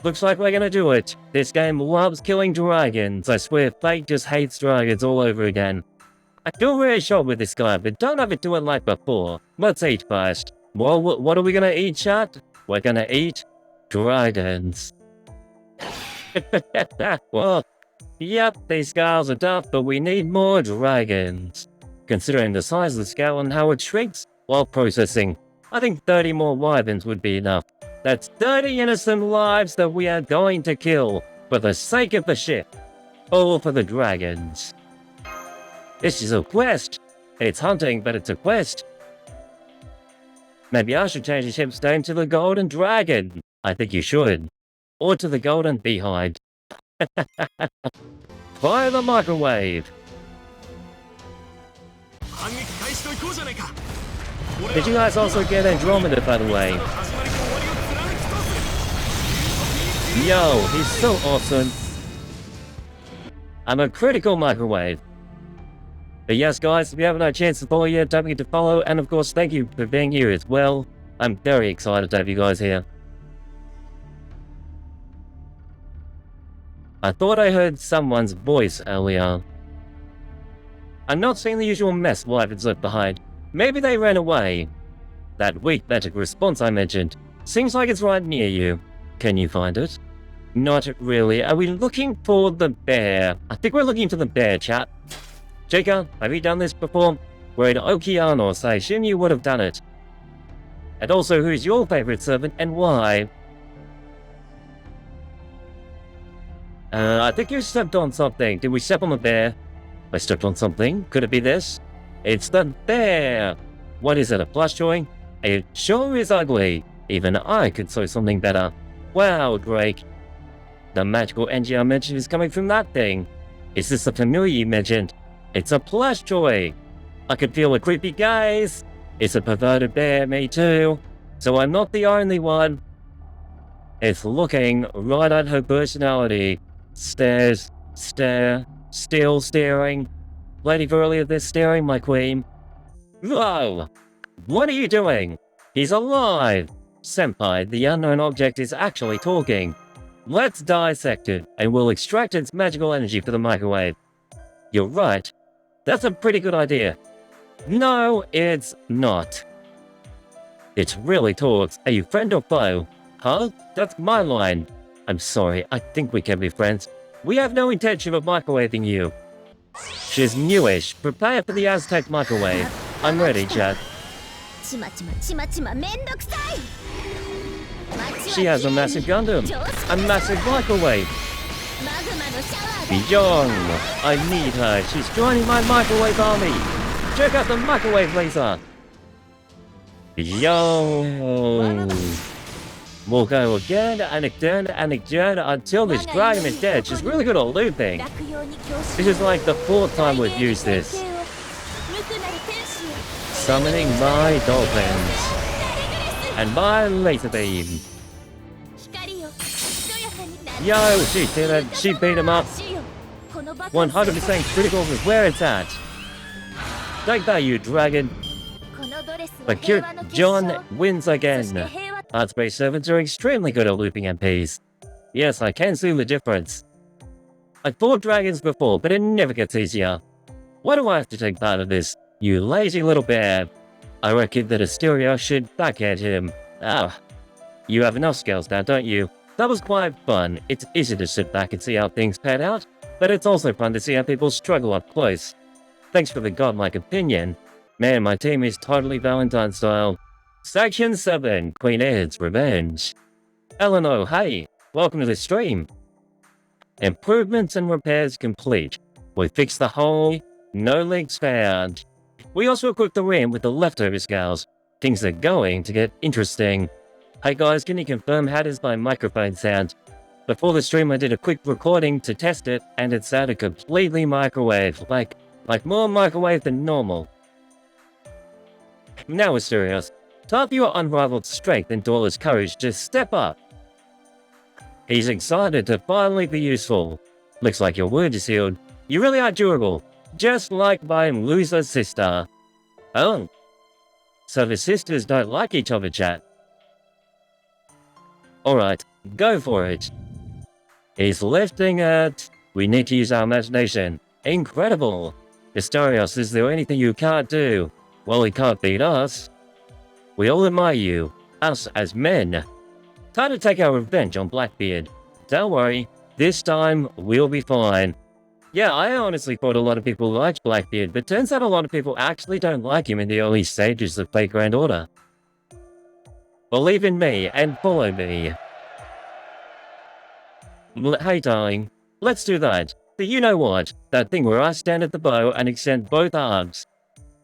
Looks like we're gonna do it. This game loves killing dragons. I swear Fate just hates dragons all over again. I feel really short with this guy, but don't have it do it like before. Let's eat first. Well, what are we gonna eat, chat? We're gonna eat dragons. Well, yep, these scales are tough, but we need more dragons. Considering the size of the scale and how it shrinks while processing, I think 30 more wyverns would be enough. That's 30 innocent lives that we are going to kill for the sake of the ship. All for the dragons. This is a quest. It's hunting, but it's a quest. Maybe I should change the ship's name to the Golden Dragon. I think you should. Or to the Golden Beehive. Fire the microwave. Did you guys also get Andromeda, by the way? Yo, he's so awesome. I'm a critical microwave. But yes, guys, if you haven't had a chance to follow yet, don't forget to follow. And of course, thank you for being here as well. I'm very excited to have you guys here. I thought I heard someone's voice earlier. I'm not seeing the usual mess wyverns left behind. Maybe they ran away. That weak magic response I mentioned seems like it's right near you. Can you find it? Not really. Are we looking for the bear? I think we're looking for the bear, chat. Chica, have you done this before? We're in Okeanos. I assume you would have done it. And also, who's your favorite servant and why? I think you stepped on something. Did we step on the bear? I stepped on something. Could it be this? It's the bear! What is it, a plush toy? It sure is ugly. Even I could sew something better. Wow, Drake. The magical energy I mentioned is coming from that thing. Is this the familiar you mentioned? It's a plush toy. I could feel it creepy, guys. It's a perverted bear, me too. So I'm not the only one. It's looking right at her personality. Stares, stare, still staring. Lady Verlia, this staring, my queen. Whoa! What are you doing? He's alive! Senpai, the unknown object is actually talking. Let's dissect it, and we'll extract its magical energy for the microwave. You're right. That's a pretty good idea. No, it's not. It really talks. Are you friend or foe? Huh? That's my line. I'm sorry, I think we can be friends. We have no intention of microwaving you. She's newish. Prepare for the Aztec microwave. I'm ready, chat. She has a massive Gundam. A massive microwave. Beyond. I need her. She's joining my microwave army. Check out the microwave laser. Yo. We'll go again and again and again until this dragon is dead. She's really good at looping. This is like the 4th time we've used this. Summoning my dolphins. And my laser beam. Yo, she did it. She beat him up. 100% critical is where it's at. Take that, you dragon. But cute John wins again. Art-based servants are extremely good at looping MPs. Yes, I can see the difference. I fought dragons before, but it never gets easier. Why do I have to take part of this? You lazy little bear. I reckon that Asterios should backhand him. Ah, you have enough skills now, don't you? That was quite fun. It's easy to sit back and see how things pan out, but it's also fun to see how people struggle up close. Thanks for the godlike opinion. Man, my team is totally Valentine style. Section 7, Queen Ed's Revenge. Eleanor, hey, welcome to the stream. Improvements and repairs complete. We fixed the hole, no leaks found. We also equipped the rim with the leftover scales. Things are going to get interesting. Hey guys, can you confirm how does my microphone sound? Before the stream I did a quick recording to test it, and it sounded completely microwave, like more microwave than normal. Now Asterios, time for your unrivaled strength and Dorla's courage to step up. He's excited to finally be useful. Looks like your wound is healed. You really are durable, just like my loser sister. Oh, so the sisters don't like each other, chat. Alright, go for it. He's lifting it. We need to use our imagination. Incredible. Asterios, is there anything you can't do? Well, he can't beat us. We all admire you, us as men. Time to take our revenge on Blackbeard. Don't worry, this time we'll be fine. Yeah, I honestly thought a lot of people liked Blackbeard, but turns out a lot of people actually don't like him in the early stages of Fate Grand Order. Believe in me and follow me. Hey darling, let's do that. But you know what? That thing where I stand at the bow and extend both arms.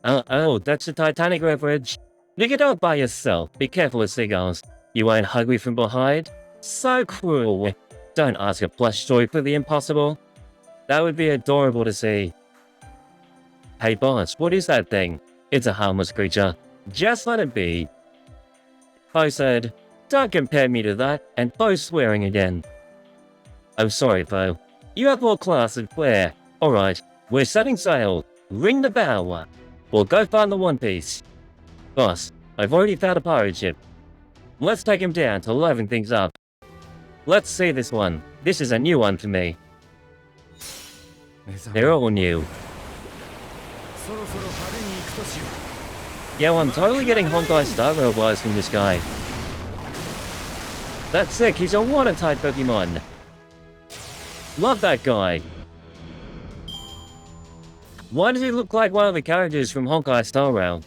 Oh, that's the Titanic reference. You get out by yourself. Be careful of seagulls. You won't hug me from behind? So cruel. Don't ask a plush toy for the impossible. That would be adorable to see. Hey boss, what is that thing? It's a harmless creature. Just let it be. Poe said, don't compare me to that, and Poe's swearing again. I'm sorry, Poe. You have more class and flair. Alright, we're setting sail. Ring the bell. We'll go find the One Piece. Boss, I've already found a pirate ship. Let's take him down to liven things up. Let's see this one. This is a new one for me. They're all new. Yeah, I'm totally getting Honkai Star Rail vibes from this guy. That's sick, he's a watertight Pokemon. Love that guy. Why does he look like one of the characters from Honkai Star Rail?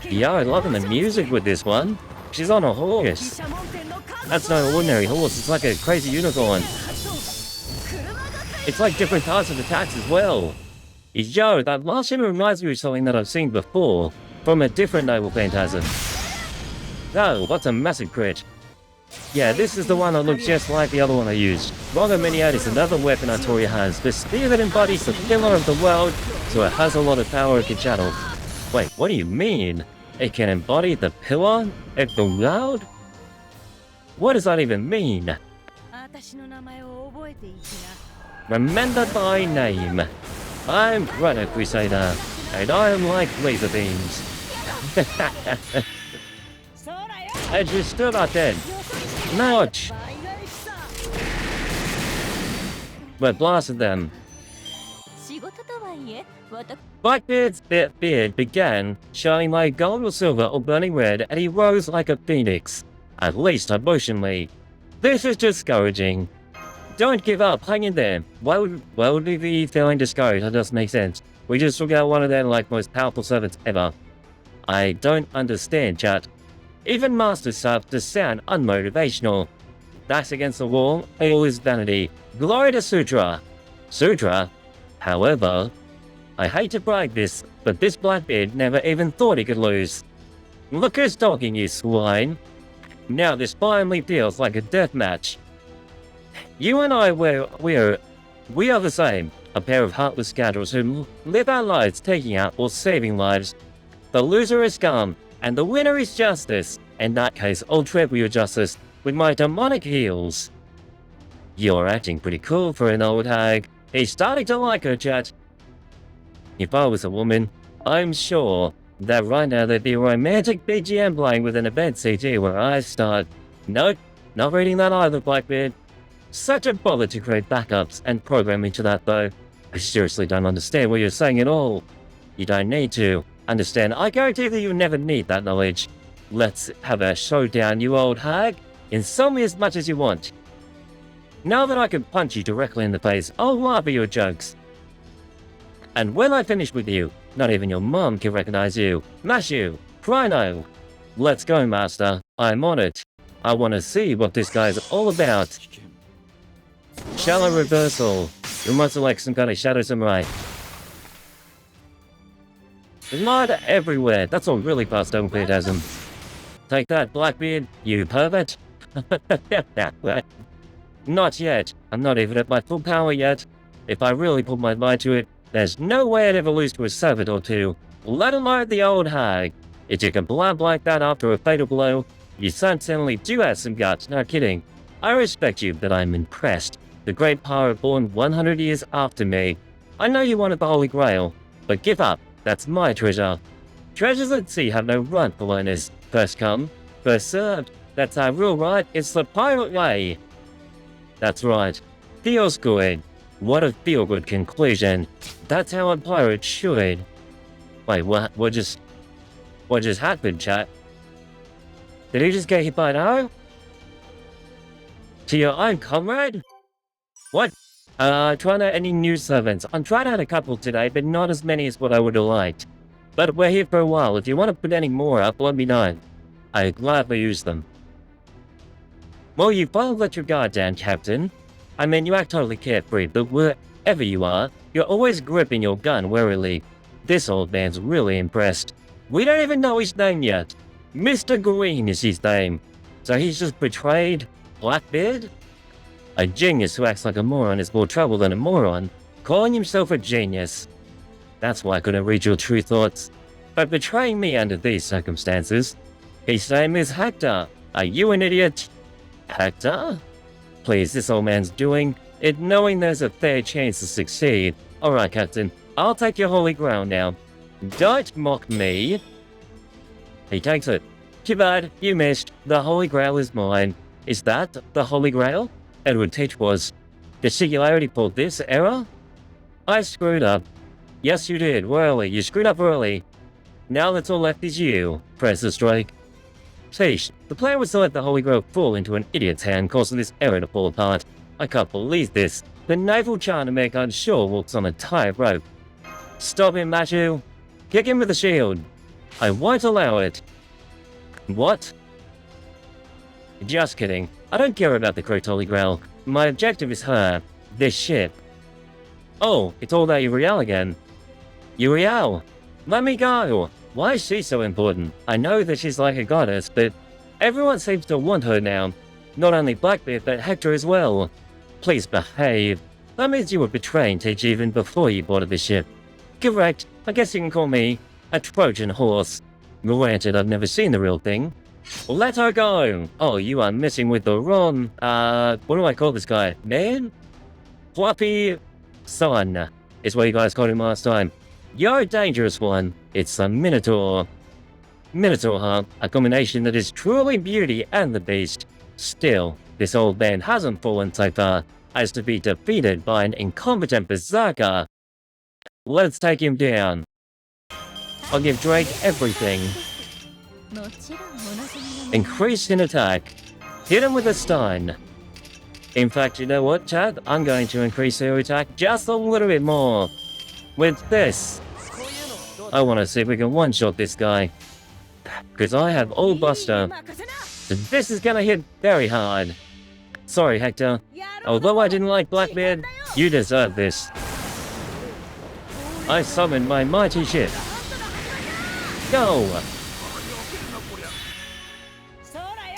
Yeah, I'm loving the music with this one. She's on a horse. That's no ordinary horse, it's like a crazy unicorn. It's like different types of attacks as well. Yo, that last ship reminds me of something that I've seen before, from a different Noble Phantasm. Oh, what's a massive crit? Yeah, this is the one that looks just like the other one I used. Rongo Miniat is another weapon Artoria has, the spear that embodies the pillar of the world, so it has a lot of power it can channel. Wait, what do you mean? It can embody the pillar of the world? What does that even mean? Remember my name. I'm Chrono Crusader, and I am like laser beams. I just stood out then. Ouch! We're blasting them. Blackbeard's beard began shining like gold or silver or burning red, and he rose like a phoenix. At least emotionally. This is discouraging. Don't give up, hang in there. Why would we be feeling discouraged? That doesn't make sense. We just took out one of their most powerful servants ever. I don't understand, chat. Even Master stuff to sound unmotivational. That's against the wall, all is vanity. Glory to Sutra. Sutra? However, I hate to brag this, but this Blackbeard never even thought he could lose. Look who's talking, you swine. Now this finally feels like a death match. You and I, we are the same. A pair of heartless scoundrels who live our lives taking out or saving lives. The loser is scum, and the winner is justice. In that case, I'll tread with your justice with my demonic heels. You're acting pretty cool for an old hag. He's starting to like her, chat. If I was a woman, I'm sure that right now there'd be a romantic BGM playing with an event CG where I start. Nope, not reading that either, Blackbeard. Such a bother to create backups and program into that though. I seriously don't understand what you're saying at all. You don't need to. Understand, I guarantee that you'll never need that knowledge. Let's have a showdown, you old hag. Insult me as much as you want. Now that I can punch you directly in the face, I'll laugh at your jokes. And when I finish with you, not even your mom can recognize you. Mash you! Rhino! Let's go, master. I'm on it. I want to see what this guy's all about. Shallow reversal. You must like some kind of shadow samurai. Blood everywhere. That's all really fast Okeanos. Take that, Blackbeard, you pervert. Not yet. I'm not even at my full power yet. If I really put my mind to it, there's no way I'd ever lose to a servant or two, let alone the old hag. If you can blab like that after a fatal blow, you certainly do have some guts, no kidding. I respect you, but I'm impressed. The great pirate born 100 years after me. I know you wanted the Holy Grail, but give up, that's my treasure. Treasures at sea have no run for learners. First come, first served. That's our rule, right? It's the pirate way. That's right. Feels good. What a feel-good conclusion. That's how a pirate should. Wait, what just happened, chat? Did he just get hit by an arrow? To your own comrade? What? Trying out any new servants. I'm trying out a couple today, but not as many as what I would have liked. But we're here for a while. If you want to put any more up, let me know. I'd gladly use them. Well, you finally let your guard down, Captain. I mean, you act totally carefree, but wherever you are, you're always gripping your gun warily. This old man's really impressed. We don't even know his name yet. Mr. Green is his name. So he's just betrayed Blackbeard? A genius who acts like a moron is more trouble than a moron, calling himself a genius. That's why I couldn't read your true thoughts. But betraying me under these circumstances. His name is Hector. Are you an idiot? Hector? Please, this old man's doing it knowing there's a fair chance to succeed. Alright, Captain, I'll take your holy grail now. Don't mock me. He takes it. Too bad, you missed. The holy grail is mine. Is that the holy grail? Edward Teach was. Did Singularity pull this error? I screwed up. Yes, you did. Early. You screwed up early. Now that's all left is you. Press the strike. Sheesh, the plan was to let the Holy Grail fall into an idiot's hand, causing this error to fall apart. I can't believe this. The naval Chinaman on shore walks on a tight rope. Stop him, Machu. Kick him with the shield. I won't allow it. What? Just kidding. I don't care about the correct Holy Grail. My objective is her. This ship. Oh, it's all that Euryale again. Euryale! Let me go! Why is she so important? I know that she's like a goddess, but everyone seems to want her now. Not only Blackbeard, but Hector as well. Please behave. That means you were betraying Teach even before you boarded the ship. Correct. I guess you can call me a Trojan horse. Granted, I've never seen the real thing. Let her go! Oh, you are messing with the wrong, what do I call this guy? Man? Floppy son, is what you guys called him last time. You're a dangerous one. It's a Minotaur. Minotaur, huh? A combination that is truly Beauty and the Beast. Still, this old man hasn't fallen so far as to be defeated by an incompetent berserker. Let's take him down. I'll give Drake everything. Increase in attack. Hit him with a stun. In fact, you know what, Chad? I'm going to increase their attack just a little bit more. With this. I want to see if we can one-shot this guy. Because I have all Buster. So this is gonna hit very hard. Sorry, Hector. Although I didn't like Blackbeard, you deserve this. I summoned my mighty ship. Go!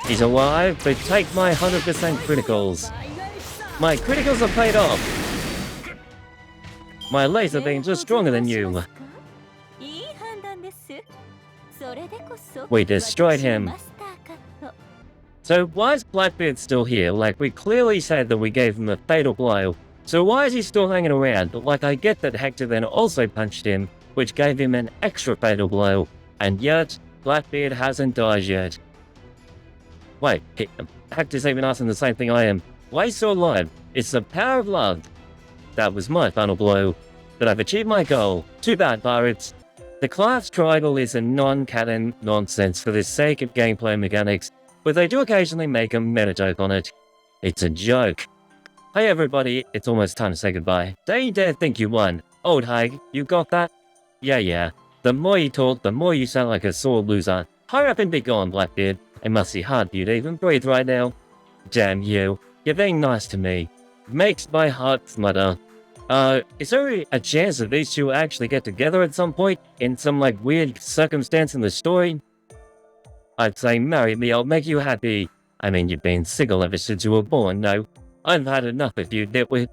He's alive, but take my 100% criticals. My criticals are paid off. My laser beams are stronger than you. We destroyed him. So why is Blackbeard still here? Like, we clearly said that we gave him a fatal blow. So why is he still hanging around? Like, I get that Hector then also punched him, which gave him an extra fatal blow. And yet, Blackbeard hasn't died yet. Wait, Hector's even asking the same thing I am. Why is he still alive? It's the power of love. That was my final blow. But I've achieved my goal. Too bad, pirates. The class triangle is a non-canon nonsense for the sake of gameplay mechanics, but they do occasionally make a meta joke on it. It's a joke. Hey everybody, it's almost time to say goodbye. Don't you dare think you won. Old hag, you got that? Yeah. The more you talk, the more you sound like a sore loser. Hurry up and be gone, Blackbeard. It must be hard for you to even breathe right now. Damn you. You're being nice to me. Makes my heart flutter. Is there a chance that these two actually get together at some point? In some, like, weird circumstance in the story? I'd say marry me, I'll make you happy. I mean, you've been single ever since you were born, no? I've had enough of you, nitwit.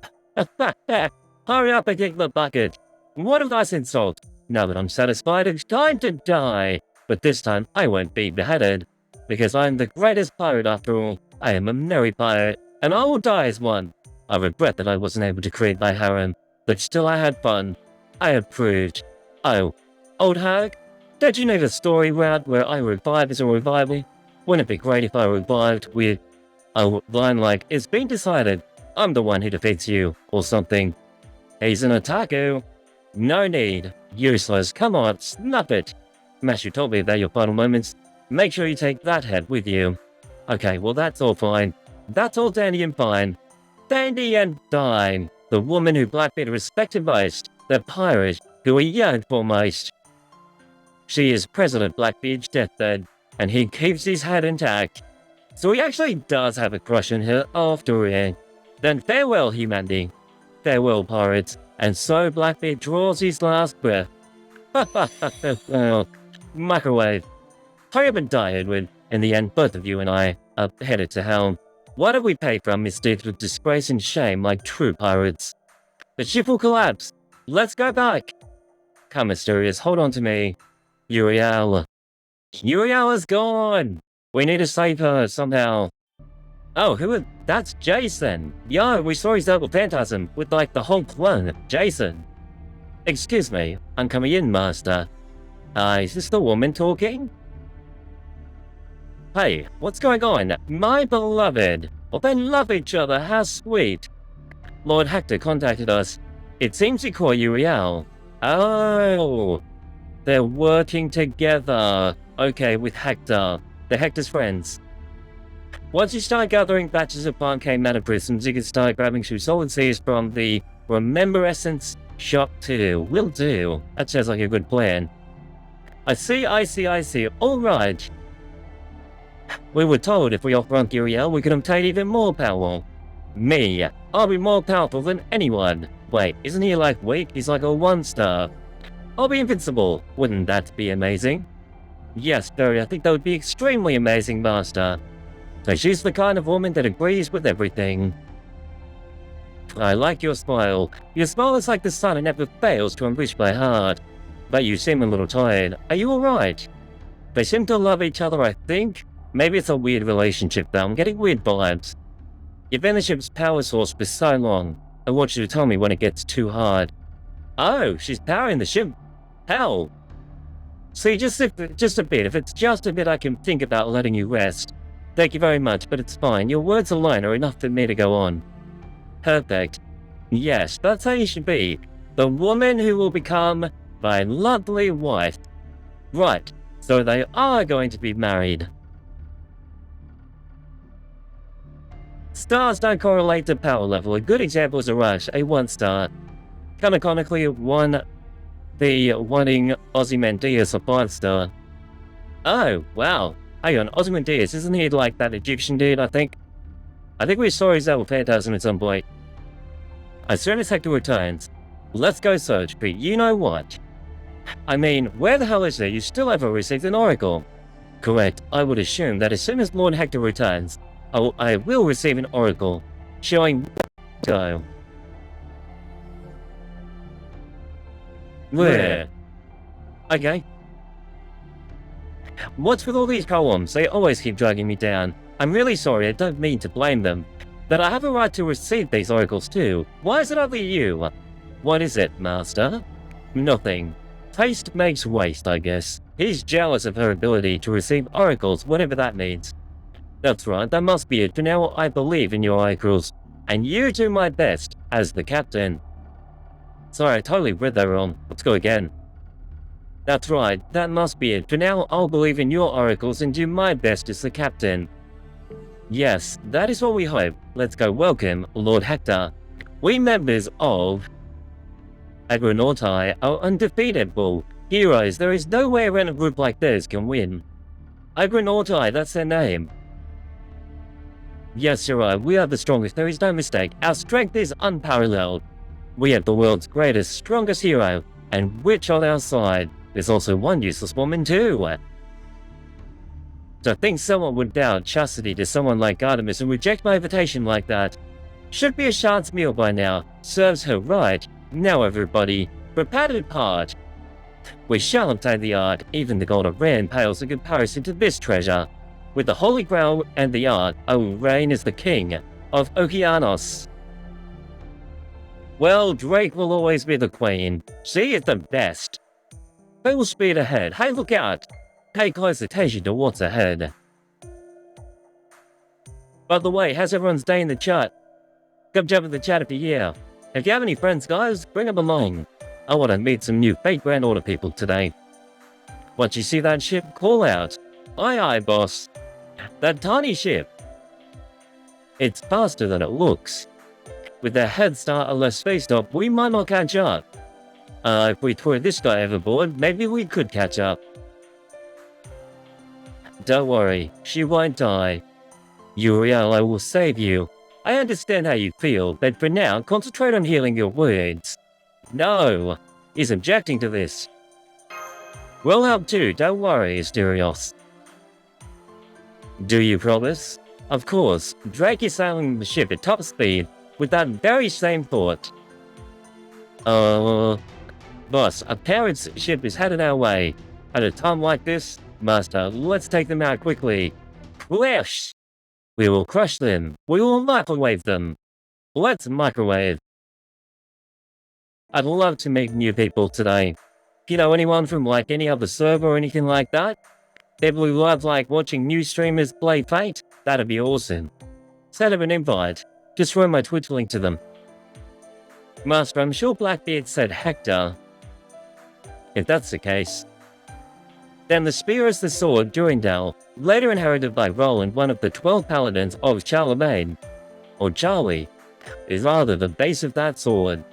Hurry up and kick the bucket. What a nice insult. Now that I'm satisfied, it's time to die. But this time, I won't be beheaded. Because I'm the greatest pirate after all. I am a merry pirate, and I will die as one. I regret that I wasn't able to create my harem, but still I had fun. I approved. Oh, old hag? Don't you need a story route where I revive as a revival? Wouldn't it be great if I revived with a line like, it's been decided, I'm the one who defeats you, or something. He's an otaku. No need. Useless. Come on, snap it. Mashu told me that your final moments. Make sure you take that head with you. Okay, well that's all fine. That's all dandy and fine. Dandy and fine. The woman who Blackbeard respected most. The pirate who he yearned for most. She is President Blackbeard's deathbed, and he keeps his head intact. So he actually does have a crush on her after all. Then farewell, humanity. Farewell, pirates. And so Blackbeard draws his last breath. Microwave. Hurry up and die, Edward. In the end, both of you and I are headed to hell. Why don't we pay for our misdeeds with disgrace and shame like true pirates? The ship will collapse. Let's go back. Come, Asterios, hold on to me. Euryale. Euryale is gone. We need to save her somehow. Oh, that's Jason. Yeah, we saw his little phantasm with like the whole clone. Jason. Excuse me, I'm coming in, master. Is this the woman talking? Hey, what's going on? My beloved. Well, they love each other, how sweet. Lord Hector contacted us. It seems he called Euryale. Oh, they're working together. Okay, with Hector. They're Hector's friends. Once you start gathering batches of Parquet Mana prisms, you can start grabbing two solid seeds from the Remember Essence shop too. Will do. That sounds like a good plan. I see. Alright. We were told if we outrun Euryale, we could obtain even more power. Me. I'll be more powerful than anyone. Wait, isn't he like weak? He's like a 1-star. I'll be invincible. Wouldn't that be amazing? Yes, Barry, I think that would be extremely amazing, master. So she's the kind of woman that agrees with everything. I like your smile. Your smile is like the sun and never fails to enrich my heart. But you seem a little tired. Are you alright? They seem to love each other, I think. Maybe it's a weird relationship though, I'm getting weird vibes. You've been the ship's power source for so long. I want you to tell me when it gets too hard. Oh, she's powering the ship. Hell. See, just a bit. If it's just a bit, I can think about letting you rest. Thank you very much, but it's fine. Your words alone are enough for me to go on. Perfect. Yes, that's how you should be. The woman who will become my lovely wife. Right, so they are going to be married. Stars don't correlate to power level. A good example is a Rush, a 1-star. Canonically, the wanting Ozymandias a 5-star. Oh, wow. Hang on, Ozymandias, isn't he like that Egyptian dude, I think? I think we saw his little phantasm at some point. As soon as Hector returns, let's go search for you know what. I mean, where the hell is there? You still haven't received an oracle. Correct, I would assume that as soon as Lord Hector returns, I will receive an oracle, showing go. Where? Okay. What's with all these poems? They always keep dragging me down. I'm really sorry, I don't mean to blame them. But I have a right to receive these oracles too. Why is it only you? What is it, master? Nothing. Taste makes waste, I guess. He's jealous of her ability to receive oracles, whatever that means. That's right, that must be it. For now, I believe in your oracles. And you do my best, as the captain. Sorry, I totally read that wrong. Let's go again. That's right, that must be it. For now, I'll believe in your oracles and do my best as the captain. Yes, that is what we hope. Let's go welcome Lord Hector. We members of Argonauts are undefeatable heroes. There is no way around a group like this can win. Argonauts, that's their name. Yes, you're right. We are the strongest. There is no mistake. Our strength is unparalleled. We have the world's greatest, strongest hero, and which on our side? There's also one useless woman too. To think someone would doubt chastity to someone like Artemis and reject my invitation like that. Should be a chance meal by now. Serves her right. Now everybody, prepare to depart. We shall obtain the art. Even the gold of Ren pales in comparison to this treasure. With the Holy Grail and the art, I will reign as the king of Okeanos. Well, Drake will always be the queen. She is the best. Full speed ahead. Hey, look out! Pay close attention to what's ahead. By the way, how's everyone's day in the chat? Come jump in the chat if you're here. If you have any friends, guys, bring them along. I want to meet some new fake Grand Order people today. Once you see that ship, call out. Aye aye, boss. That tiny ship. It's faster than it looks. With their head start and less space up, we might not catch up. If we throw this guy overboard, maybe we could catch up. Don't worry, she won't die. Euryale, I will save you. I understand how you feel, but for now, concentrate on healing your wounds. No, he's objecting to this. We'll help too, don't worry, Asterios. Do you promise? Of course, Drake is sailing the ship at top speed with that very same thought. Boss, a pirate's ship is headed our way. At a time like this, Master, let's take them out quickly. Flash! We will crush them. We will microwave them. Let's microwave. I'd love to meet new people today. You know anyone from like any other server or anything like that? People who love like watching new streamers play Fate? That'd be awesome. Send them an invite. Just throw my Twitch link to them. Master, I'm sure Blackbeard said Hector. If that's the case. Then the spear is the sword Euryale, later inherited by Roland, one of the 12 paladins of Charlemagne, or Charlie, is rather the base of that sword.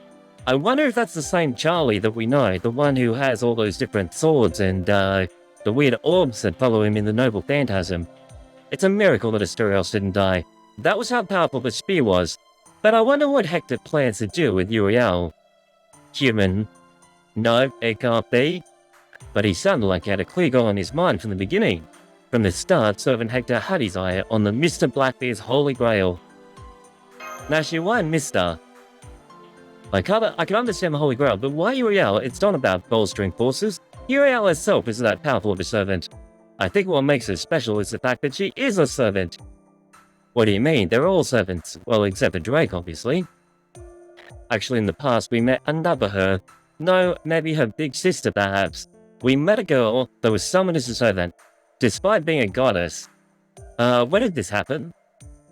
I wonder if that's the same Charlie that we know, the one who has all those different swords and the weird orbs that follow him in the Noble Phantasm. It's a miracle that Asterios didn't die. That was how powerful the spear was. But I wonder what Hector plans to do with Euryale. Human. No, it can't be. But he sounded like he had a clear goal in his mind from the beginning. From the start, Servant Hector had his eye on the Mr. Blackbeard's Holy Grail. Now she won Mr. I can understand the Holy Grail, but why Euryale? It's not about bolstering forces. Euryale herself isn't that powerful of a servant. I think what makes her special is the fact that she is a servant. What do you mean? They're all servants. Well, except for Drake, obviously. Actually, in the past, we met another her. No, maybe her big sister, perhaps. We met a girl that was summoned as a servant, despite being a goddess. When did this happen?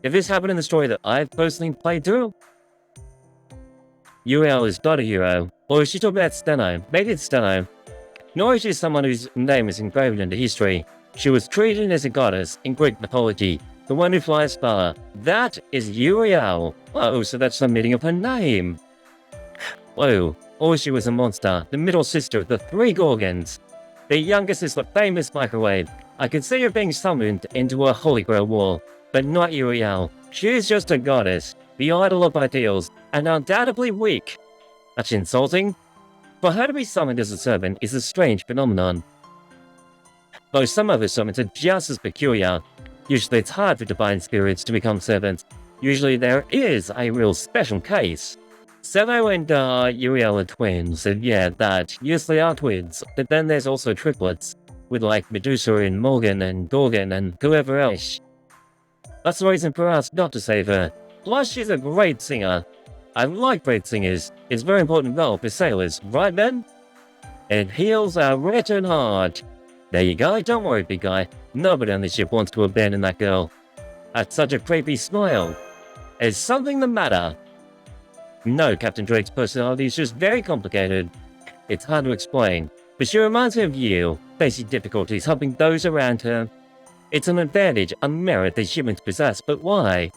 If this happened in the story that I've personally played through? Euryale is not a hero. Or is she talking about Steno? Maybe it's Steno. Nor is she someone whose name is engraved into history. She was treated as a goddess in Greek mythology, the one who flies far. That is Euryale. Oh, so that's the meaning of her name. Whoa. Or she was a monster, the middle sister of the 3 Gorgons. The youngest is the famous microwave. I could see her being summoned into a Holy Grail war, but not Euryale. She is just a goddess, the idol of ideals, and undoubtedly weak. That's insulting. For her to be summoned as a servant is a strange phenomenon. Though some other summons are just as peculiar. Usually it's hard for divine spirits to become servants. Usually there is a real special case. Seno and Euryale are twins, and yeah, that. Yes, they are twins, but then there's also triplets, with like Medusa and Morgan and Gorgon and whoever else. That's the reason for us not to save her. Plus, she's a great singer. I like great singers. It's a very important role for sailors, right men? It heals our written heart. There you go, don't worry, big guy. Nobody on this ship wants to abandon that girl. That's such a creepy smile. Is something the matter? No, Captain Drake's personality is just very complicated. It's hard to explain, but she reminds me of you, facing difficulties, helping those around her. It's an advantage, a merit that humans possess, but why?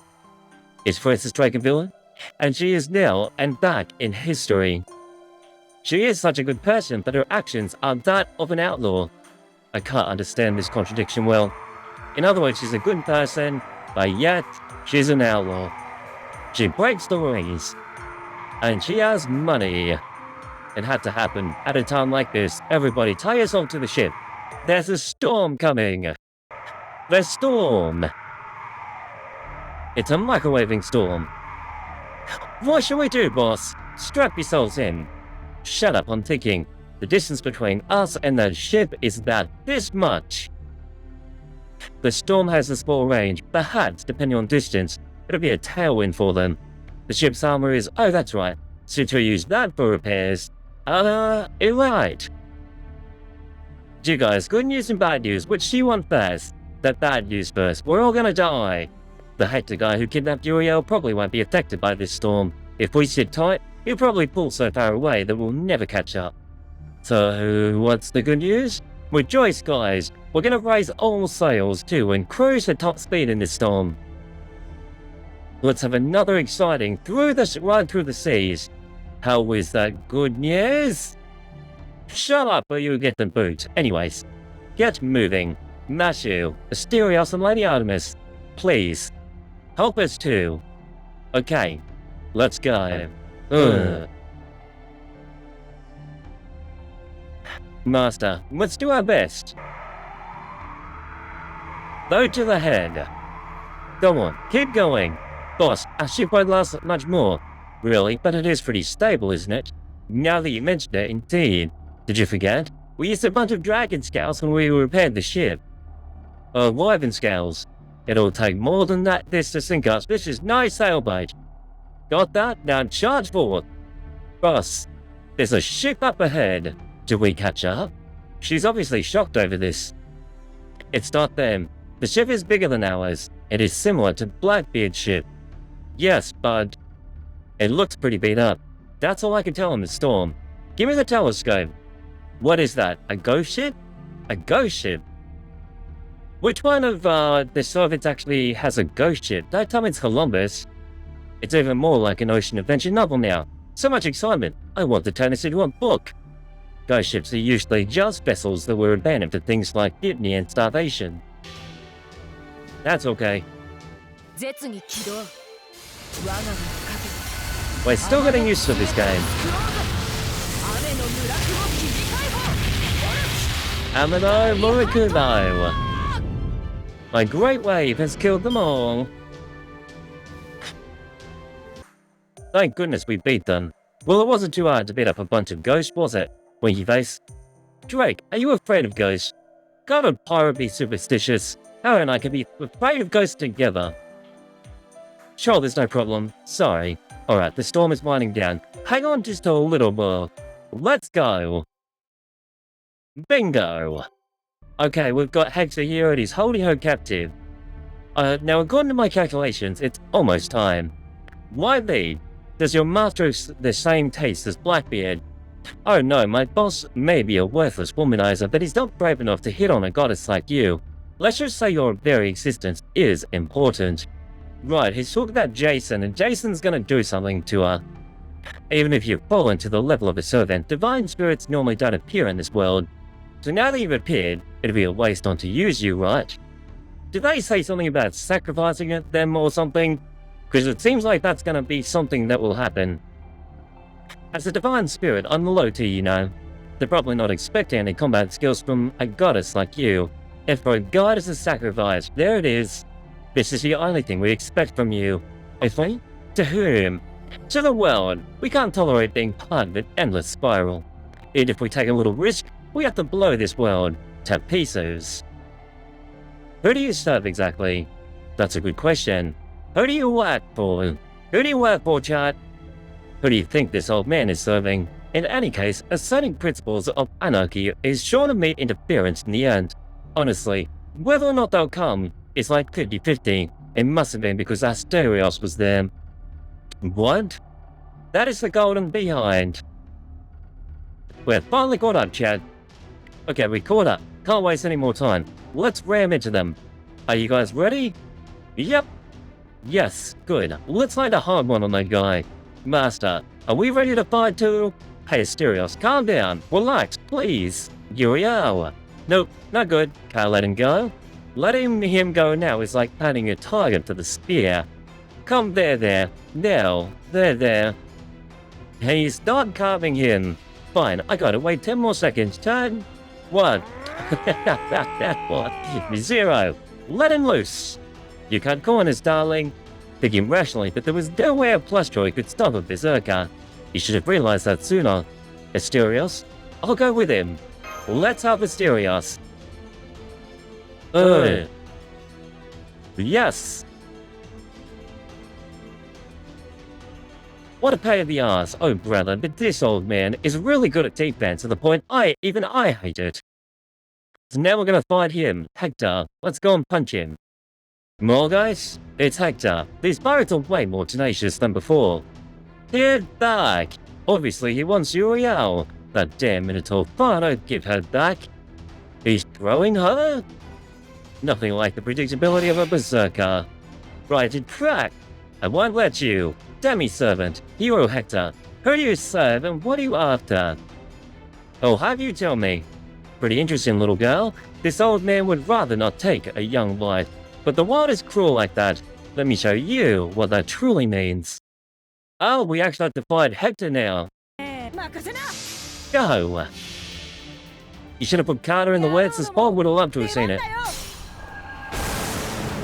It's Princess Dragonville, and she is now and back in history. She is such a good person, but her actions are that of an outlaw. I can't understand this contradiction well. In other words, she's a good person, but yet she's an outlaw. She breaks the rules, and she has money. It had to happen at a time like this. Everybody tie yourself to the ship. There's a storm coming. The storm. It's a microwaving storm. What shall we do, boss? Strap yourselves in. Shut up, I'm thinking. The distance between us and the ship is about this much. The storm has a small range. Perhaps, depending on distance, it'll be a tailwind for them. The ship's armor is... Oh, that's right. Since we use that for repairs. Right. You guys, good news and bad news. Which do you want first? The bad news first. We're all gonna die. The hater guy who kidnapped Euryale probably won't be affected by this storm. If we sit tight, he'll probably pull so far away that we'll never catch up. So, what's the good news? Rejoice, guys. We're gonna raise all sails too and cruise at top speed in this storm. Let's have another exciting ride through the seas. How is that good news? Shut up or you'll get the boot. Anyways, get moving. Matthew, Asterios and Lady Artemis, please, help us too. Okay, let's go. Master, let's do our best. Load to the head. Go on, keep going. Boss, our ship won't last much more. Really, but it is pretty stable, isn't it? Now that you mentioned it, indeed. Did you forget? We used a bunch of dragon scales when we repaired the ship. Wyvern scales. It'll take more than this to sink us. This is no sailboat. Got that? Now charge forward. Boss, there's a ship up ahead. Did we catch up? She's obviously shocked over this. It's not them. The ship is bigger than ours. It is similar to Blackbeard's ship. Yes, but it looks pretty beat up. That's all I can tell in the storm. Give me the telescope. What is that? A ghost ship? A ghost ship? Which one of the Soviets actually has a ghost ship? Don't tell me it's Columbus. It's even more like an ocean adventure novel now. So much excitement. I want to turn this into a book. Ghost ships are usually just vessels that were abandoned for things like mutiny and starvation. That's okay. We're still getting used to this game. Amano Murakuno. My great wave has killed them all. Thank goodness we beat them. Well, it wasn't too hard to beat up a bunch of ghosts, was it? Winky face. Drake, are you afraid of ghosts? Can't a pirate be superstitious? Harry and I can be afraid of ghosts together. Sure, there's no problem. Sorry. Alright, the storm is winding down. Hang on just a little more. Let's go. Bingo. Okay, we've got Hector here and he's holding her captive. Now according to my calculations, it's almost time. Why lead? Does your master have the same taste as Blackbeard? Oh no, my boss may be a worthless womanizer, but he's not brave enough to hit on a goddess like you. Let's just say your very existence is important. Right, he's talking about Jason, and Jason's gonna do something to her. Even if you've fallen to the level of a servant, divine spirits normally don't appear in this world. So now that you've appeared, it'd be a waste not to use you, right? Did they say something about sacrificing them or something? Because it seems like that's gonna be something that will happen. As a divine spirit, I'm low to you know. They're probably not expecting any combat skills from a goddess like you. If for a god is a sacrifice, there it is. This is the only thing we expect from you. If we? To whom? To the world. We can't tolerate being part of an endless spiral. And if we take a little risk, we have to blow this world to pieces. Who do you serve exactly? That's a good question. Who do you work for? Who do you work for, chat? Who do you think this old man is serving? In any case, asserting principles of anarchy is sure to meet interference in the end. Honestly, whether or not they'll come is like 50-50. It must have been because Asterios was there. What? That is the golden behind. We're finally caught up, Chad. Okay, we caught up. Can't waste any more time. Let's ram into them. Are you guys ready? Yep. Yes, good. Let's land a hard one on that guy. Master, are we ready to fight too? Hey, Asterios, calm down. Relax, please. Euryale. Nope, not good. Can't let him go. Letting him go now is like planting a target for the spear. Come there. Now, there. He's not carving him. Fine, I gotta wait 10 more seconds. 10, 1. That one. 0. Let him loose. You cut corners, darling. Thinking rationally, but there was no way a plush toy could stop a berserker. You should have realized that sooner. Asterios, I'll go with him. Let's help Asterios. Yes. What a pain in the ass, oh brother, but this old man is really good at defense to the point I hate it. So now we're gonna fight him, Hector. Let's go and punch him. More guys? It's Hector. These pirates are way more tenacious than before. Get back! Obviously he wants Euryale. That damn Minotaur far don't give her back. He's throwing her? Nothing like the predictability of a berserker. Right in track. I won't let you. Demi-servant, hero Hector. Who do you serve and what are you after? Oh, have you tell me? Pretty interesting, little girl. This old man would rather not take a young wife. But the world is cruel like that. Let me show you what that truly means. Oh, we actually have to fight Hector now. Go! You should have put Carter in the words. The spot would have loved to have seen it.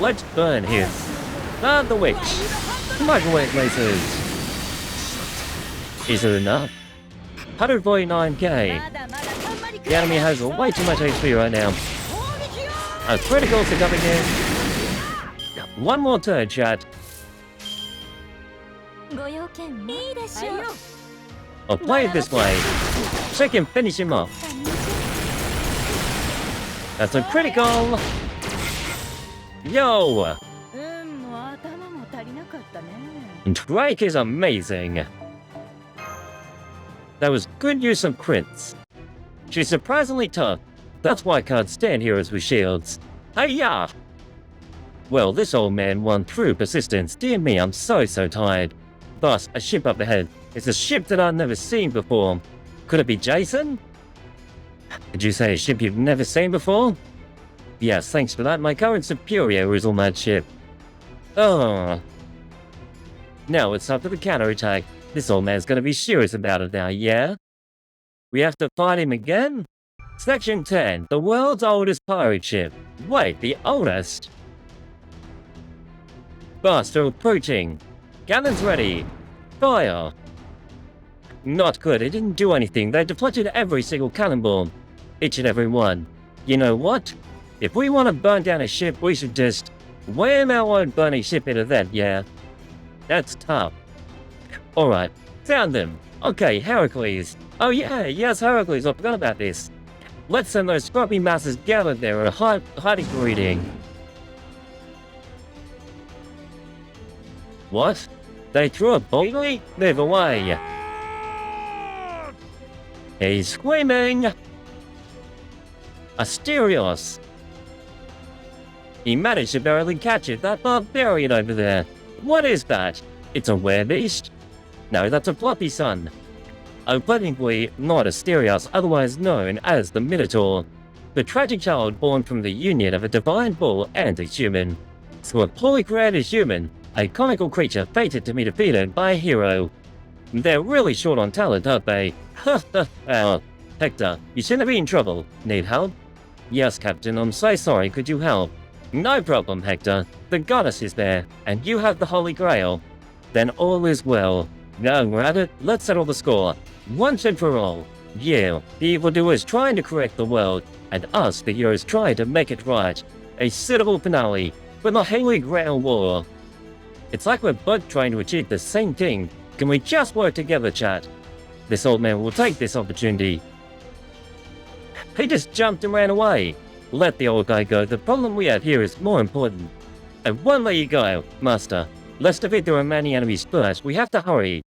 Let's burn him. Ah, the witch. Microwave lasers. Is it enough? 149k. The enemy has way too much HP right now. Our criticals are coming in. One more turn, chat. I'll play it this way. Check and finish him off. That's a critical. Yo! Drake is amazing. That was good use of crits. She's surprisingly tough. That's why I can't stand heroes with shields. Hey-ya! Well, this old man won through persistence. Dear me, I'm so tired. Boss, a ship up ahead. It's a ship that I've never seen before. Could it be Jason? Did you say a ship you've never seen before? Yes, thanks for that. My current superior is on that ship. Oh. Now it's time for the counterattack. This old man's gonna be serious about it now, yeah? We have to fight him again? Section 10, the world's oldest pirate ship. Wait, the oldest? Buster approaching. Cannons ready. Fire. Not good, it didn't do anything. They deflected every single cannonball. Each and every one. You know what? If we want to burn down a ship, we should just wham our own burning ship into that, yeah? That's tough. Alright, found them. Okay, Heracles. Oh yeah, yes, Heracles, I forgot about this. Let's send those scruffy masses gathered there a hearty greeting. What? They threw a boldly? Move away. He's screaming. Asterios. He managed to barely catch it, that barbarian over there. What is that? It's a werebeast? No, that's a floppy son. Technically not Asterios, otherwise known as the Minotaur. The tragic child born from the union of a divine bull and a human. So a poorly created human, a comical creature fated to be defeated by a hero. They're really short on talent, aren't they? Hector, you shouldn't be in trouble. Need help? Yes, Captain, I'm so sorry, could you help? No problem, Hector. The goddess is there, and you have the Holy Grail. Then all is well. Now, Rabbit, let's settle the score. Once and for all. You, the evildoers trying to correct the world, and us, the heroes trying to make it right. A suitable finale for the Holy Grail War. It's like we're both trying to achieve the same thing. Can we just work together, chat? This old man will take this opportunity. He just jumped and ran away. Let the old guy go. The problem we have here is more important. I won't let you go, Master. Let's defeat the remaining enemies first. We have to hurry.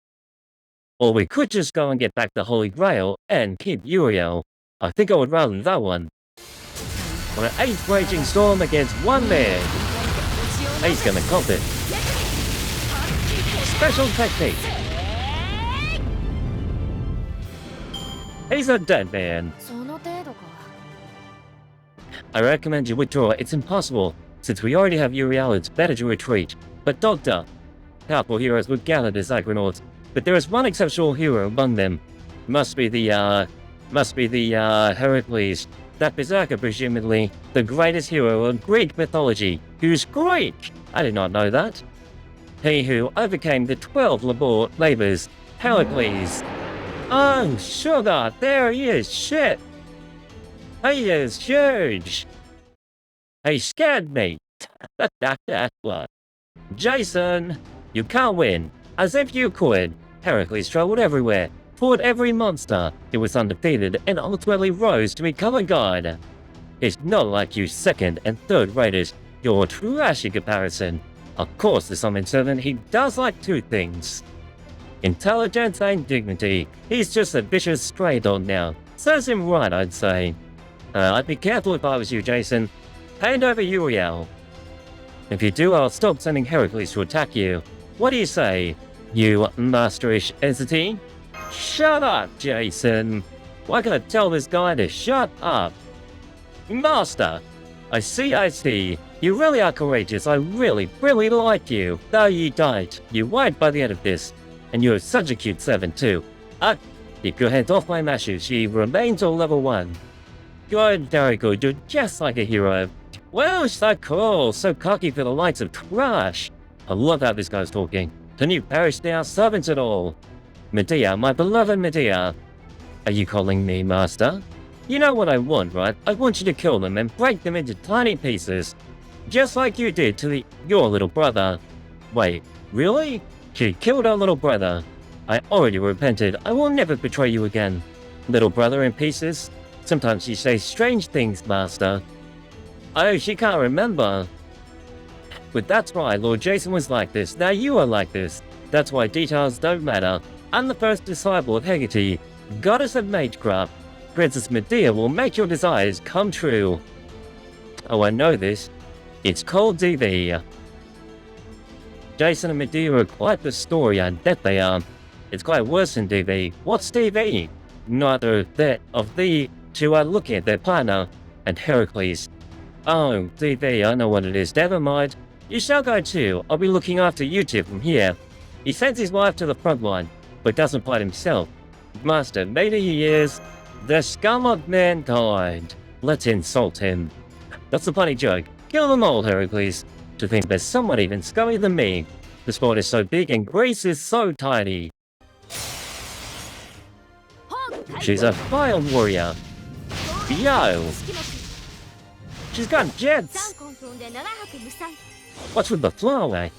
Or we could just go and get back the Holy Grail and keep Euryale. I think I would rather that one. On an 8th raging storm against one man. He's gonna cop it. Special technique. He's a dead man. その程度か。 I recommend you withdraw. It's impossible. Since we already have Euryale, it's better to retreat. But Doctor, powerful heroes would gather as Argonauts, but there is one exceptional hero among them. Must be the Heracles. That berserker, presumably the greatest hero of Greek mythology. Who's Greek? I did not know that. He who overcame the 12 labors. Heracles. Oh, sugar, there he is. Shit. He is huge. He scared me. What? Jason, you can't win. As if you could. Heracles traveled everywhere, fought every monster. He was undefeated and ultimately rose to become a god. It's not like you second and third raters. You're trash in comparison. Of course, the summon servant, he does like 2 things. Intelligence and dignity. He's just a vicious stray dog now. Serves him right, I'd say. I'd be careful if I was you, Jason. Hand over Euryale. If you do, I'll stop sending Heracles to attack you. What do you say, you masterish entity? Shut up, Jason. Why can't I tell this guy to shut up? Master! I see. You really are courageous. I really like you. Though you died, you won't by the end of this. And you're such a cute servant too. Keep your hands off my Mashu. She remains on level 1. Good, very good. You're just like a hero. Well, so cool. So cocky for the likes of trash. I love how this guy's talking. Can you perish our servants at all? Medea, my beloved Medea. Are you calling me master? You know what I want, right? I want you to kill them and break them into tiny pieces. Just like you did to your little brother. Wait, really? She killed our little brother. I already repented. I will never betray you again. Little brother in pieces? Sometimes she says strange things, master. Oh, she can't remember. But that's why Lord Jason was like this. Now you are like this. That's why details don't matter. I'm the first disciple of Hecate, goddess of magecraft. Princess Medea will make your desires come true. Oh, I know this. It's called DV. Jason and Medea are quite the story, I bet they are. It's quite worse than DV. What's DV? Neither of the two are looking at their partner, and Heracles. Oh, DV, I know what it is. Never mind. You shall go too. I'll be looking after you two from here. He sends his wife to the front line, but doesn't fight himself. Master, maybe he is the scum of mankind. Let's insult him. That's a funny joke. Kill them all, Heracles. To think there's someone even scummier than me. The sport is so big and Greece is so tiny. She's a vile warrior. Yo! She's got jets! What's with the flyway?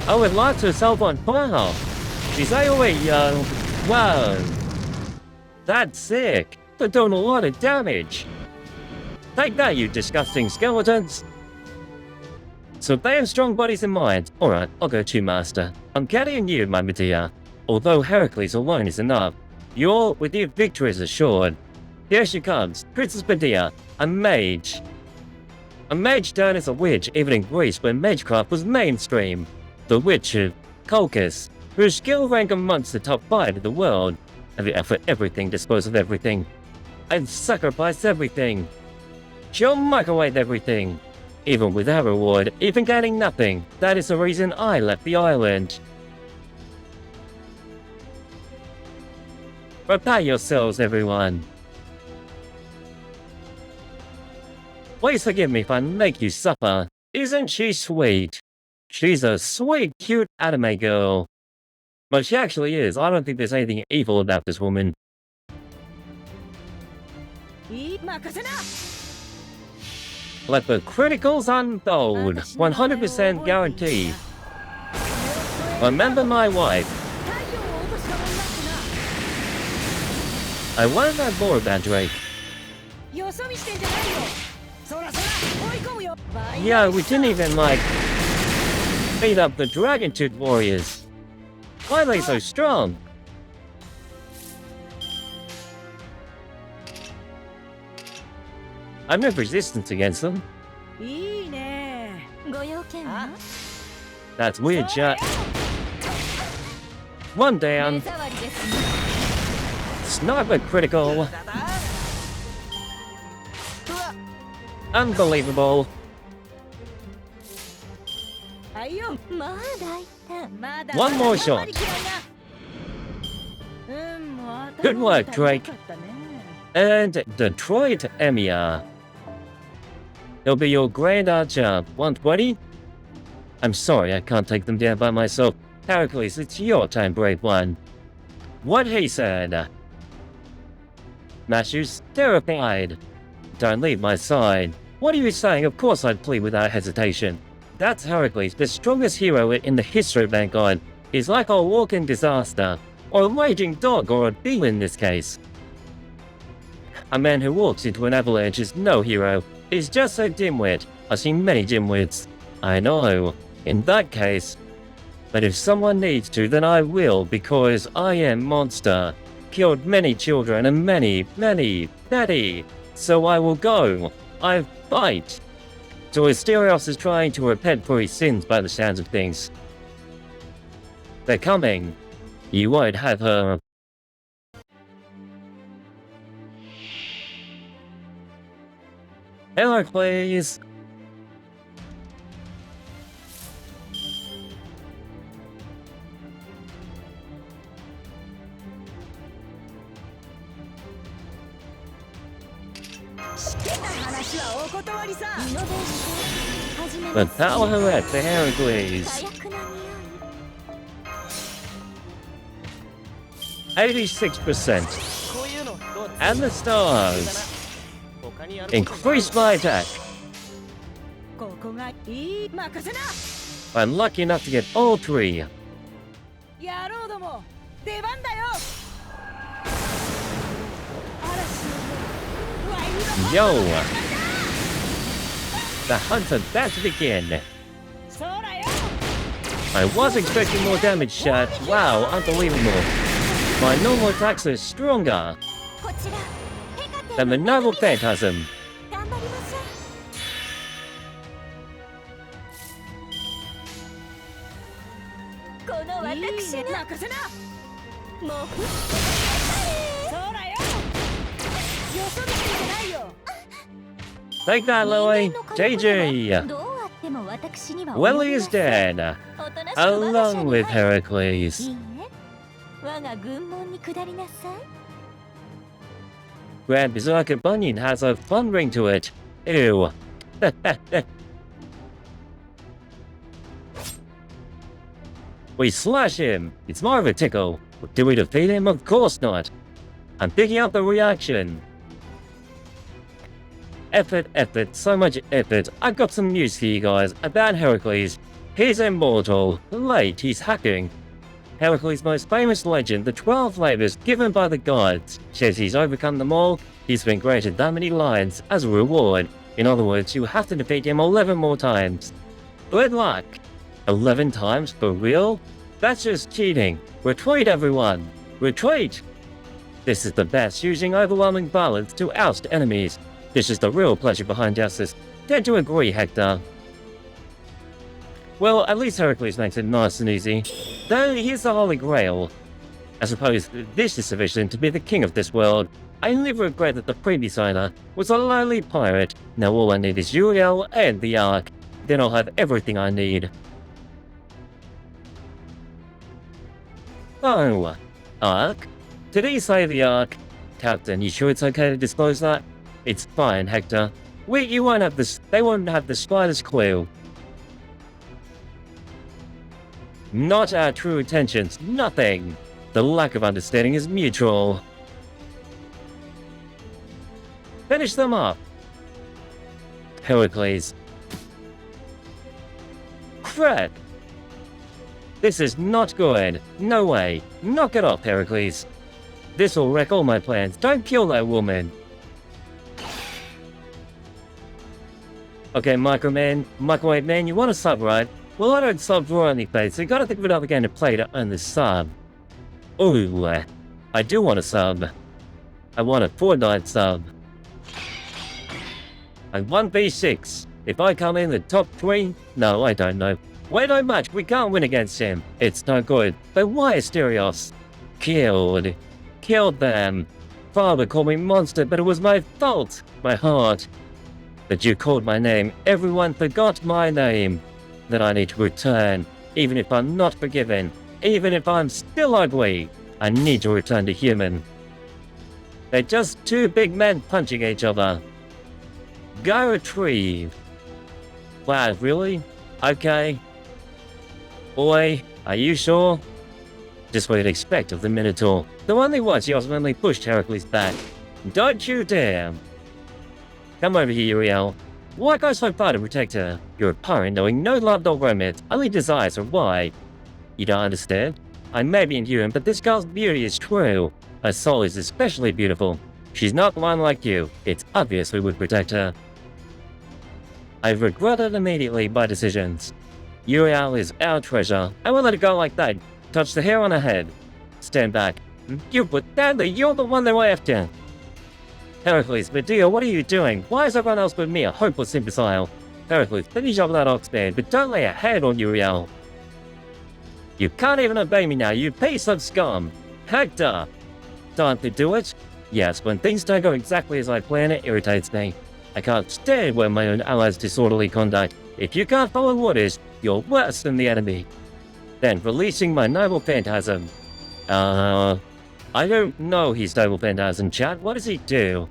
Oh, it lights herself on fire! She's AoE, yo! Whoa! That's sick! They're doing a lot of damage! Take that, you disgusting skeletons! So they have strong bodies and minds. Alright, I'll go too, Master. I'm carrying you, my Medea. Although Heracles alone is enough, with your victory is assured. Here she comes, Princess Medea, a mage. A mage turned as a witch, even in Greece where magecraft was mainstream. The witch of Colchis, whose skill rank amongst the top 5 in the world. Have you effort everything, dispose of everything, and sacrifice everything. She'll microwave everything. Even without reward, even getting nothing. That is the reason I left the island. Prepare yourselves, everyone. Please forgive me if I make you suffer. Isn't she sweet? She's a sweet, cute anime girl. But she actually is. I don't think there's anything evil about this woman. Let the criticals unfold. 100% guaranteed. Remember my wife. I want to know more about Drake. Yeah, we didn't even, beat up the Dragon Tooth Warriors. Why are they so strong? I'm no resistance against them. いいね。ご用件は That's weird, chat. One 目 down. 障りですね Sniper critical. Unbelievable. はいよ。まあ大胆まだ One more shot. やっぱり嫌いな。もう Good work, 頭が Drake. 痛かったね And Detroit Emia. He'll be your Grand Archer. 120? I'm sorry, I can't take them down by myself. Heracles, it's your time, brave one. What he said. Mashu's terrified. Don't leave my side. What are you saying? Of course I'd plead without hesitation. That's Heracles, the strongest hero in the history of mankind. He's like a walking disaster. Or a raging dog, or a demon in this case. A man who walks into an avalanche is no hero. He's just a dimwit. I've seen many dimwits. I know. In that case. But if someone needs to, then I will, because I am monster. Killed many children and many. So I will go. I fight. So Asterios is trying to repent for his sins by the sounds of things. They're coming. You won't have her. Hello, please. But power her at the Heracles. 火薬の匂い 86%. And the stars. Increase my attack. ここがいい任せな I'm lucky enough to get all three. 野郎ども出番だよ嵐のワイルド Yo. The hunt's about to begin. そうだよ I was expecting more damage, chat. Wow, unbelievable. My normal attacks are stronger こちらヘカテ than the noble phantasm. 頑張りましょうこのいいね私が任せなもうそうだよよそ見してんじゃないよ Take that, Louie. JJ. どうあっても私には Willie is dead. おとなしく Along with いい Heracles. え我が軍門に下りなさい Grand Berserker Bunyan has a fun ring to it. Ew. We slash him. It's more of a tickle. Did we defeat him? Of course not. I'm picking up the reaction. Effort, so much effort. I've got some news for you guys about Heracles. He's immortal. Late, he's hacking. Heracles' most famous legend, the 12 labors given by the gods, says he's overcome them all. He's been granted that many lives as a reward. In other words, you have to defeat him 11 more times. Good luck. 11 times for real? That's just cheating. Retreat, everyone. Retreat. This is the best, using overwhelming violence to oust enemies. This is the real pleasure behind justice. Tend to agree, Hector. Well, at least Heracles makes it nice and easy. Though here's the Holy Grail. I suppose this is sufficient to be the king of this world. I only regret that the previous owner was a lowly pirate. Now all I need is Euryale and the Ark. Then I'll have everything I need. Oh, Ark? Did he say the Ark? Captain, you sure it's okay to disclose that? It's fine, Hector. You won't have this. They won't have the slightest clue. Not our true intentions. Nothing. The lack of understanding is mutual. Finish them up. Heracles. Crap. This is not good. No way. Knock it off, Heracles. This will wreck all my plans. Don't kill that woman. Okay, Microwave Man, you want a sub, right? Well, I don't sub for anything, so you gotta think of another game to play to earn this sub. Ooh, I do want a sub. I want a Fortnite sub. And 1v6. If I come in the top 3, no, I don't know. We don't match, we can't win against him. It's no good. But why Asterios? Killed. Killed them. Father called me monster, but it was my fault. My heart. That you called my name. Everyone forgot my name. That I need to return. Even if I'm not forgiven. Even if I'm still ugly. I need to return to human. They're just two big men punching each other. Go retrieve. Wow, really? Okay. Boy, are you sure? Just what you'd expect of the Minotaur. The one they was, he ultimately pushed Heracles back. Don't you dare! Come over here, Euryale. Why go so far to protect her? You're a pirate knowing no love nor romance, only desires are why. You don't understand? I may be inhuman, but this girl's beauty is true. Her soul is especially beautiful. She's not blind like you. It's obvious we would protect her. I regretted immediately my decisions. Euryale is our treasure. I won't let it go like that. Touch the hair on her head. Stand back. You put down that you're the one they're after. Heracles, Medea, what are you doing? Why is everyone else but me a hopeless imbecile? Heracles, finish up that oxman, but don't lay a hand on Euryale. You can't even obey me now, you piece of scum. Hector! Time to do it? Yes, when things don't go exactly as I plan, it irritates me. I can't stand when my own allies' disorderly conduct. If you can't follow orders, you're worse than the enemy. Then releasing my noble phantasm. I don't know his noble phantasm, chat. What does he do?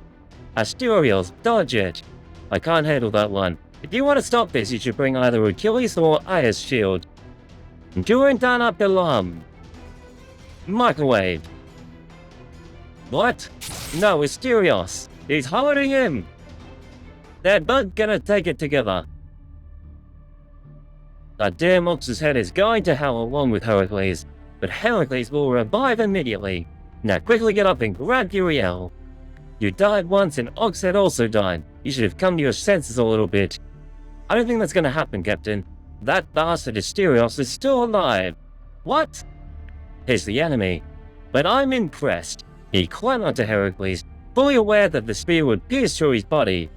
Asterios, dodge it. I can't handle that one. If you want to stop this, you should bring either Achilles or Aias' shield. During Dana Pilam. Microwave. What? No, Asterios. He's holding him. They're both gonna take it together. That damn ox's head is going to hell along with Heracles, but Heracles will revive immediately. Now quickly get up and grab Euryale. You died once and Oxhead also died. You should have come to your senses a little bit. I don't think that's gonna happen, Captain. That bastard Asterios is still alive. What? He's the enemy. But I'm impressed. He clung onto Heracles, fully aware that the spear would pierce through his body.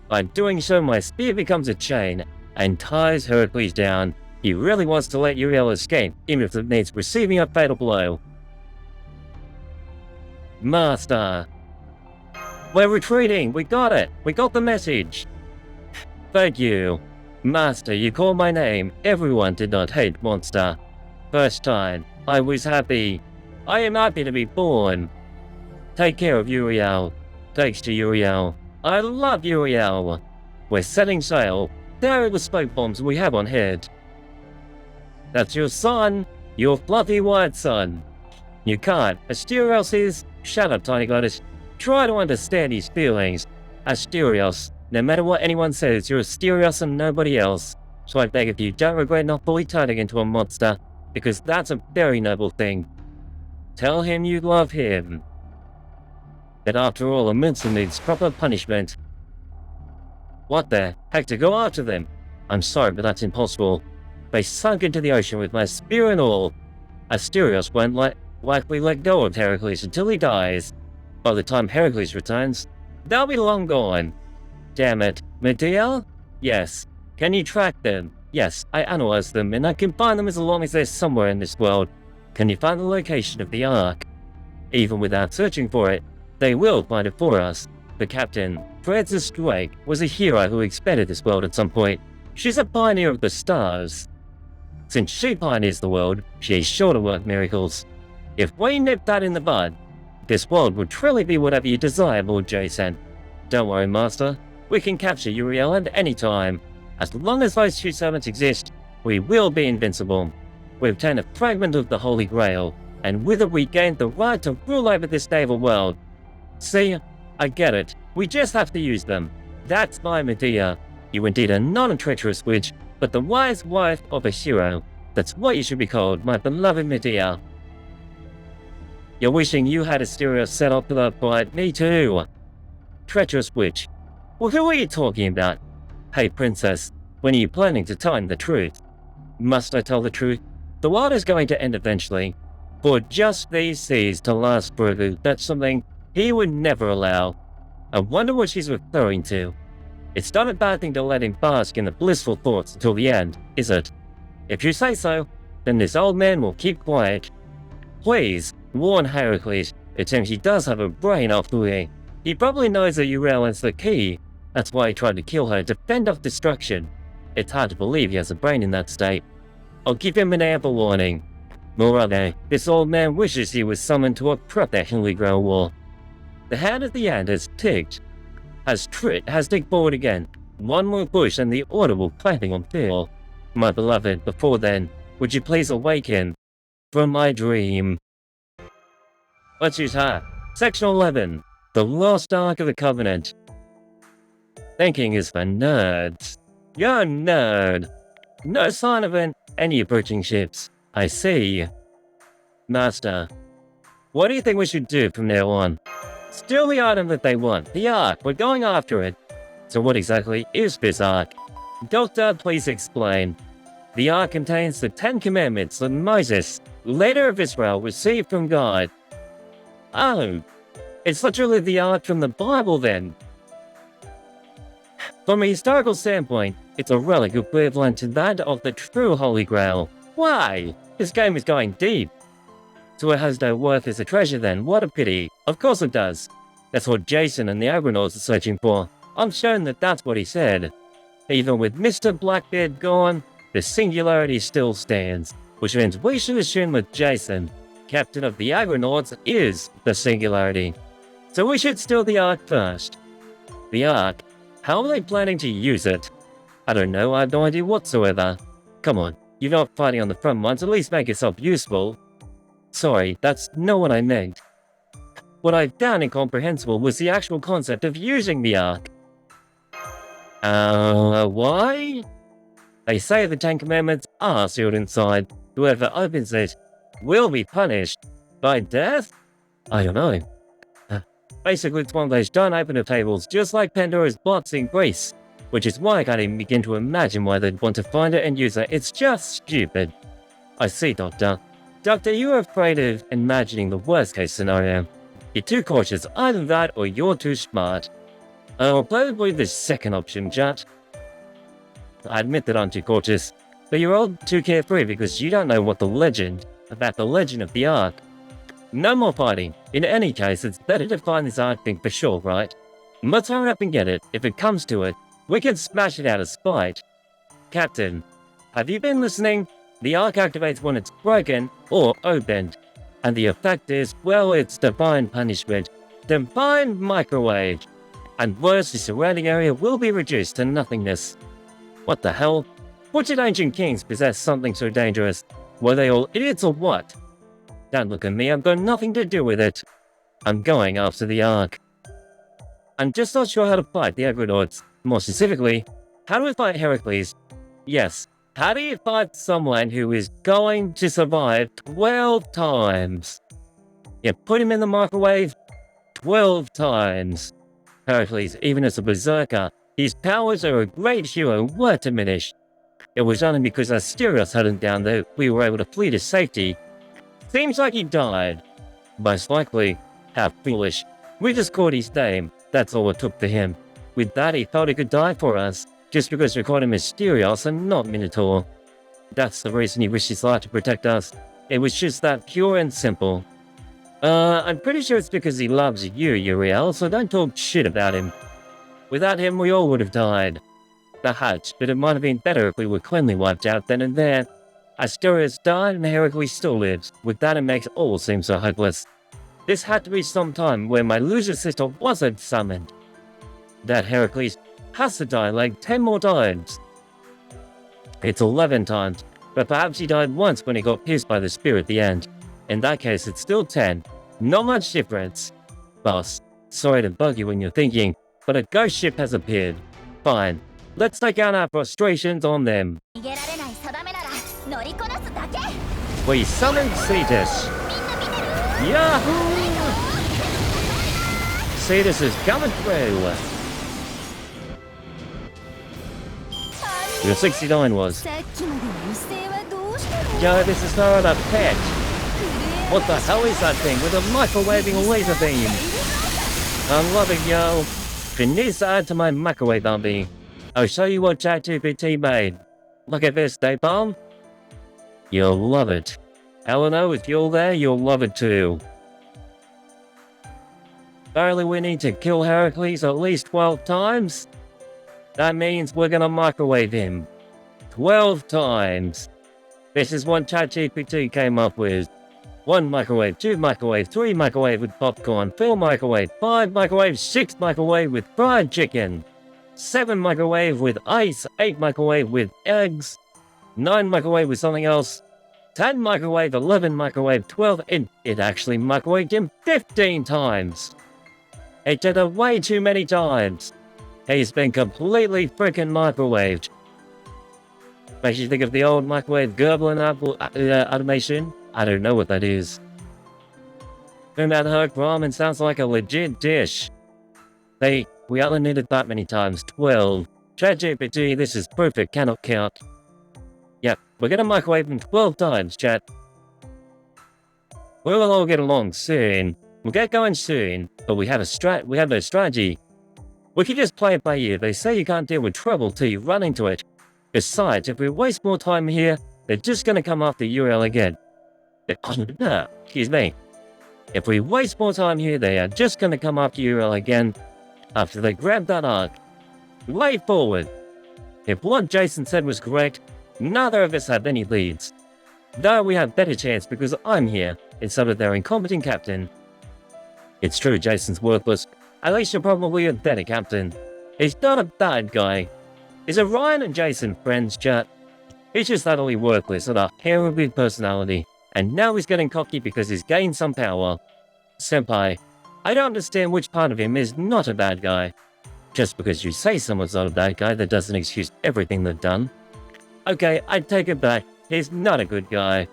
By doing so, my spear becomes a chain and ties Heracles down. He really wants to let Euryale escape, even if it means receiving a fatal blow. Master! We're retreating! We got it! We got the message! Thank you. Master, you called my name. Everyone did not hate Monster. First time. I was happy. I am happy to be born. Take care of Euryale. Thanks to Euryale. I love Euryale. We're setting sail. There are the smoke bombs we have on head. That's your son. Your fluffy white son. You can't. Asterios is... Shut up, tiny goddess. Try to understand his feelings. Asterios. No matter what anyone says, you're Asterios and nobody else. So I beg of you, don't regret not fully turning into a monster, because that's a very noble thing. Tell him you love him. That after all, a monster needs proper punishment. What the? Hector, go after them. I'm sorry, but that's impossible. They sunk into the ocean with my spear and all. Asterios won't likely let go of Heracles until he dies. By the time Heracles returns, they'll be long gone. Damn it. Medea? Yes. Can you track them? Yes, I analyzed them, and I can find them as long as they're somewhere in this world. Can you find the location of the Ark? Even without searching for it, they will find it for us. The captain, Francis Drake, was a hero who expanded this world at some point. She's a pioneer of the stars. Since she pioneers the world, she is sure to work miracles. If we nip that in the bud, this world would truly be whatever you desire, Lord Jason. Don't worry, Master. We can capture Euryale at any time. As long as those two servants exist, we will be invincible. We obtain a fragment of the Holy Grail, and with it we gain the right to rule over this naval world. See, I get it. We just have to use them. That's my Medea. You indeed are not a treacherous witch, but the wise wife of a hero. That's what you should be called, my beloved Medea. You're wishing you had Asterios set up for that fight. Me too. Treacherous witch. Well, who are you talking about? Hey, princess, when are you planning to tell him the truth? Must I tell the truth? The world is going to end eventually. For just these seas to last forever, that's something he would never allow. I wonder what she's referring to. It's not a bad thing to let him bask in the blissful thoughts until the end, is it? If you say so, then this old man will keep quiet. Please, warn Heracles. It seems he does have a brain after all. He probably knows that Euryale is the key. That's why he tried to kill her to fend off destruction. It's hard to believe he has a brain in that state. I'll give him an ample warning. Moreover, this old man wishes he was summoned to obstruct the Holy Grail war. The hand at the end has ticked. Has ticked forward again. One more push and the audible clapping on floor. My beloved, before then, would you please awaken from my dream? Let's use her. Section 11. The Lost Ark of the Covenant. Thinking is for nerds. You're a nerd. No sign of any approaching ships. I see. Master, what do you think we should do from now on? Steal the item that they want. The Ark. We're going after it. So what exactly is this Ark? Doctor, please explain. The Ark contains the 10 Commandments that Moses, leader of Israel, received from God. Oh, it's literally the Ark from the Bible then. From a historical standpoint, it's a relic equivalent to that of the true Holy Grail. Why? This game is going deep. So it has no worth as a treasure then, what a pity. Of course it does. That's what Jason and the Argonauts are searching for. I'm shown that that's what he said. Even with Mr. Blackbeard gone, the Singularity still stands. Which means we should assume that Jason, captain of the Argonauts, is the Singularity. So we should steal the Ark first. The Ark? How are they planning to use it? I don't know, I have no idea whatsoever. Come on, you're not fighting on the front lines, at least make yourself useful. Sorry, that's not what I meant. What I found incomprehensible was the actual concept of using the Ark. Why? They say the 10 Commandments are sealed inside. Whoever opens it will be punished. By death? I don't know. Basically, it's one of those don't open the tables, just like Pandora's box in Greece. Which is why I can't even begin to imagine why they'd want to find it and use it. It's just stupid. I see, Doctor. Doctor, you're afraid of imagining the worst case scenario. You're too cautious, either that or you're too smart. Probably the second option, Jut. I admit that I'm too cautious, but you're all too carefree because you don't know about the legend of the Ark. No more fighting. In any case, it's better to find this Ark thing for sure, right? Let's hurry up and get it. If it comes to it, we can smash it out of spite. Captain, have you been listening? The Ark activates when it's broken or opened. And the effect is, well, it's divine punishment. Divine microwave. And worse, the surrounding area will be reduced to nothingness. What the hell? What did ancient kings possess something so dangerous? Were they all idiots or what? Don't look at me, I've got nothing to do with it. I'm going after the Ark. I'm just not sure how to fight the Argonauts. More specifically, how do we fight Heracles? Yes, how do you fight someone who is going to survive 12 times? You put him in the microwave 12 times. Heracles, even as a berserker, his powers are a great hero were diminished. It was only because Asterios had him down that we were able to flee to safety. Seems like he died. Most likely. How foolish. We just caught his name. That's all it took for him. With that, he thought he could die for us, just because we called him Asterios and not Minotaur. That's the reason he wished his life to protect us. It was just that pure and simple. I'm pretty sure it's because he loves you, Euryale, so don't talk shit about him. Without him, we all would have died. Perhaps, but it might have been better if we were cleanly wiped out then and there. Asterios died and Heracles still lives. With that, it makes all seem so hopeless. This had to be some time where my loser sister wasn't summoned. That Heracles has to die like 10 more times. It's 11 times, but perhaps he died once when he got pierced by the spear at the end. In that case, it's still 10. Not much difference. Boss, sorry to bug you when you're thinking, but a ghost ship has appeared. Fine, let's take out our frustrations on them. We summon Cetus. Yahoo! Cetus is coming through. Your 69 was. Yo, this is not a pet. What the hell is that thing with a microwaving laser beam? I'm loving yo. Been this add to my microwave army. I'll show you what ChatGPT made. Look at this, Napalm. You'll love it. Eleanor, if you're there, you'll love it too. Apparently we need to kill Heracles at least 12 times. That means we're gonna microwave him. 12 times. This is what ChatGPT came up with. 1 microwave, 2 microwave, 3 microwave with popcorn, 4 microwave, 5 microwave, 6 microwave with fried chicken, 7 microwave with ice, 8 microwave with eggs, 9 microwave with something else, 10 microwave, 11 microwave, 12, it actually microwaved him 15 times. It did it way too many times. He's been completely freaking microwaved. Makes you think of the old microwave gurgling animation. I don't know what that is. Turned out her ramen sounds like a legit dish. We only needed that many times, 12. ChatGPT, this is perfect, cannot count. Yep, we're gonna microwave him 12 times, chat. We'll all get along soon. We'll get going soon, but we have no strategy. We can just play it by ear. They say you can't deal with trouble till you run into it. Besides, if we waste more time here, they're just gonna come after Euryale again. Excuse me. If we waste more time here, they are just gonna come after Euryale again after they grab that arc. Way forward. If what Jason said was correct, neither of us have any leads. Though we have better chance because I'm here instead of their incompetent captain. It's true Jason's worthless. At least you're probably a better captain. He's not a bad guy. Is Orion and Jason friends, chat? He's just utterly worthless and a terrible personality. And now he's getting cocky because he's gained some power. Senpai, I don't understand which part of him is not a bad guy. Just because you say someone's not a bad guy, that doesn't excuse everything they've done. Okay, I take it back. He's not a good guy.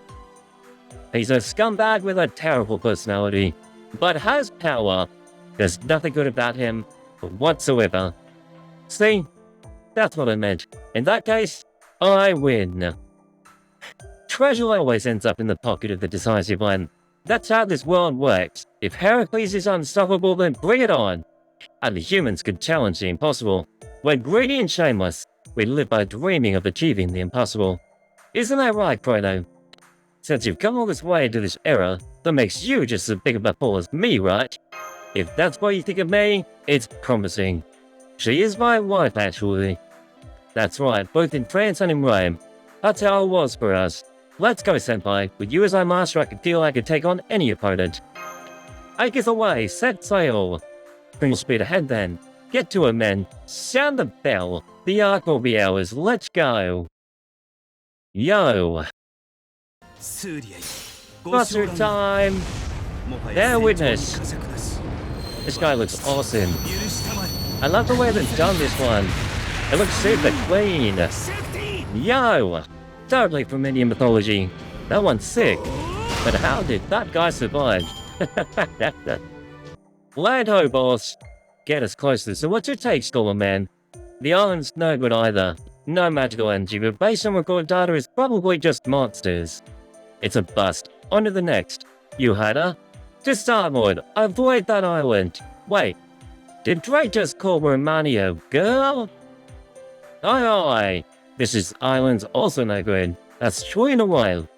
He's a scumbag with a terrible personality, but has power. There's nothing good about him whatsoever. See? That's what I meant. In that case, I win. Treasure always ends up in the pocket of the decisive one. That's how this world works. If Heracles is unstoppable, then bring it on. And the humans could challenge the impossible. We're greedy and shameless. We live by dreaming of achieving the impossible. Isn't that right, Chrono? Since you've come all this way to this era, that makes you just as big of a fool as me, right? If that's what you think of me, it's promising. She is my wife, actually. That's right, both in France and in Rome. That's how it was for us. Let's go, Senpai. With you as our master, I can feel I could take on any opponent. Ike is away, set sail. Full speed ahead then. Get to it, men. Sound the bell. The arc will be ours. Let's go. Yo. Buster time. Bear witness. This guy looks awesome. I love the way they've done this one. It looks super clean. Yo. Totally from Indian mythology. That one's sick. But how did that guy survive? Land ho, boss. Get us closer. So what's your take, Scholar Man? The island's no good either. No magical energy, but based on recorded data, it's probably just monsters. It's a bust. On to the next. You hider. To starboard. Avoid that island. Wait. Did Drake just call Romania girl? Aye aye. This island's also no good. That's true in a while.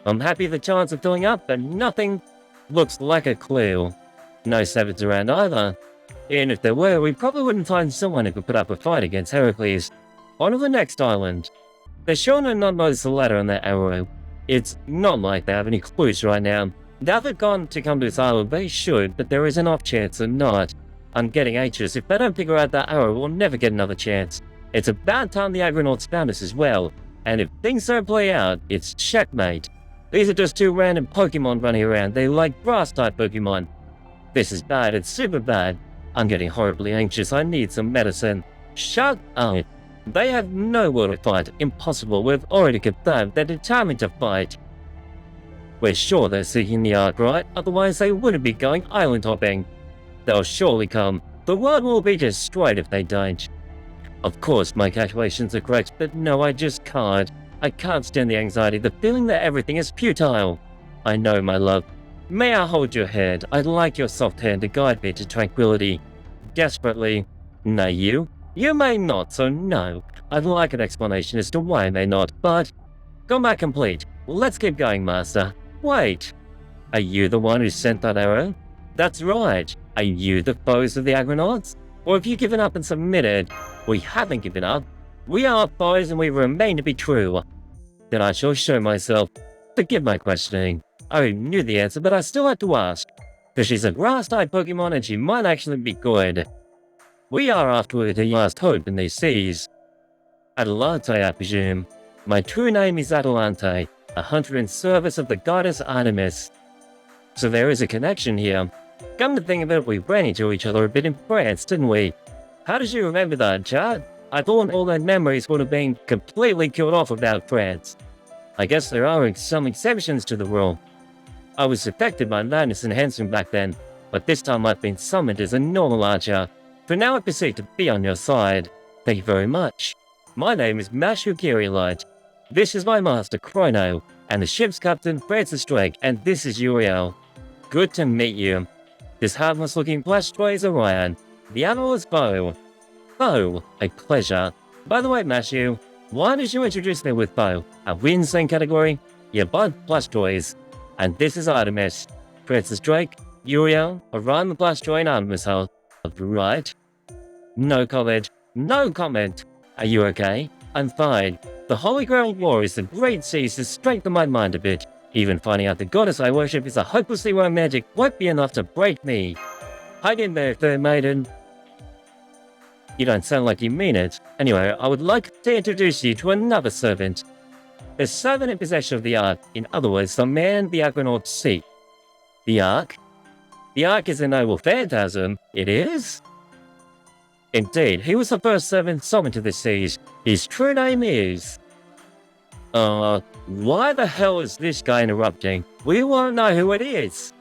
I'm happy the chance of filling up, but nothing looks like a clue. No savage around either. Even if there were, we probably wouldn't find someone who could put up a fight against Heracles. On to the next island. They're sure to not notice the ladder on their arrow. It's not like they have any clues right now. Now they've gone to come to this island, they should, but there is an off chance they're not. I'm getting anxious. If they don't figure out that arrow, we'll never get another chance. It's a bad time the Argonauts found us as well, and if things don't play out, it's checkmate. These are just two random Pokemon running around. They're like grass-type Pokemon. This is bad, it's super bad. I'm getting horribly anxious, I need some medicine. Shut up. They have no will to fight. Impossible, we've already confirmed they're determined to fight. We're sure they're seeking the Ark, right? Otherwise they wouldn't be going island hopping. They'll surely come. The world will be destroyed if they don't. Of course my calculations are correct, but no, I just can't. I can't stand the anxiety, the feeling that everything is futile. I know, my love. May I hold your hand? I'd like your soft hand to guide me to tranquility. desperately. No, you may not, so no. I'd like an explanation as to why I may not, but combat complete. Let's keep going, Master. Wait, are you the one who sent that arrow? That's right. Are you the foes of the Argonauts? Or have you given up and submitted? We haven't given up. We are foes and we remain to be true. Then I shall show myself. Forgive my questioning. I knew the answer, but I still had to ask. Because she's a grass-type Pokemon and she might actually be good. We are after the last hope in these seas. Adelante, I presume. My true name is Adelante, a hunter in service of the goddess Artemis. So there is a connection here. Come to think of it, we ran into each other a bit in France, didn't we? How did you remember that, Chad? I thought all those memories would have been completely killed off without France. I guess there are some exceptions to the rule. I was affected by madness enhancement back then, but this time I've been summoned as a normal archer. For now I proceed to be on your side. Thank you very much. My name is Mashu Kyrielite. This is my master, Chrono, and the ship's captain, Francis Drake, and this is Euryale. Good to meet you. This harmless-looking plush toy is Orion. The animal is Bo. Bo, a pleasure. By the way, Mashu, why did you introduce me with Bo? Are we in the same category? You're both plush toys. And this is Artemis. Francis Drake, Euryale, Orion the plush toy and Artemis House. Right? No comment. No comment. Are you okay? I'm fine. The Holy Grail War is the great seas to strengthen my mind a bit. Even finding out the goddess I worship is a hopelessly romantic won't be enough to break me. Hang in there, fair maiden. You don't sound like you mean it. Anyway, I would like to introduce you to another servant. The servant in possession of the Ark, in other words, the man the Argonauts seek. The Ark? The Ark is a noble phantasm. It is? Indeed, he was the first servant summoned to the seas. His true name is... why the hell is this guy interrupting? We want to know who it is.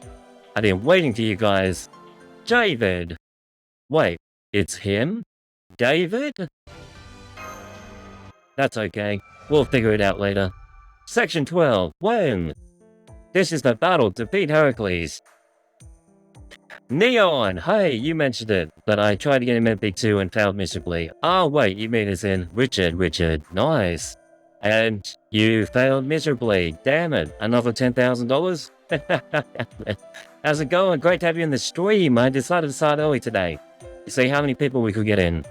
I've been waiting for you guys. David. Wait, it's him? David? That's okay. We'll figure it out later. Section 12. When? This is the battle to beat Heracles. Neon! Hey, you mentioned it, but I tried to get him in Big 2 and failed miserably. Oh, wait, you mean as in Richard. Nice. And you failed miserably. Damn it. Another $10,000? How's it going? Great to have you in the stream. I decided to start early today. See how many people we could get in.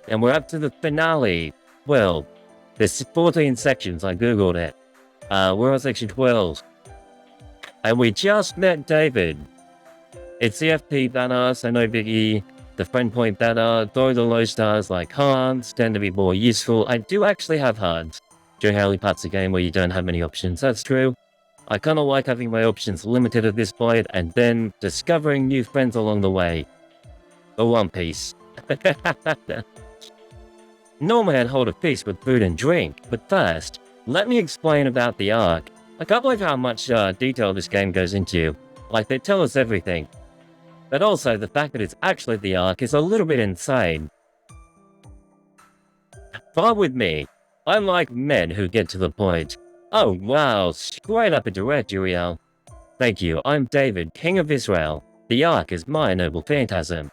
And we're up to the finale. Well, there's 14 sections. I googled it. We're on section 12. And we just met David. It's the FP banner, so no biggie. The friend point banner, though the low stars like hearts tend to be more useful. I do actually have hearts during early parts of the game where you don't have many options. That's true. I kind of like having my options limited at this point and then discovering new friends along the way. The One Piece. Normally I'd hold a feast with food and drink, but first, let me explain about the Ark. I can't believe how much detail this game goes into. Like, they tell us everything. But also, the fact that it's actually the Ark is a little bit insane. Far with me. I like men who get to the point. Oh wow, straight up and direct, Euryale. Thank you, I'm David, King of Israel. The Ark is my noble phantasm.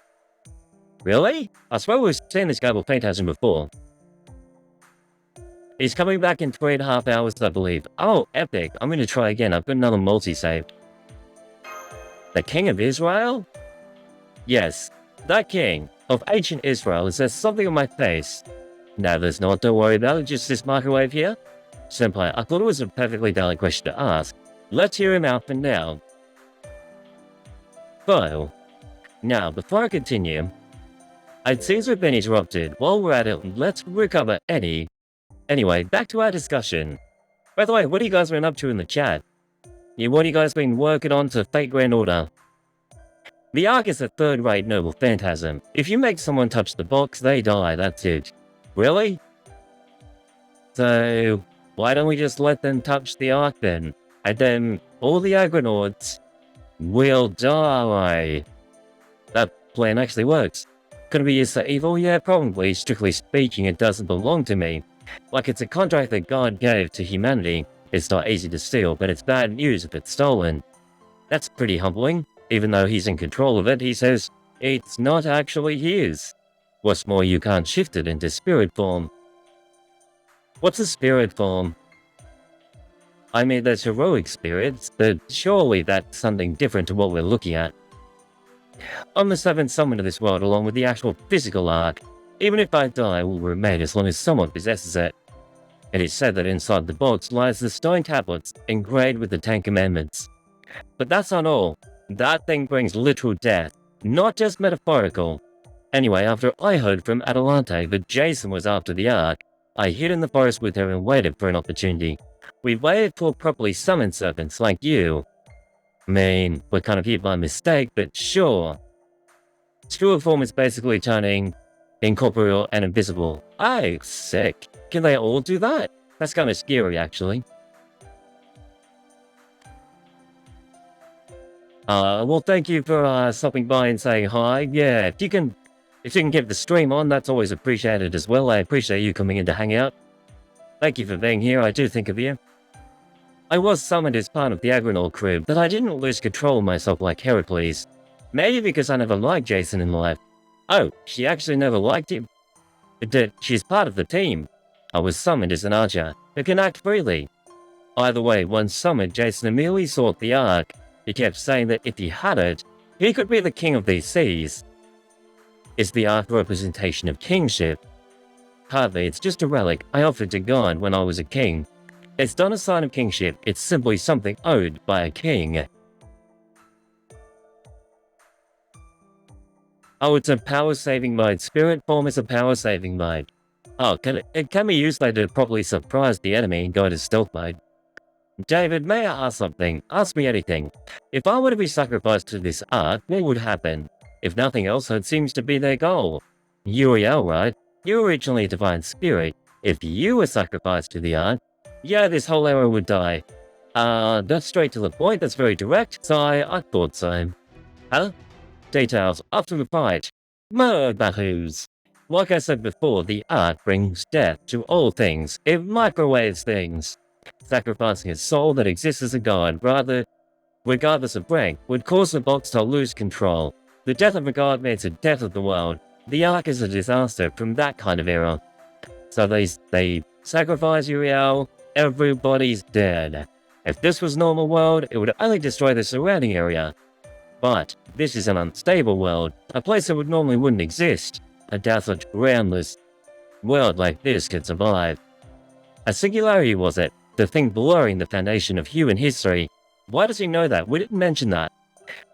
Really? I swear we've seen this noble phantasm before. He's coming back in 3.5 hours, I believe. Oh, epic. I'm gonna try again. I've got another multi-save. The King of Israel? Yes, that king of ancient Israel. Is there something on my face? No, there's not. Don't worry about it. Just this microwave here. Senpai, I thought it was a perfectly valid question to ask. Let's hear him out for now. So, now, before I continue, it seems we've been interrupted. While we're at it, let's recover Eddie. Anyway, back to our discussion. By the way, what have you guys been up to in the chat? Yeah, what have you guys been working on to Fate Grand Order? The Ark is a third-rate noble phantasm. If you make someone touch the box, they die, that's it. Really? So, why don't we just let them touch the Ark then? And then, all the Argonauts will die. That plan actually works. Could it be used for evil? Yeah, probably. Strictly speaking, it doesn't belong to me. Like it's a contract that God gave to humanity. It's not easy to steal, but it's bad news if it's stolen. That's pretty humbling. Even though he's in control of it, he says, It's not actually his. What's more, you can't shift it into spirit form. What's a spirit form? I mean, there's heroic spirits, but surely that's something different to what we're looking at. I'm the seventh summon of this world along with the actual physical arc. Even if I die, I will remain as long as someone possesses it. It is said that inside the box lies the stone tablets engraved with the 10 Commandments. But that's not all. That thing brings literal death, not just metaphorical. Anyway, after I heard from Atalante that Jason was after the Ark, I hid in the forest with her and waited for an opportunity. We waited for properly summoned servants like you. I mean, we're kind of here by mistake, but sure. Spirit form is basically turning incorporeal and invisible. Oh, sick. Can they all do that? That's kind of scary, actually. Well, thank you for stopping by and saying hi. Yeah, if you can keep the stream on, that's always appreciated as well. I appreciate you coming in to hang out. Thank you for being here, I do think of you. I was summoned as part of the Argonaut crew, but I didn't lose control of myself like Heracles. Maybe because I never liked Jason in life. Oh, she actually never liked him? She's part of the team. I was summoned as an archer, who can act freely. Either way, once summoned, Jason immediately sought the Ark. He kept saying that if he had it, he could be the king of these seas. Is the Ark a representation of kingship? Hardly, it's just a relic I offered to God when I was a king. It's not a sign of kingship, it's simply something owed by a king. Oh, it's a power-saving mode. Spirit form is a power-saving mode. Oh, it can be used later to properly surprise the enemy and go into stealth mode. David, may I ask something? Ask me anything. If I were to be sacrificed to this Ark, what would happen? If nothing else, that seems to be their goal. Euryale, right? You're originally a divine spirit. If you were sacrificed to the Ark, yeah, this whole era would die. That's straight to the point, that's very direct, so I thought so. Huh? Details after the fight. Murbahoos. Like I said before, the Ark brings death to all things. It microwaves things. Sacrificing a soul that exists as a god, regardless of rank, would cause the box to lose control. The death of a god means the death of the world. The Ark is a disaster from that kind of era. So they sacrifice Euryale, everybody's dead. If this was normal world, it would only destroy the surrounding area. But this is an unstable world, a place that normally wouldn't exist. I doubt such groundless world like this could survive. A singularity was it, the thing blurring the foundation of human history. Why does he know that? We didn't mention that.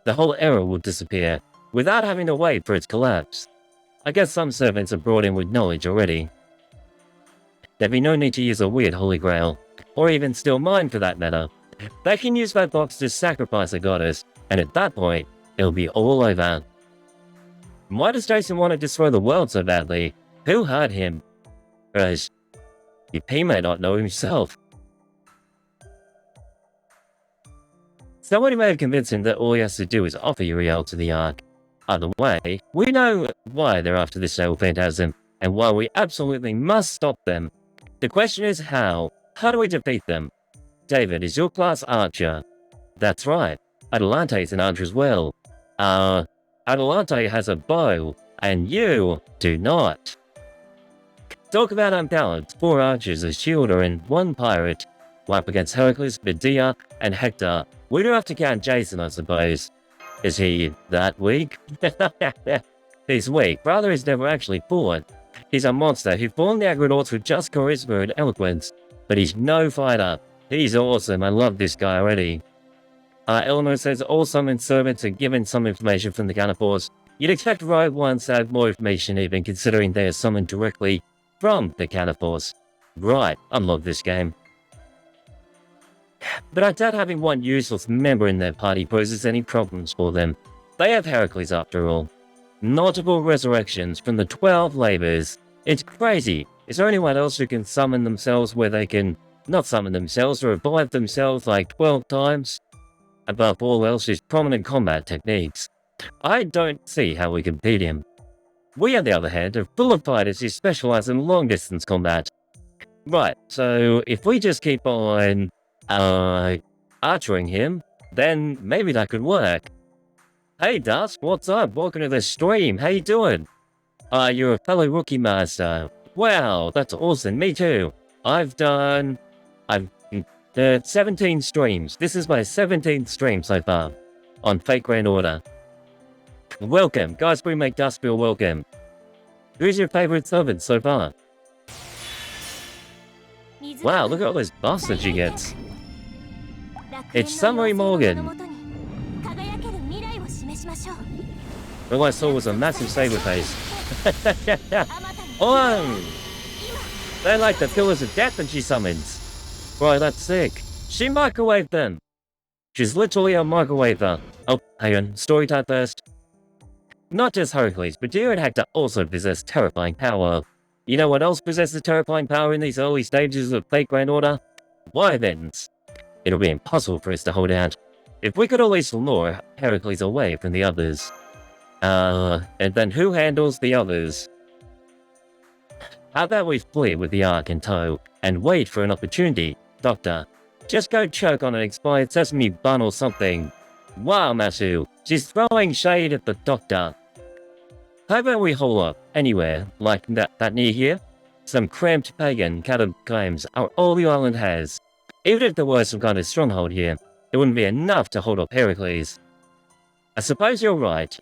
The whole era would disappear, without having to wait for its collapse. I guess some servants are brought in with knowledge already. There'd be no need to use a weird holy grail, or even steal mine for that matter. They can use that box to sacrifice a goddess, and at that point, it'll be all over. Why does Jason want to destroy the world so badly? Who hurt him? He may not know himself. Somebody may have convinced him that all he has to do is offer Euryale to the Ark. Either way, we know why they're after this old phantasm, and why we absolutely must stop them. The question is how. How do we defeat them? David, is your class archer? That's right. Atalante is an archer as well. Atalante has a bow, and you do not. Talk about unbalanced. 4 archers, a shielder, and 1 pirate. Wipe against Heracles, Medea, and Hector. We do have to count Jason, I suppose. Is he that weak? He's weak. Brother is never actually fought. He's a monster who formed the Argonauts with just charisma and eloquence. But he's no fighter. He's awesome. I love this guy already. Eleanor says all summoned servants are given some information from the Counterforce. You'd expect Rogue ones to have more information even considering they are summoned directly from the Counterforce. Right, I love this game. But I doubt having one useless member in their party poses any problems for them. They have Heracles after all. Multiple resurrections from the 12 labors. It's crazy. Is there anyone else who can summon themselves where they can not summon themselves or revive themselves like 12 times? Above all else is prominent combat techniques. I don't see how we can beat him. We on the other hand are full of fighters who specialize in long distance combat. Right, so if we just keep on archering him, then maybe that could work. Hey Dusk, what's up? Welcome to the stream. How you doing? You're a fellow rookie master. Wow, that's awesome. Me too. I've 17 streams. This is my 17th stream so far on Fake Grand Order. Welcome, guys. We make Dusk feel welcome. Who's your favorite servant so far? Wow, look at all those buffs that she gets. It's Summary Morgan. All I saw was a massive saber face. Oh! They're like the pillars of death that she summons. Right, that's sick. She microwaved them. She's literally a microwaver. Oh, hang on. Story time first. Not just Heracles, but Deer and Hector also possess terrifying power. You know what else possesses terrifying power in these early stages of Fake Grand Order? Wyverns. It'll be impossible for us to hold out. If we could at least lure Heracles away from the others. And then who handles the others? How about we flee with the Ark in tow, and wait for an opportunity, Doctor? Just go choke on an expired sesame bun or something. Wow, Masu, she's throwing shade at the Doctor. How about we hole up anywhere, like that near here? Some cramped pagan catacombs are all the island has. Even if there was some kind of stronghold here, it wouldn't be enough to hold up Heracles. I suppose you're right. ...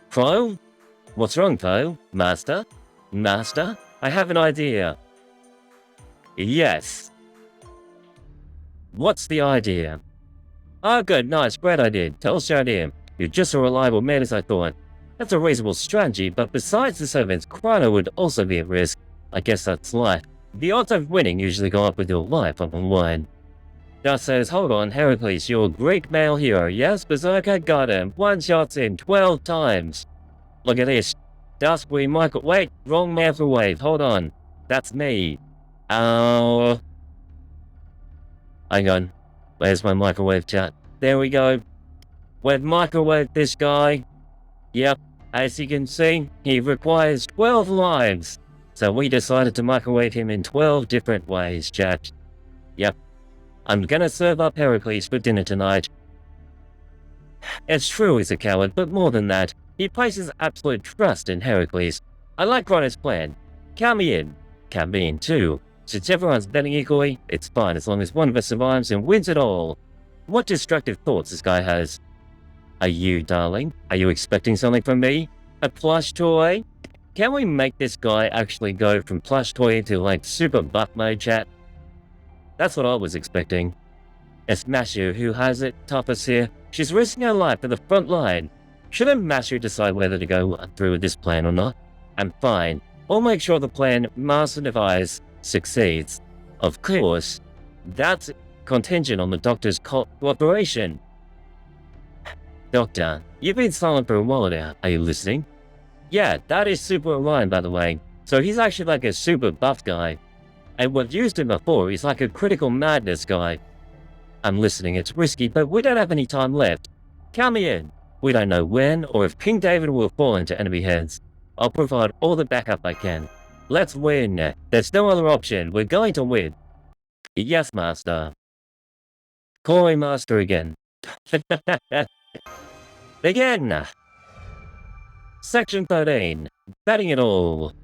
Pro? What's wrong, Pro? Master? Master? I have an idea. Yes. What's the idea? Oh, good, nice, great idea. Tell us your idea. You're just a reliable man as I thought. That's a reasonable strategy, but besides the servants, Chrono would also be at risk. I guess that's life. The odds of winning usually go up with your life on the line. Dust says, hold on, Heracles, you're a Greek male hero. Yes, Berserker got him. One shot's in 12 times. Look at this. Dust, we Michael. Wait, wrong microwave. Hold on. That's me. Hang on. Where's my microwave chat? There we go. We've microwaved this guy. Yep, as you can see, he requires 12 lives. So we decided to microwave him in 12 different ways, chat. Yep. I'm gonna serve up Heracles for dinner tonight. It's true he's a coward, but more than that, he places absolute trust in Heracles. I like Chrono's plan. Count me in. Count me in too. Since everyone's betting equally, it's fine as long as one of us survives and wins it all. What destructive thoughts this guy has. Are you, darling? Are you expecting something from me? A plush toy? Can we make this guy actually go from plush toy to like super buff mode, chat? That's what I was expecting. It's Mashu who has it toughest here. She's risking her life at the front line. Shouldn't Mashu decide whether to go through with this plan or not? I'm fine. I'll make sure the plan Master device succeeds. Of course, that's contingent on the Doctor's cooperation. Doctor, you've been silent for a while now. Are you listening? Yeah, that is Super Orion, by the way. So he's actually like a super buff guy. And we've used him before, he's like a critical madness guy. I'm listening, it's risky, but we don't have any time left. Count me in. We don't know when or if King David will fall into enemy hands. I'll provide all the backup I can. Let's win. There's no other option. We're going to win. Yes, Master. Call me Master again. Begin. Section 13. Betting it all.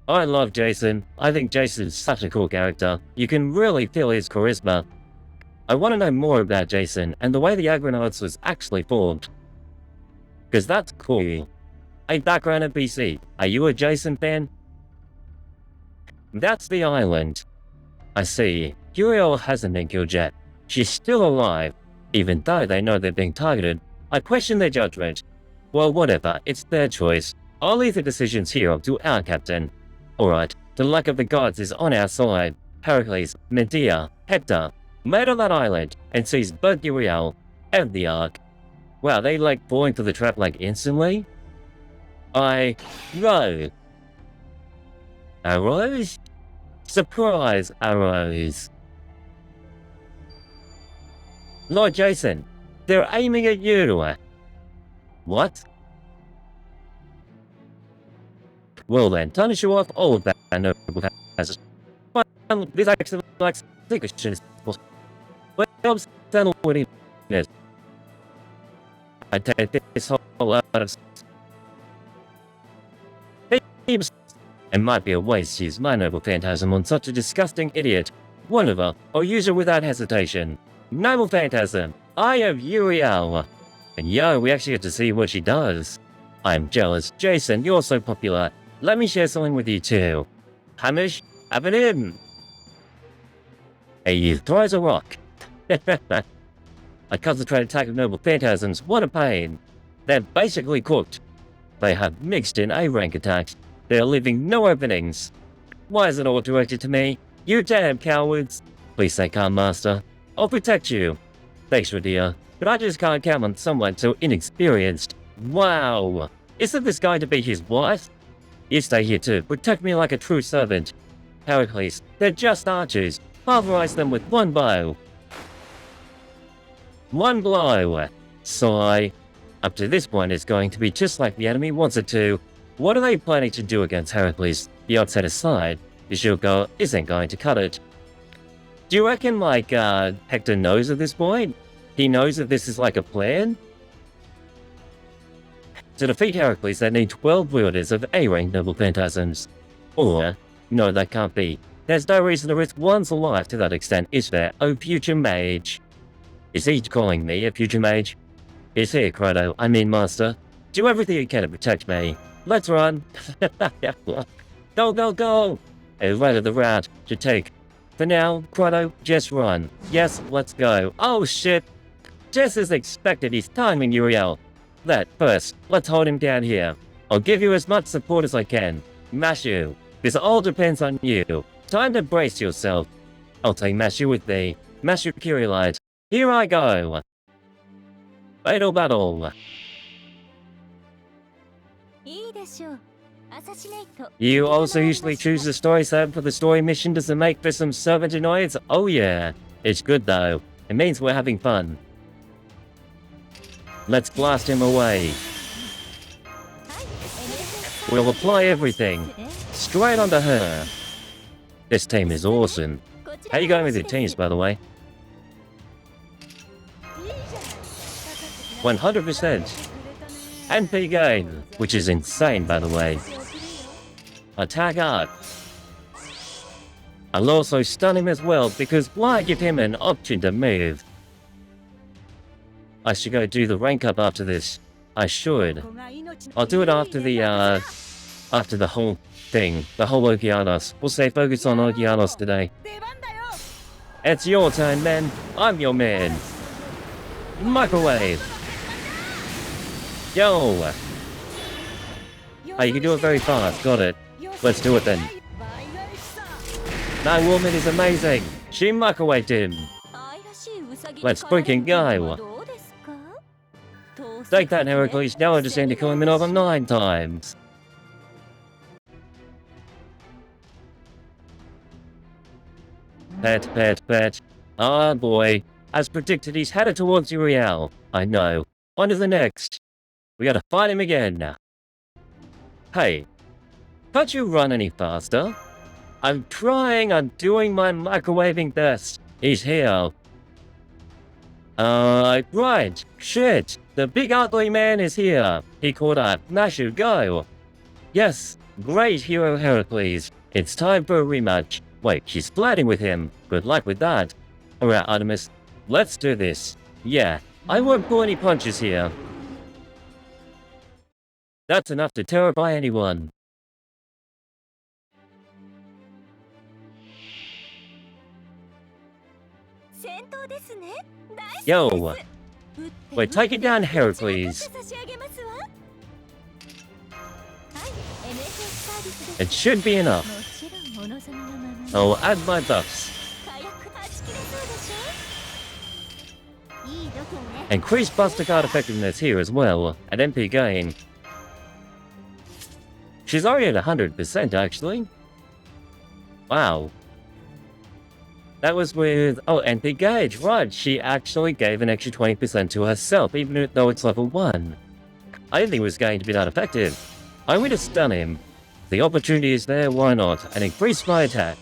I love Jason. I think Jason is such a cool character. You can really feel his charisma. I want to know more about Jason and the way the Argonauts was actually formed. Because that's cool. Hey, background NPC, are you a Jason fan? That's the island. I see. Euryale hasn't been killed yet. She's still alive. Even though they know they're being targeted, I question their judgment. Well, whatever, it's their choice. I'll leave the decisions here up to our captain. Alright, the luck of the gods is on our side. Heracles, Medea, Hector, made on that island, and sees both Euryale and the Ark. Wow, they like falling for the trap like instantly? I know. Arrows? Surprise arrows. Lord Jason, they're aiming at you. What? Well then, time to show off all of that noble hazards. this actually likes secret. What helps settle what it is? I take this whole out of themes. It might be a waste to use my noble phantasm on such a disgusting idiot. Whatever, I'll use it without hesitation. Noble phantasm, I am Euryale. And yo, we actually get to see what she does. I'm jealous. Jason, you're so popular. Let me share something with you too. Hamish, have it in. He throws a rock. A concentrated attack of noble phantasms, what a pain. They're basically cooked. They have mixed in A-rank attacks. They're leaving no openings. Why is it all directed to me? You damn cowards. Please stay calm, Master. I'll protect you. Thanks, dear. But I just can't count on someone so inexperienced. Wow. Isn't this going to be his wife? You stay here too. Protect me like a true servant. Heracles, they're just archers. Pulverize them with one bow. One blow. Sigh. Up to this point, it's going to be just like the enemy wants it to. What are they planning to do against Heracles? The upset aside, the shield girl isn't going to cut it. Do you reckon, Hector knows at this point? He knows that this is like a plan? To defeat Heracles, they need 12 wielders of A-rank noble phantasms. Or, no, that can't be. There's no reason to risk one's life to that extent, is there, oh future mage? Is he calling me a future mage? He's here, Crotto, I mean Master. Do everything you can to protect me. Let's run. Go, go, go! A right of the route to take. For now, Crotto, just run. Yes, let's go. Oh shit! Just as expected, he's timing Euryale. That first, let's hold him down here. I'll give you as much support as I can. Mashu, this all depends on you. Time to brace yourself. I'll take Mashu with me. Mashu Euryale. Here I go. Fatal battle. You also usually choose the story set for the story mission. Does it make for some servant annoyance? Oh yeah. It's good though. It means we're having fun. Let's blast him away. We'll apply everything. Straight onto her. This team is awesome. How you going with your teams, by the way? 100%. NP gain, which is insane, by the way. Attack up. I'll also stun him as well, because why give him an option to move? I should go do the rank up after this. I should. I'll do it after the whole thing, the whole Okeanos. We'll stay focused on Okeanos today. It's your turn, man. I'm your man. Microwave. Yo! Oh, you can do it very fast. Got it. Let's do it then. That woman is amazing. She microwaved him. Let's freaking go. Take that, Heracles. Now I just need to kill him another 9 times. Pet, pet, pet. Ah, boy. As predicted, he's headed towards Euryale. I know. On to the next. We gotta fight him again now. Hey. Can't you run any faster? I'm trying. I'm doing my microwaving best. He's here. Right. Shit. The big ugly man is here. He caught up. Mashu, go. Yes. Great hero Heracles. It's time for a rematch. Wait, she's flirting with him. Good luck with that. Alright, Artemis. Let's do this. Yeah. I won't pull any punches here. That's enough to terrify anyone. Yo! Wait, take it down, Heracles. It should be enough. I'll add my buffs. Increase Buster Card effectiveness here as well, at MP gain. She's already at 100% actually. Wow. That was with, NP gauge, right, she actually gave an extra 20% to herself, even though it's level 1. I didn't think it was going to be that effective. I'm going to stun him. The opportunity is there, why not, and increase my attack.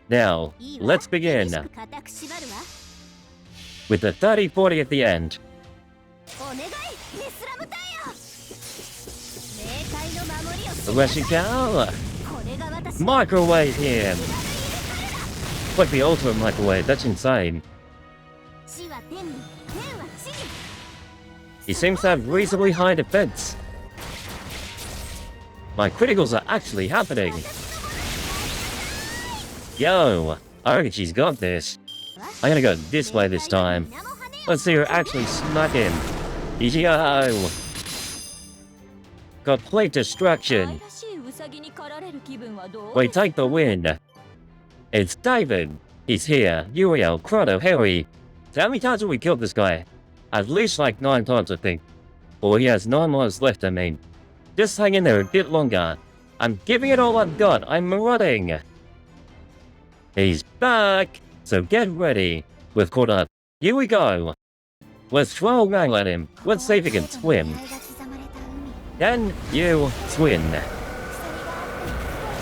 Now, let's begin with the 30-40 at the end. The rushing cow. Microwave him. Like the ultimate microwave, that's insane. He seems to have reasonably high defense. My criticals are actually happening. Yo, I reckon she's got this. I'm gonna go this way this time. Let's see her actually smack him. Yo! Complete destruction. We take the win. It's David. He's here. Euryale, Chrono, Harry. So how many times have we killed this guy? At least like 9 times, I think. Or he has 9 lives left, I mean. Just hang in there a bit longer. I'm giving it all I've got. I'm marauding. He's back. So get ready. We've caught up. Here we go. Let's throw a wrangle at him. Let's see if he can swim. Can you swim?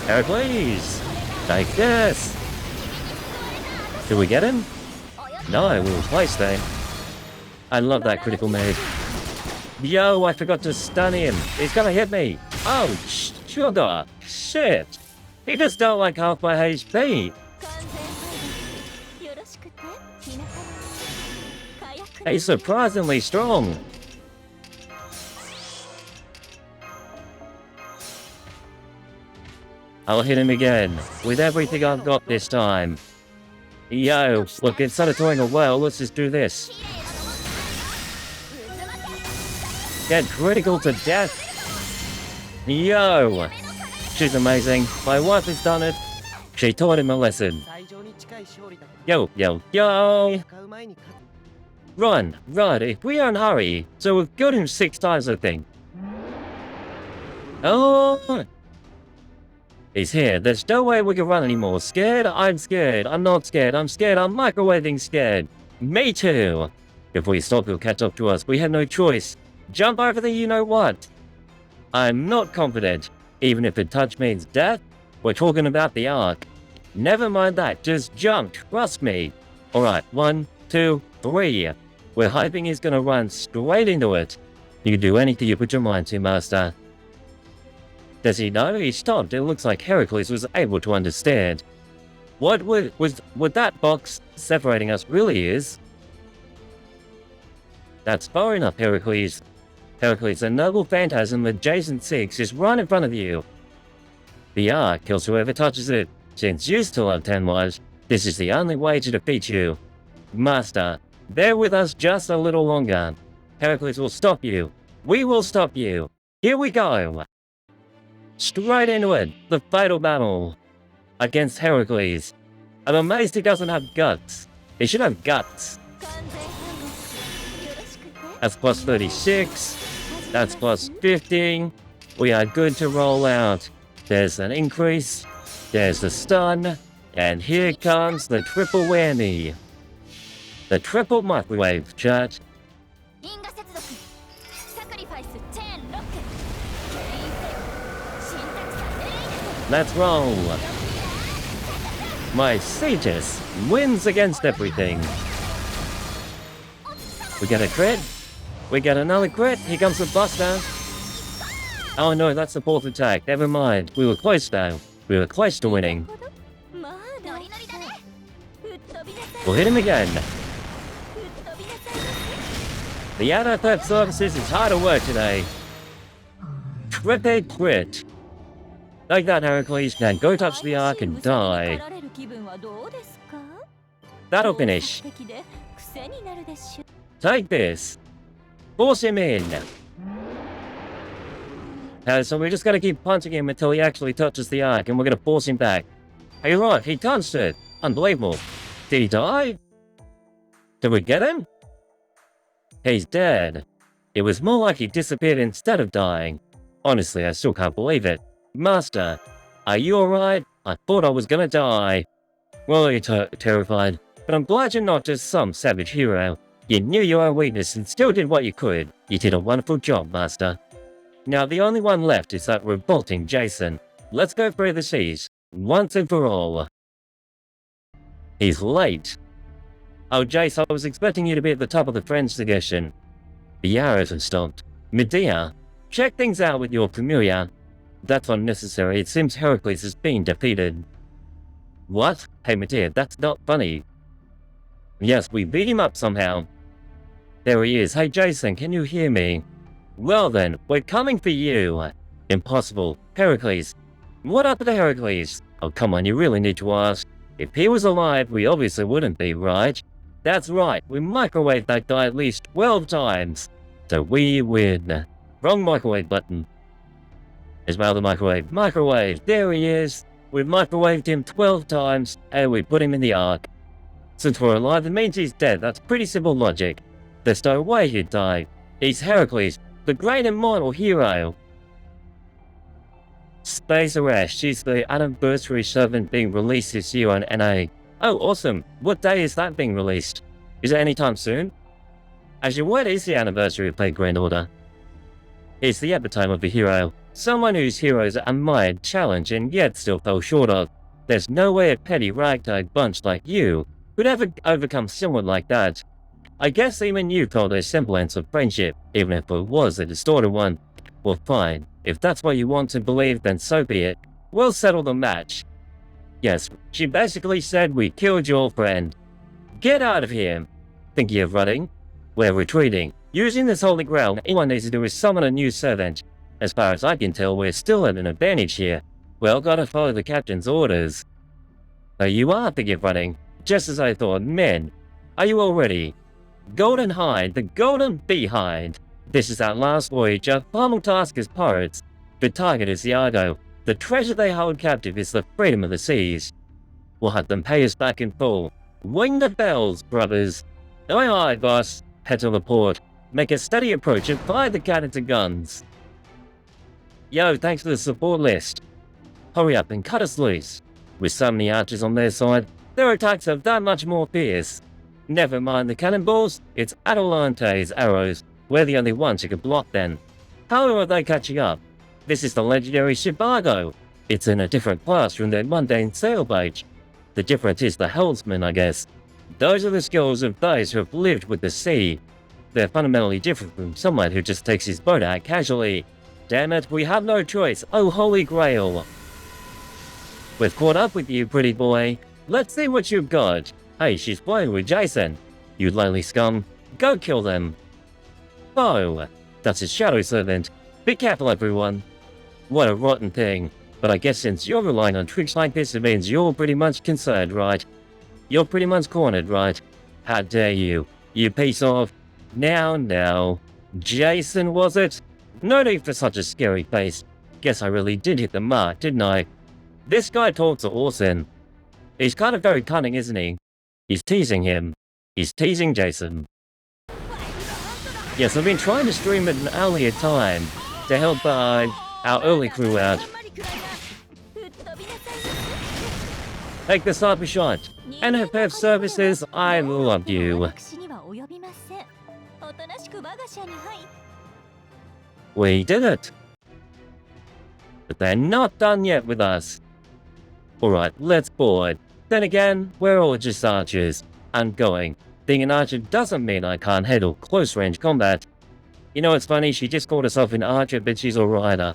Heracles! Take this! Did we get him? No, we were placed there. I love that critical move. Yo, I forgot to stun him. He's gonna hit me. Oh, sugar. Shit. He just dealt like half my HP. He's surprisingly strong. I'll hit him again, with everything I've got this time. Yo, look, instead of throwing a whale, let's just do this. Get critical to death. Yo! She's amazing. My wife has done it. She taught him a lesson. Yo, yo, yo! Run, run, if we are in a hurry. So we've got him 6 times, I think. Oh! He's here. There's no way we can run anymore. Scared? I'm scared. I'm not scared. I'm scared. I'm microwaving scared. Me too. If we stop, he'll catch up to us. We have no choice. Jump over the you-know-what. I'm not confident. Even if a touch means death, we're talking about the Ark. Never mind that. Just jump. Trust me. Alright, 1, 2, 3. We're hoping he's gonna run straight into it. You can do anything you put your mind to, Master. Does he know? He stopped. It looks like Heracles was able to understand. What would that box separating us really is? That's far enough, Heracles. Heracles, a noble phantasm adjacent 6 is right in front of you. The Ark kills whoever touches it. Since you still have 10 lives, this is the only way to defeat you. Master, bear with us just a little longer. Heracles will stop you. We will stop you. Here we go. Straight into it, the fatal battle against Heracles. I'm amazed he doesn't have guts. He should have guts. That's plus 36. That's plus 15. We are good to roll out. There's an increase. There's the stun. And here comes the triple whammy. The triple microwave, chat. Let's roll. My Sages wins against everything. We get a crit. We get another crit. Here comes the Buster. Oh no, that's the 4th attack. Never mind. We were close though. We were close to winning. We'll hit him again. The Outer Threat Services is hard at work today. Triple crit. Like that, Heracles. Now go touch the Ark and die. That'll finish. Take this. Force him in. So we're just gonna keep punching him until he actually touches the Ark, and we're gonna force him back. Hey, right, he touched it. Unbelievable. Did he die? Did we get him? He's dead. It was more like he disappeared instead of dying. Honestly, I still can't believe it. Master, are you alright? I thought I was gonna die. Well, you're terrified, but I'm glad you're not just some savage hero. You knew your own weakness and still did what you could. You did a wonderful job, Master. Now the only one left is that revolting Jason. Let's go through the seas, once and for all. He's late. Oh, Jace, I was expecting you to be at the top of the French suggestion. The arrows have stopped. Medea, check things out with your familiar. That's unnecessary. It seems Heracles has been defeated. What? Hey, Medea, that's not funny. Yes, we beat him up somehow. There he is. Hey, Jason, can you hear me? Well then, we're coming for you. Impossible. Heracles. What happened to Heracles? Oh, come on, you really need to ask. If he was alive, we obviously wouldn't be, right? That's right, we microwaved that guy at least 12 times. So we win. Wrong microwave button. Is my other microwave. Microwave, there he is. We've microwaved him 12 times, and we put him in the Ark. Since we're alive, it means he's dead. That's pretty simple logic. There's no way he'd die. He's Heracles, the great immortal hero. Space Arrest. She's the anniversary servant being released this year on NA. Oh, awesome. What day is that being released? Is it anytime soon? Actually, what is the anniversary of Play Grand Order? It's the epitome of a hero. Someone whose heroes are admired, challenged, and yet still fell short of. There's no way a petty ragtag bunch like you could ever overcome someone like that. I guess even you felt a semblance of friendship, even if it was a distorted one. Well, fine. If that's what you want to believe, then so be it. We'll settle the match. Yes, she basically said we killed your friend. Get out of here. Thinking of running? We're retreating. Using this holy grail, all I need to do is summon a new servant. As far as I can tell, we're still at an advantage here. Well, gotta follow the captain's orders. So you are thinking of running. Just as I thought, men. Are you all ready? Golden Hide, the Golden Behind. This is our last voyage, our final task as pirates. The target is the Argo. The treasure they hold captive is the freedom of the seas. We'll have them pay us back in full. Ring the bells, brothers. Aye aye, boss. Head to the port. Make a steady approach and fire the cannon to guns. Yo, thanks for the support list. Hurry up and cut us loose. With so many archers on their side, their attacks are that much more fierce. Never mind the cannonballs, it's Atalante's arrows. We're the only ones who can block them. How are they catching up? This is the legendary ship Argo. It's in a different class from their mundane sailboat. The difference is the helmsman, I guess. Those are the skills of those who have lived with the sea. They're fundamentally different from someone who just takes his boat out casually. Damn it, we have no choice. Oh, holy grail. We've caught up with you, pretty boy. Let's see what you've got. Hey, she's playing with Jason. You lonely scum. Go kill them. Oh, that's his shadow servant. Be careful, everyone. What a rotten thing. But I guess since you're relying on tricks like this, it means you're pretty much concerned, right? You're pretty much cornered, right? How dare you? You piece of... Now. Jason, was it? No need for such a scary face. Guess I really did hit the mark, didn't I? This guy talks to Orson. He's kind of very cunning, isn't he? He's teasing him. He's teasing Jason. Yes, I've been trying to stream at an earlier time to help our early crew out. Take the sniper shot. NFF services, I love you. We did it. But they're not done yet with us. Alright, let's board. Then again, we're all just archers. I'm going. Being an archer doesn't mean I can't handle close-range combat. You know, it's funny, she just called herself an archer, but she's a rider.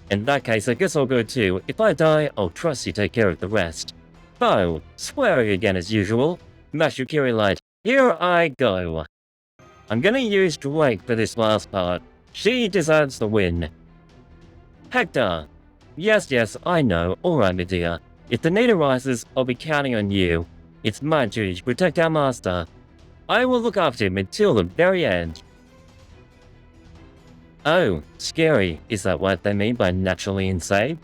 In that case, I guess I'll go too. If I die, I'll trust you take care of the rest. Oh, swearing again as usual. Mashukiri Light, here I go. I'm gonna use Drake for this last part. She deserves the win. Hector. Yes, I know. Alright, Medea. If the need arises, I'll be counting on you. It's my duty to protect our master. I will look after him until the very end. Oh, scary. Is that what they mean by naturally insane?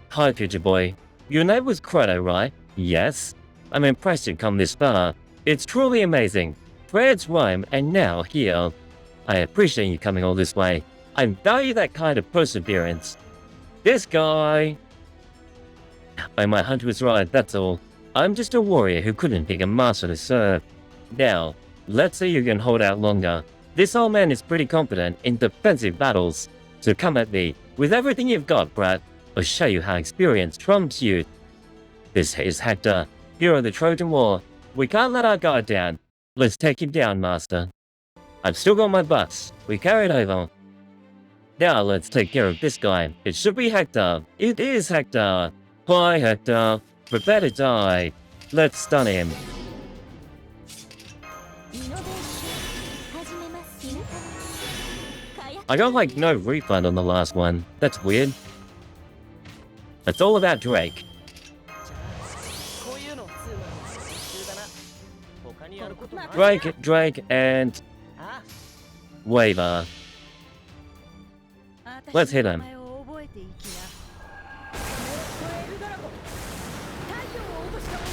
Hi, future boy. Your name was Crotto, right? Yes. I'm impressed you've come this far. It's truly amazing. Prayers rhyme, and now here. I appreciate you coming all this way. I value that kind of perseverance. This guy... Oh, my hunter was right, that's all. I'm just a warrior who couldn't pick a master to serve. Now, let's see you can hold out longer. This old man is pretty competent in defensive battles. So come at me, with everything you've got, brat. I'll show you how experience trumps youth. This is Hector. hero of the Trojan War. We can't let our guard down. Let's take him down, Master. I've still got my bus. We carried over. Now let's take care of this guy. It should be Hector. It is Hector. Hi, Hector. Prepare to die. Let's stun him. イノベーション始めますよ。火薬 I got like no refund on the last one. That's weird. It's all about Drake. こういうのを通話の練習だな。他にやることない。 Drake, and あ Waver. Let's hit him. 名前を覚えていきな。エルドラゴン。太陽を落とした女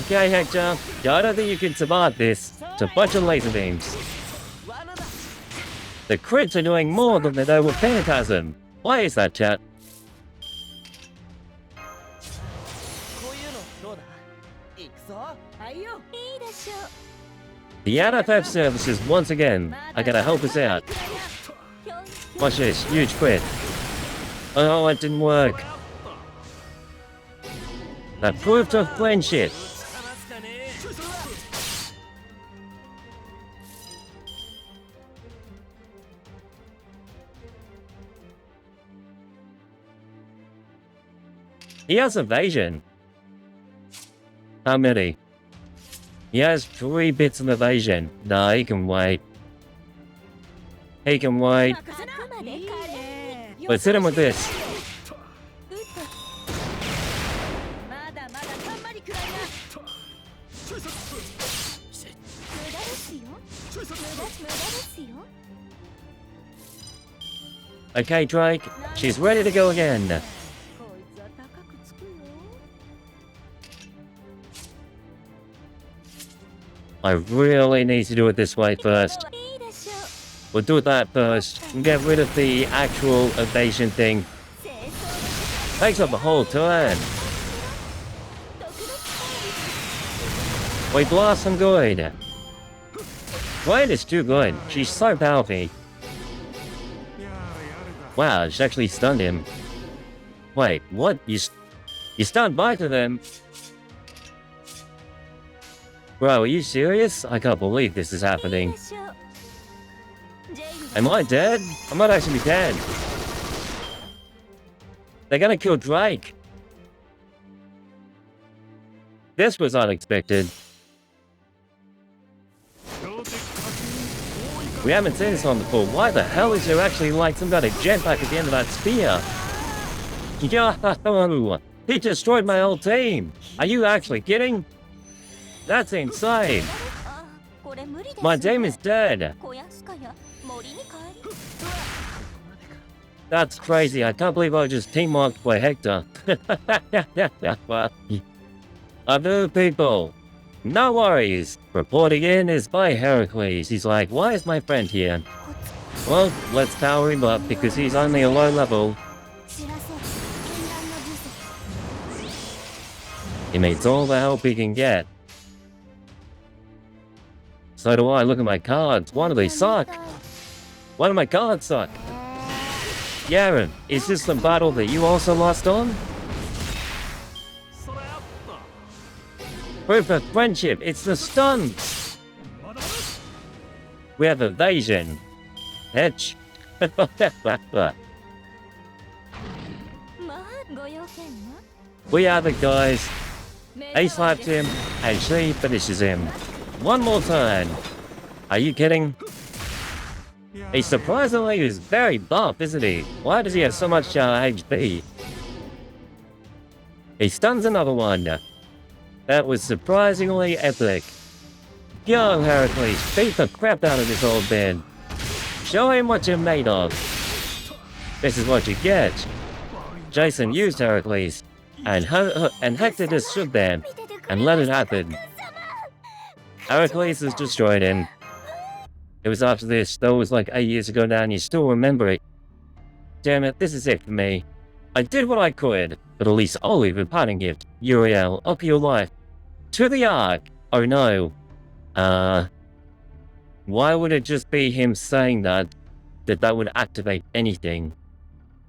ってな。 Okay, Hector. I don't think you can survive this. It's a bunch of laser beams. 罠だ。 The crits are doing more than they know with Phantasm. Why is that, chat? こういうのどうだ。行くぞ。はいよ。いいでしょう。 The NFF services once again. I gotta help us out. Watch this, huge crit. Oh, it didn't work. That proved of friendship. 話すかね。 He has evasion. How many? He has 3 bits of evasion. Nah, he can wait. He can wait. あくまでカレー。 Let's hit him with this. まだまだたんまりくらいな。無駄ですよ。無駄ですよ。 Okay, Drake. She's ready to go again. こいつは高くつくよ。 I really need to do it this way first. いいでしょう。 We'll do that first. Get rid of the actual evasion thing. 清掃 Takes up a whole turn. 特別サービス。 We blast some good. Wait, is too good. She's so powerful. Wow, she actually stunned him. Wait, what? You stunned both of them? Bro, are you serious? I can't believe this is いい happening. でしょう。ジェイル Am I dead? I might actually be dead. They're gonna kill Drake. This was unexpected. We haven't seen this one before. Why the hell is there actually like some kind of jetpack at the end of that spear? Yo, he destroyed my whole team. Are you actually kidding? That's insane. あ、これ無理です。 My team is dead. 小屋しかや森に帰り。 That's crazy. I can't believe I was just team marked by Hector. Other people. No worries. Reporting in is by Heracles. He's like, why is my friend here? Well, let's power him up because he's only a low level. 知らせ。禁断の呪詛。 He needs all the help he can get. So do I. Look at my cards. One of these suck. One of my cards suck. Yaren, is this the battle that you also lost on? Proof of friendship. It's the stuns. We have evasion. Hedge. まあ、ご用件は We are the guys. A slaps him, and she finishes him. One more turn. Are you kidding? He surprisingly is very buff, isn't he? Why does he have so much HP? He stuns another one. That was surprisingly epic. Yo, Heracles, beat the crap out of this old man. Show him what you're made of. This is what you get. Jason used Heracles, and Hector just stood there and let it happen. Heracles has destroyed him. It was after this, though it was like 8 years ago now and you still remember it. Damn it, this is it for me. I did what I could, but at least I'll leave a parting gift. Euryale, up your life. To the Ark! Oh no. Why would it just be him saying that would activate anything?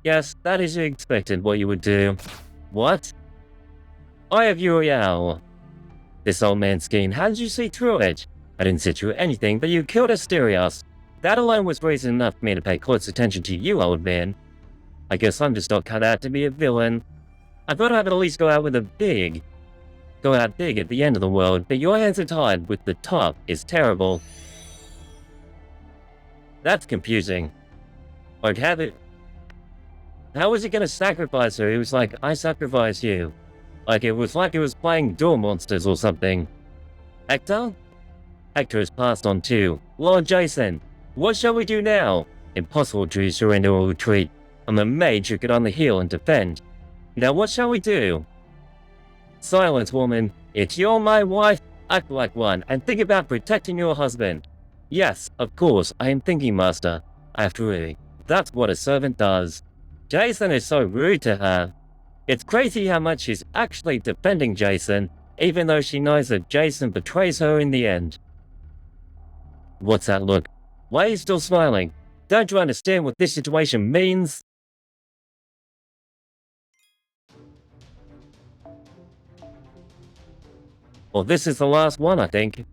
Yes, that is expected what you would do. What? Eye of Euryale. This old man's scheme, how did you see through it? I didn't see through anything, but you killed Asterios. That alone was reason enough for me to pay close attention to you, old man. I guess I'm just not cut out to be a villain. I thought I would at least go out big at the end of the world, but your hands are tied with the top is terrible. That's confusing. Like, how was he gonna sacrifice her? He was like, I sacrifice you. Like it was playing Duel Monsters or something. Hector? Hector has passed on too. Lord Jason, what shall we do now? Impossible to surrender or retreat. I'm a mage who could only heal and defend. Now what shall we do? Silence, woman. If you're my wife, act like one, and think about protecting your husband. Yes, of course, I am thinking, master. After all, that's what a servant does. Jason is so rude to her. It's crazy how much she's actually defending Jason, even though she knows that Jason betrays her in the end. What's that look? Why are you still smiling? Don't you understand what this situation means? Well, this is the last one, I think.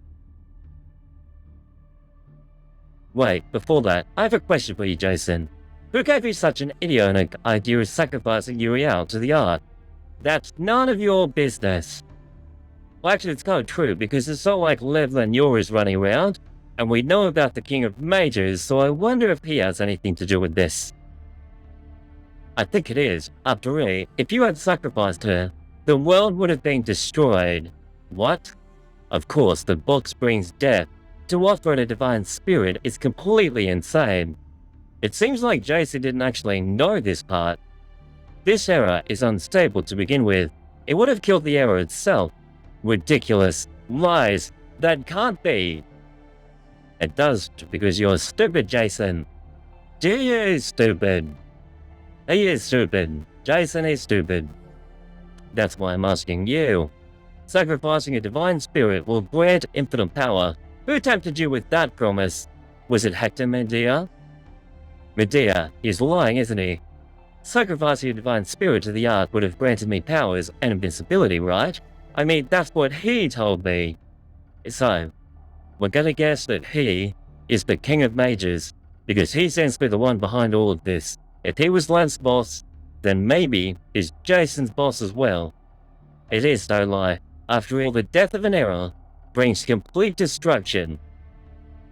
Wait, before that, I have a question for you, Jason. Who gave you such an idiotic idea of sacrificing Euryale to the art? That's none of your business. Well, actually, it's kind of true, because it's not like Level and Yori's running around, and we know about the King of Mages, so I wonder if he has anything to do with this. I think it is. After all, if you had sacrificed her, the world would have been destroyed. What? Of course, the box brings death. To offer a divine spirit is completely insane. It seems like Jason didn't actually know this part. This error is unstable to begin with. It would have killed the error itself. Ridiculous. Lies. That can't be. It does, because you're stupid, Jason. He is stupid. He is stupid. Jason is stupid. That's why I'm asking you. Sacrificing a divine spirit will grant infinite power. Who tempted you with that promise? Was it Hector Medea? Medea, he's lying, isn't he? Sacrificing a divine spirit to the art would have granted me powers and invincibility, right? I mean, that's what he told me. So, we're gonna guess that he is the King of Mages, because he seems to be the one behind all of this. If he was Lance boss, then maybe he's Jason's boss as well. It is no lie. After all, the death of an error brings complete destruction.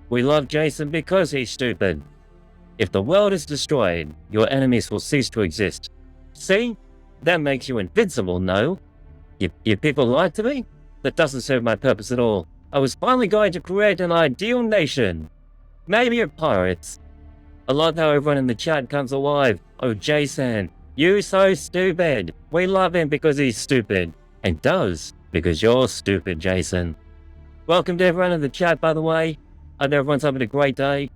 We love Jason because he's stupid. If the world is destroyed, your enemies will cease to exist. See? That makes you invincible, no? You people lied to me? That doesn't serve my purpose at all. I was finally going to create an ideal nation. Maybe of pirates. I love how everyone in the chat comes alive. Oh, Jason, you're so stupid. We love him because he's stupid. And does, because you're stupid, Jason. Welcome to everyone in the chat, by the way. I hope everyone's having a great day.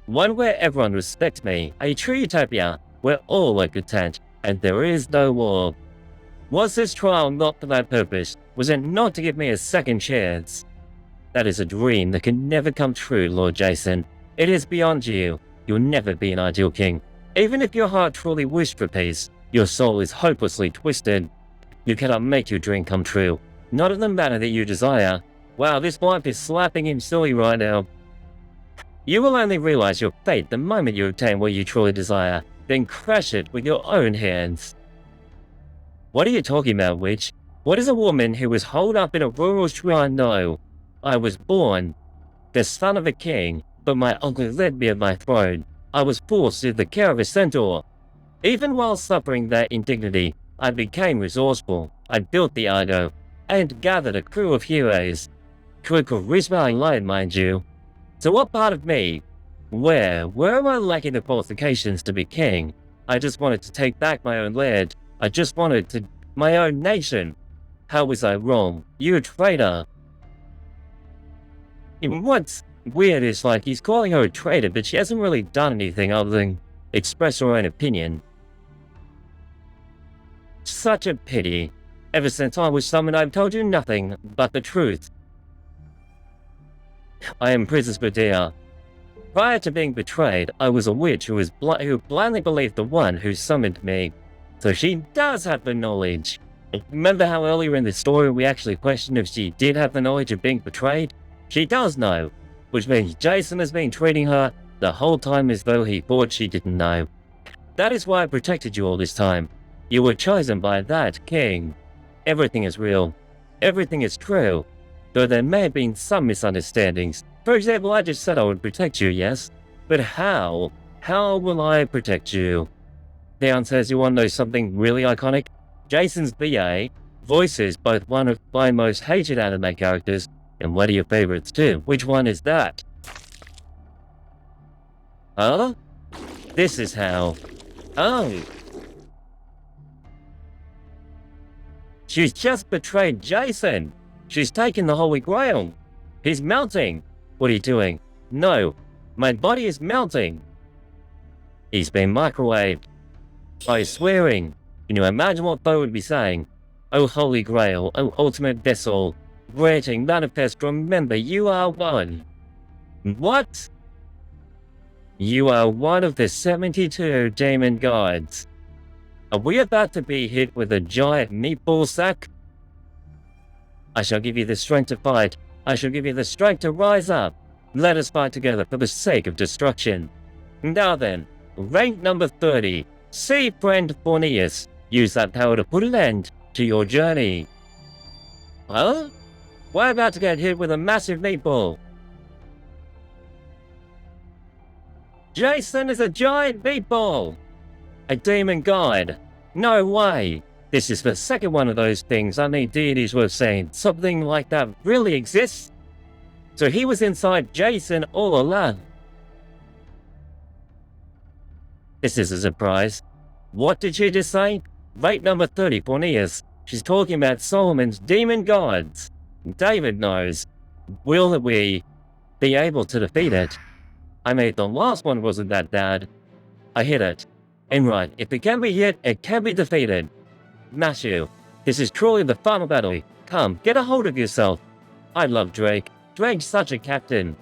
One where everyone respects me, a true utopia where all are content and there is no war. Was this trial not for that purpose? Was it not to give me a second chance? That is a dream that can never come true, Lord Jason. It is beyond you. You'll never be an ideal king. Even if your heart truly wished for peace, your soul is hopelessly twisted. You cannot make your dream come true. Not in the manner that you desire. Wow, this wife is slapping him silly right now. You will only realize your fate the moment you obtain what you truly desire, then crush it with your own hands. What are you talking about, witch? What is a woman who was holed up in a rural shrine know? I was born, the son of a king, but my uncle led me at my throne. I was forced into the care of a centaur. Even while suffering that indignity, I became resourceful. I built the Argo, and gathered a crew of heroes. Crew charisma and light, mind you. So what part of me? Where am I lacking the qualifications to be king? I just wanted to take back my own land. I just wanted to my own nation. How was I wrong? You traitor. What's weird is like he's calling her a traitor, but she hasn't really done anything other than express her own opinion. Such a pity. Ever since I was summoned, I've told you nothing but the truth. I am Princess Medea. Prior to being betrayed, I was a witch who blindly believed the one who summoned me. So she does have the knowledge. Remember how earlier in the story we actually questioned if she did have the knowledge of being betrayed? She does know, which means Jason has been treating her the whole time as though he thought she didn't know. That is why I protected you all this time. You were chosen by that king. Everything is real. Everything is true. Though there may have been some misunderstandings. For example, I just said I would protect you, yes? But how? How will I protect you? The answer is, you want to know something really iconic? Jason's BA voices both one of my most hated anime characters and one of your favorites too. Which one is that? Huh? This is how. Oh. She's just betrayed Jason. She's taken the Holy Grail. He's melting. What are you doing? No. My body is melting. He's been microwaved. By swearing. Can you imagine what Bo would be saying? Oh Holy Grail, oh ultimate vessel, granting manifest, remember you are one. What? You are one of the 72 demon gods. Are we about to be hit with a giant meatball sack? I shall give you the strength to fight. I shall give you the strength to rise up. Let us fight together for the sake of destruction. Now then, rank number 30. See friend Forneus. Use that power to put an end to your journey. Huh? We're about to get hit with a massive meatball. Jason is a giant meatball. A demon god. No way. This is the second one of those things I need deities were saying. Something like that really exists? So he was inside Jason all along. This is a surprise. What did she just say? Rate number 30, Forneus. She's talking about Solomon's demon gods. David knows. Will we be able to defeat it? I mean, the last one wasn't that bad. I hit it. And right, if it can be hit, it can be defeated. Matthew, this is truly the final battle. Come, get a hold of yourself. I love Drake. Drake's such a captain.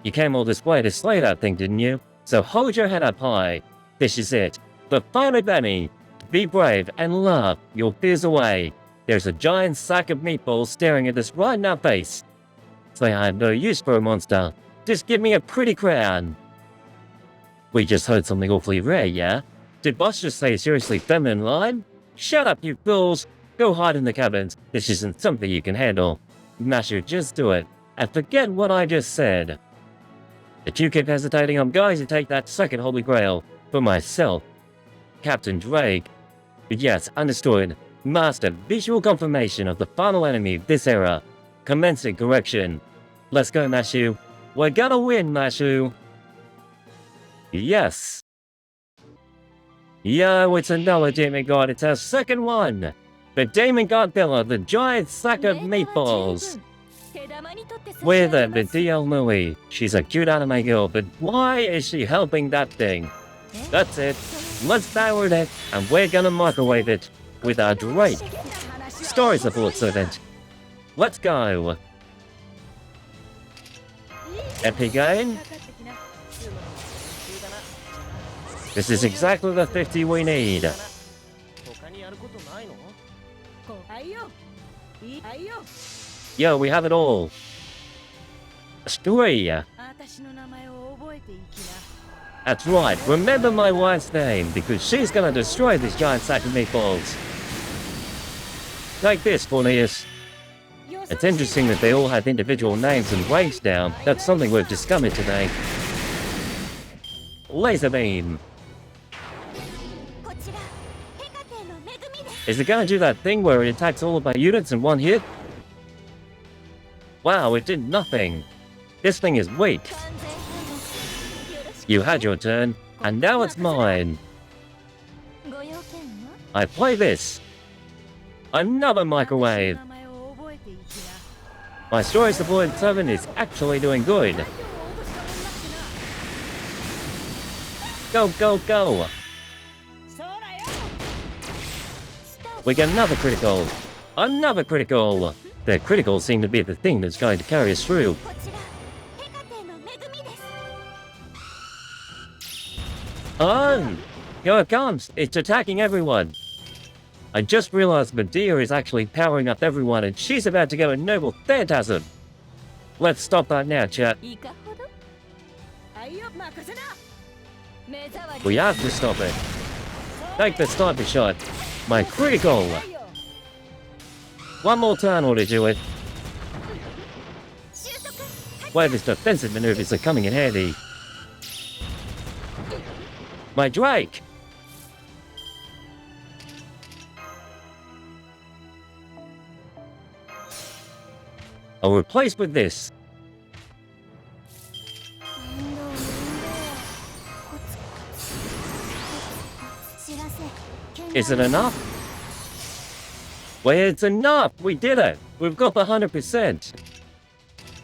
You came all this way to slay that thing, didn't you? So hold your head up high. This is it. The final battle. Be brave and laugh your fears away. There's a giant sack of meatballs staring at us right in our face. Say I have no use for a monster. Just give me a pretty crown. We just heard something awfully rare, yeah? Did Boss just say a seriously feminine line? Shut up, you fools! Go hide in the cabins. This isn't something you can handle. Masher, just do it. And forget what I just said. If you keep hesitating, I'm going to take that second Holy Grail for myself. Captain Drake. Yes, understood. Master, visual confirmation of the final enemy of this era. Commencing correction. Let's go, Mashu. We're gonna win, Mashu. Yes. Yo, it's another demon god. It's our second one. The demon god pillar, the giant sack of meatballs. With the DL Louie. She's a cute anime girl, but why is she helping that thing? That's it. Let's power it, and we're gonna microwave it with our Drake. Story support servant. Let's go. Epic game. This is exactly the 50 we need. Yo, we have it all. Story. That's right, remember my wife's name, because she's gonna destroy this giant sack of meatballs. Take this, Forneus. It's interesting that they all have individual names and ranks down. That's something we've discovered today. Laser beam. Is it gonna do that thing where it attacks all of my units in one hit? Wow, it did nothing. This thing is weak. You had your turn, and now it's mine. I play this. Another microwave. My story support servant is actually doing good. Go, go, go. We get another critical. Another critical. The criticals seem to be the thing that's going to carry us through. Oh! Here it comes! It's attacking everyone! I just realized Medea is actually powering up everyone and she's about to go a noble phantasm! Let's stop that now, chat. いかほどはいよ任せな 目障り We have to stop it. Take the sniper shot. My critical! One more turn ought to do it. 収束 Where these defensive maneuvers are coming in handy. My Drake! I'll replace with this. 面倒面倒コツコツコツ知らせ Is it enough? Well, it's enough! We did it! We've got the 100%!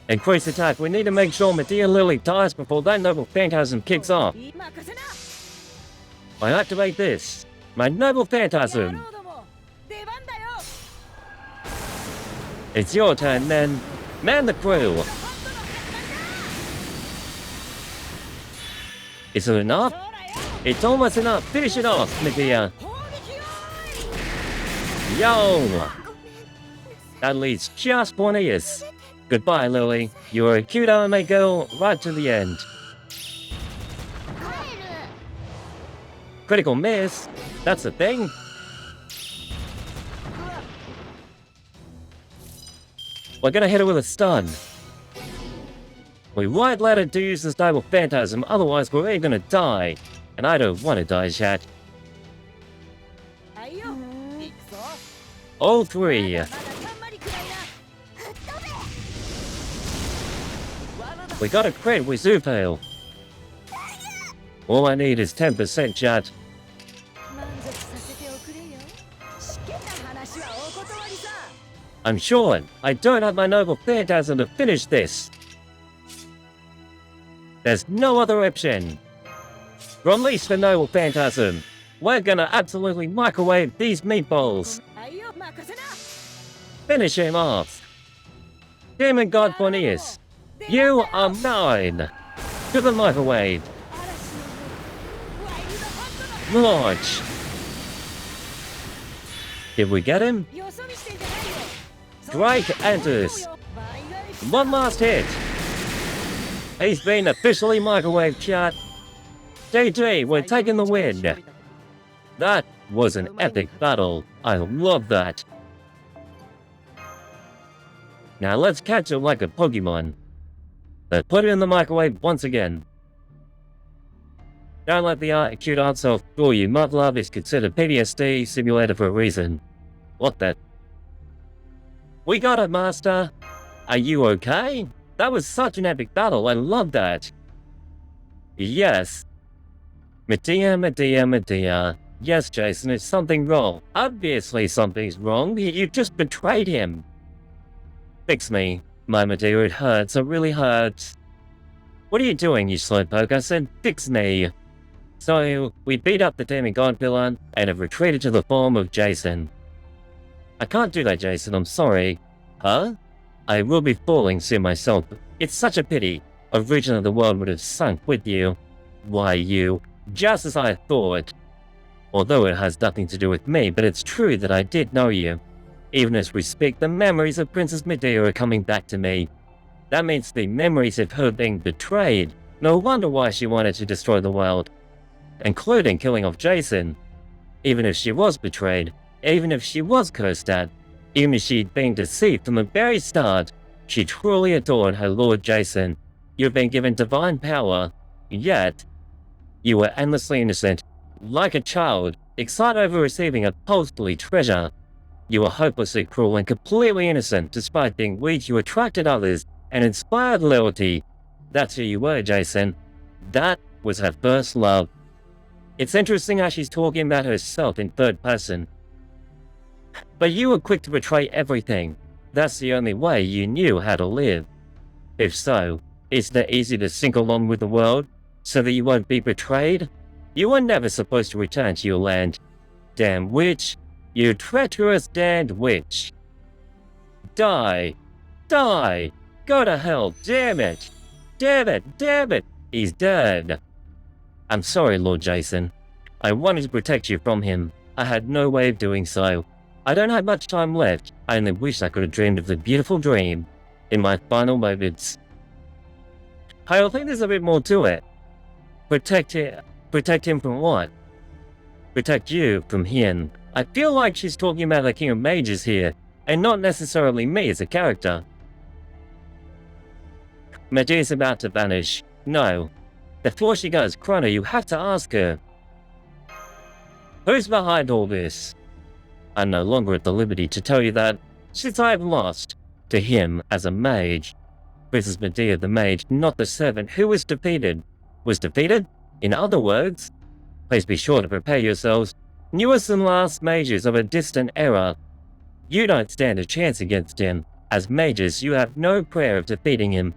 Increase attack. We need to make sure Medea Lily dies before that noble phantasm kicks off. 任せな I activate this. My noble 野 phantasm. 郎ども出番だよ It's your turn then. Man the crew! Is it enough? ほらよ It's almost enough. Finish it off, Medea. 攻撃よ Yo! That leaves just one Aeus. Goodbye, Lily. You're a cute anime girl right to the end. 帰る Critical miss? That's a thing? We're gonna hit her with a stun. We won't let her to use this stable phantasm, otherwise we're all gonna die. And I don't want to die, chat. はいよ行くぞ All three. まだたんまりくらいな罠だ We got a crit with Zupale. All I need is 10%, chat. 満足させておくれよしけた話はお断りさ I'm sure I don't have my noble phantasm to finish this. There's no other option. Release the noble phantasm. We're gonna absolutely microwave these meatballs. はいよ任せな Finish him off. Demon God Borneus, you are mine. To the microwave. 嵐のワイルドホットの Launch. Did we get him? よそ見してんじゃないよ Drake enters. 倍返し One last hit. He's been officially microwaved, chat. DG, we're taking the win. That was an epic battle. I love that. Now let's catch it like a Pokemon. Let's put it in the microwave once again. Don't let the cute art self fool you. Mud Love is considered PTSD simulator for a reason. What the? We got it, Master. Are you okay? That was such an epic battle. I love that. Yes. Medea, Medea, Medea. Yes, Jason, is something wrong? Obviously something's wrong. You just betrayed him. Fix me. My Medea, it hurts. It really hurts. What are you doing, you slowpoke? I said fix me. So, we beat up the demigod villain and have retreated to the form of Jason. I can't do that, Jason. I'm sorry. Huh? I will be falling soon myself. It's such a pity. Originally, the world would have sunk with you. Why, you? Just as I thought. Although it has nothing to do with me, but it's true that I did know you. Even as we speak, the memories of Princess Medea are coming back to me. That means the memories of her being betrayed. No wonder why she wanted to destroy the world. Including killing off Jason. Even if she was betrayed, even if she was cursed at, even if she'd been deceived from the very start, she truly adored her lord Jason. You've been given divine power, yet you were endlessly innocent, like a child, excited over receiving a costly treasure. You were hopelessly cruel and completely innocent. Despite being weak, you attracted others and inspired loyalty. That's who you were, Jason. That was her first love. It's interesting how she's talking about herself in third person. But you were quick to betray everything. That's the only way you knew how to live. If so, isn't it easy to sink along with the world, so that you won't be betrayed? You were never supposed to return to your land. Damn witch. You treacherous damned witch. Die. Die. Go to hell, damn it. Damn it, damn it. He's dead. I'm sorry, Lord Jason. I wanted to protect you from him. I had no way of doing so. I don't have much time left. I only wish I could have dreamed of the beautiful dream in my final moments. I think there's a bit more to it. Protect him from what? Protect you from him. I feel like she's talking about the King of Mages here, and not necessarily me as a character. Medea's about to vanish. No. Before she goes, Chrono, you have to ask her. Who's behind all this? I'm no longer at the liberty to tell you that, since I have lost to him as a mage. This is Medea the mage, not the servant who was defeated. Was defeated? In other words, please be sure to prepare yourselves. Newest and last mages of a distant era. You don't stand a chance against him. As mages, you have no prayer of defeating him.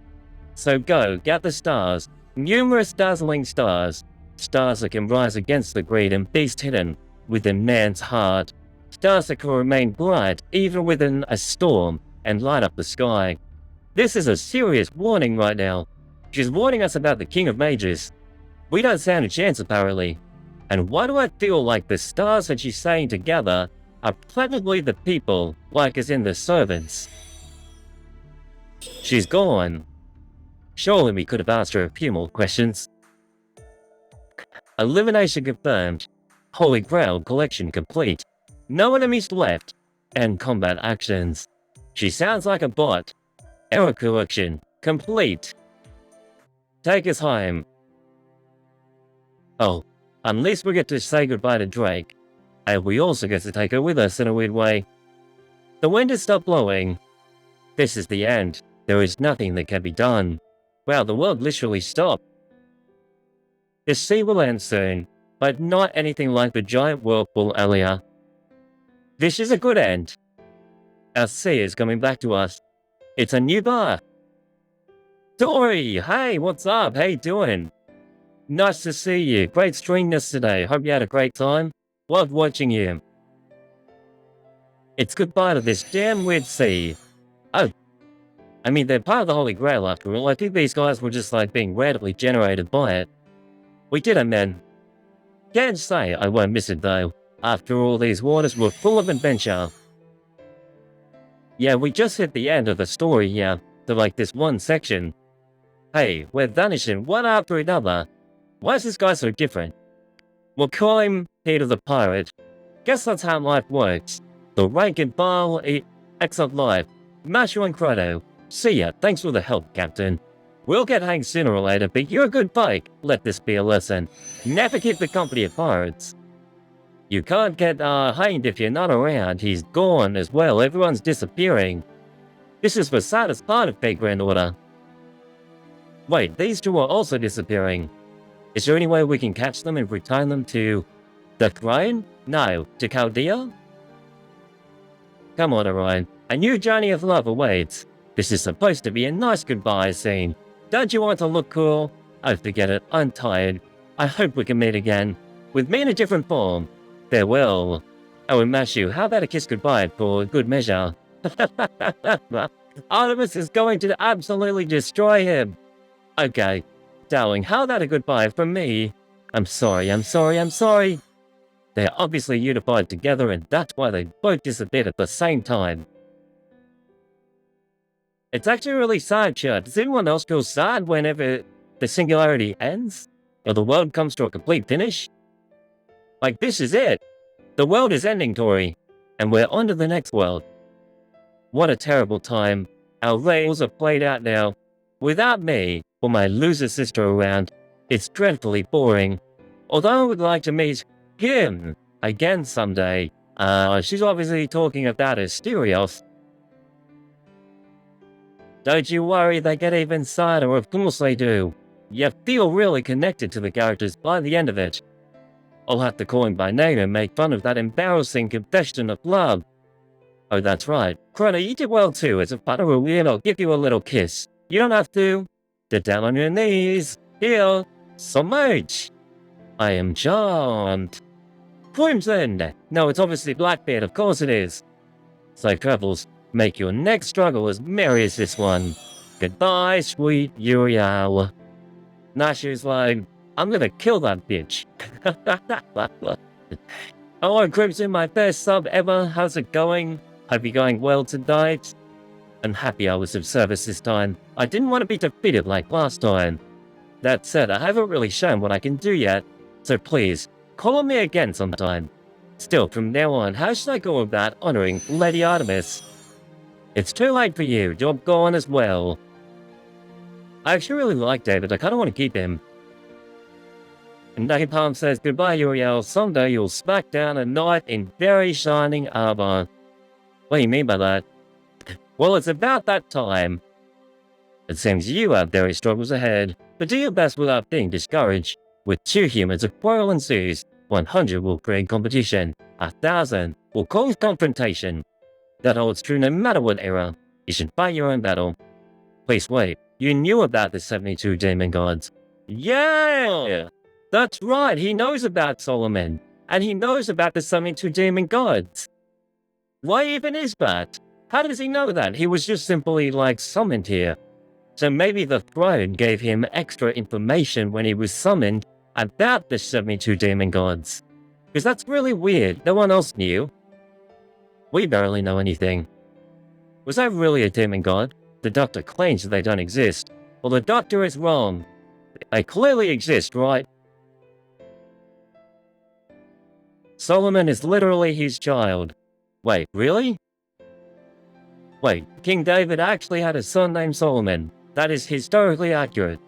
So go, gather stars, numerous dazzling stars. Stars that can rise against the greed and beast hidden within man's heart. Stars that can remain bright even within a storm and light up the sky. This is a serious warning right now. She's warning us about the King of Mages. We don't stand a chance apparently. And why do I feel like the stars that she's saying to gather are practically the people, like as in the servants? She's gone. Surely we could have asked her a few more questions. Elimination confirmed. Holy Grail collection complete. No enemies left. And combat actions. She sounds like a bot. Error collection complete. Take us home. Oh, unless we get to say goodbye to Drake. And we also get to take her with us in a weird way. The wind has stopped blowing. This is the end. There is nothing that can be done. Wow, the world literally stopped. The sea will end soon, but not anything like the giant whirlpool earlier. This is a good end. Our sea is coming back to us. It's a new bar. Dory, hey, what's up? How you doing? Nice to see you. Great stream yesterday. Hope you had a great time. Loved watching you. It's goodbye to this damn weird sea. Oh. I mean, they're part of the Holy Grail after all. I think these guys were just like being randomly generated by it. We did it, man. Can't say I won't miss it though. After all, these waters were full of adventure. Yeah, we just hit the end of the story here. To like this one section. Hey, we're vanishing one after another. Why is this guy so different? We'll call him Peter the Pirate. Guess that's how life works. The rank and file, excellent life. Mashu and Chrono. See ya, thanks for the help, Captain. We'll get hanged sooner or later, but you're a good bike. Let this be a lesson. Never keep the company of pirates. You can't get hanged if you're not around. He's gone as well. Everyone's disappearing. This is the saddest part of Fate Grand Order. Wait, these two are also disappearing. Is there any way we can catch them and return them to the throne? No, to Chaldea? Come on, Orion. A new journey of love awaits. This is supposed to be a nice goodbye scene. Don't you want to look cool? Oh, forget it. I'm tired. I hope we can meet again. With me in a different form. Farewell. Oh, and Mashu, how about a kiss goodbye for good measure? Artemis is going to absolutely destroy him. Okay. Darling, how about a goodbye from me? I'm sorry. They're obviously unified together and that's why they both disappeared at the same time. It's actually really sad, Chad. Does anyone else feel sad whenever the singularity ends? Or the world comes to a complete finish? Like, this is it. The world is ending, Tori. And we're on to the next world. What a terrible time. Our roles are played out now. Without me, or my loser sister around, it's dreadfully boring. Although I would like to meet him again someday. She's obviously talking about Asterios. Don't you worry, they get even sadder, of course they do. You feel really connected to the characters by the end of it. I'll have to call him by name and make fun of that embarrassing confession of love. Oh, that's right. Chrono, you did well too. As a part of a win, I'll give you a little kiss. You don't have to. Get down on your knees. Here. So much. I am charmed. Crimson! No, it's obviously Blackbeard, of course it is. So Travels, make your next struggle as merry as this one. Goodbye, sweet Euryale. Nashu's like, I'm gonna kill that bitch. Hello, Crimson, my first sub ever. How's it going? Hope you're going well tonight. I'm happy I was of service this time. I didn't want to be defeated like last time. That said, I haven't really shown what I can do yet, so please, call on me again sometime. Still, from now on, how should I go about honoring Lady Artemis? It's too late for you, you're gone as well. I actually really like David, I kinda want to keep him. And Napalm says, goodbye Euryale, someday you'll smack down a knight in very shining armor. What do you mean by that? Well, it's about that time. It seems you have very struggles ahead, but do your best without being discouraged. With 2 humans, a quarrel ensues. 100 will create competition. 1,000 will cause confrontation. That holds true no matter what era. You should fight your own battle. Please wait, you knew about the 72 demon gods. Yeah! That's right, he knows about Solomon. And he knows about the 72 demon gods. Why even is that? How does he know that? He was just simply, like, summoned here. So maybe the throne gave him extra information when he was summoned about the 72 demon gods. Because that's really weird, no one else knew. We barely know anything. Was that really a demon god? The doctor claims that they don't exist. Well, the doctor is wrong. They clearly exist, right? Solomon is literally his child. Wait, really? Wait, King David actually had a son named Solomon. That is historically accurate.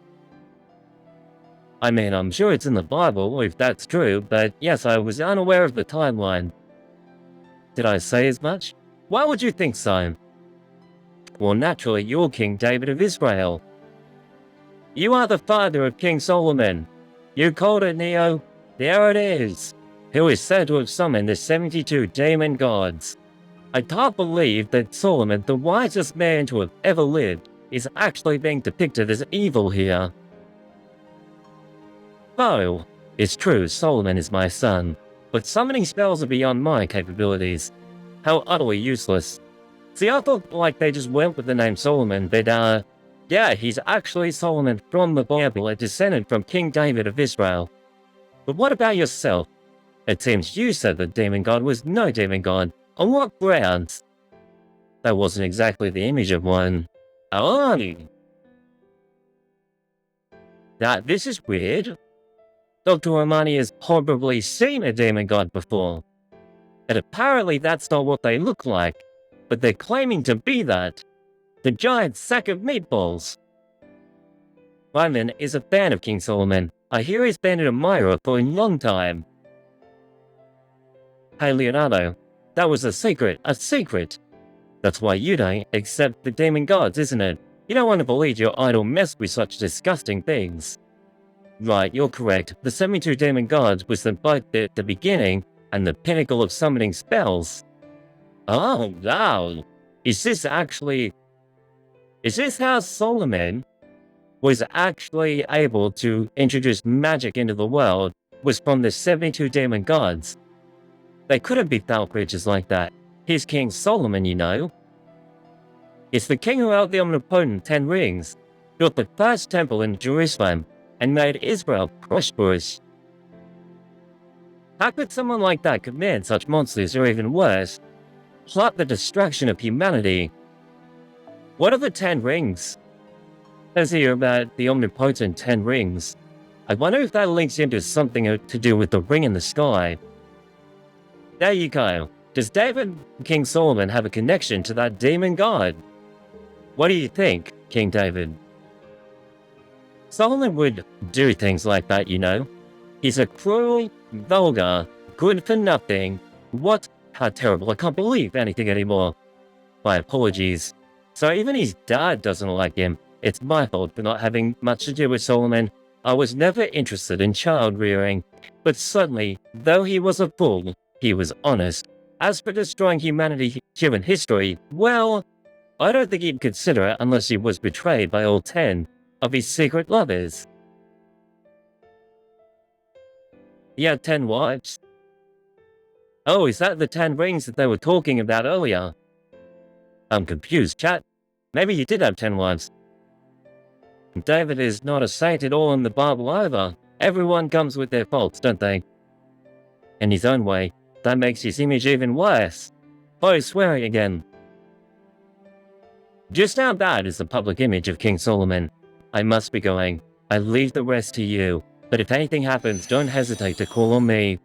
I mean, I'm sure it's in the Bible, if that's true, but yes, I was unaware of the timeline. Did I say as much? Why would you think so? Well, naturally, you're King David of Israel. You are the father of King Solomon. You called it, Neo. There it is. Who is said to have summoned the 72 demon gods. I can't believe that Solomon, the wisest man to have ever lived, is actually being depicted as evil here. Oh, it's true, Solomon is my son, but summoning spells are beyond my capabilities. How utterly useless. See, I thought like they just went with the name Solomon, but yeah, he's actually Solomon from the Bible, a descendant from King David of Israel. But what about yourself? It seems you said the demon god was no demon god. On what grounds? That wasn't exactly the image of one. Oh! This is weird. Dr. Romani has probably seen a demon god before. And apparently that's not what they look like. But they're claiming to be that. The giant sack of meatballs. Ryman is a fan of King Solomon. I hear he's been an admirer for a long time. Hey Leonardo, that was a secret, That's why you don't accept the demon gods, isn't it? You don't want to believe your idol messed with such disgusting things. Right, you're correct. The 72 demon gods was both the beginning and the pinnacle of summoning spells. Oh, wow. Is this how Solomon was actually able to introduce magic into the world, was from the 72 demon gods? They couldn't be foul creatures like that. He's King Solomon, you know. It's the king who held the omnipotent 10 rings, built the first temple in Jerusalem, and made Israel prosperous. How could someone like that command such monsters, or even worse, plot the destruction of humanity? What are the 10 rings? Let's hear about the omnipotent 10 rings. I wonder if that links into something to do with the ring in the sky. There you go. Does David, King Solomon, have a connection to that demon god? What do you think, King David? Solomon would do things like that, you know. He's a cruel, vulgar, good-for-nothing. What? How terrible, I can't believe anything anymore. My apologies. So even his dad doesn't like him. It's my fault for not having much to do with Solomon. I was never interested in child rearing. But suddenly, though he was a fool, he was honest. As for destroying human history, well, I don't think he'd consider it unless he was betrayed by all 10 of his secret lovers. He had 10 wives. Oh, is that the 10 rings that they were talking about earlier? I'm confused, chat. Maybe he did have 10 wives. David is not a saint at all in the Bible either. Everyone comes with their faults, don't they? In his own way, that makes his image even worse. Oh, swearing again. Just how bad is the public image of King Solomon? I must be going. I leave the rest to you. But if anything happens, don't hesitate to call on me.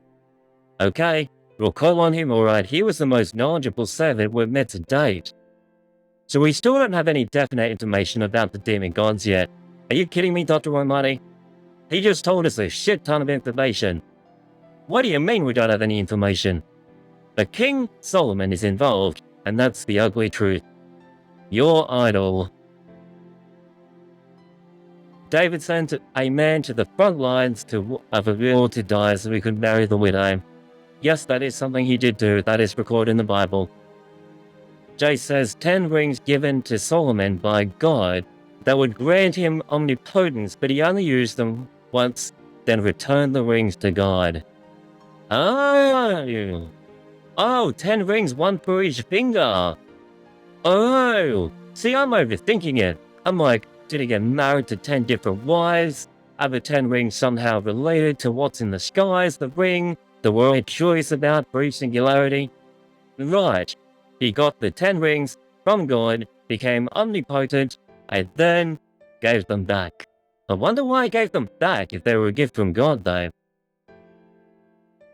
Okay, we'll call on him, alright. He was the most knowledgeable servant we've met to date. So we still don't have any definite information about the demon gods yet. Are you kidding me, Dr. Romani? He just told us a shit ton of information. What do you mean we don't have any information? But King Solomon is involved, and that's the ugly truth. Your idol. David sent a man to the front lines of a war to die so we could marry the widow. Yes, that is something he did do. That is recorded in the Bible. Jay says 10 rings given to Solomon by God that would grant him omnipotence, but he only used them once, then returned the rings to God. Oh, 10 rings, one for each finger. Oh, see, I'm overthinking it. I'm like, did he get married to 10 different wives? Are the 10 rings somehow related to what's in the skies, the ring that we're all curious about for each singularity? Right, he got the 10 rings from God, became omnipotent, and then gave them back. I wonder why he gave them back if they were a gift from God, though.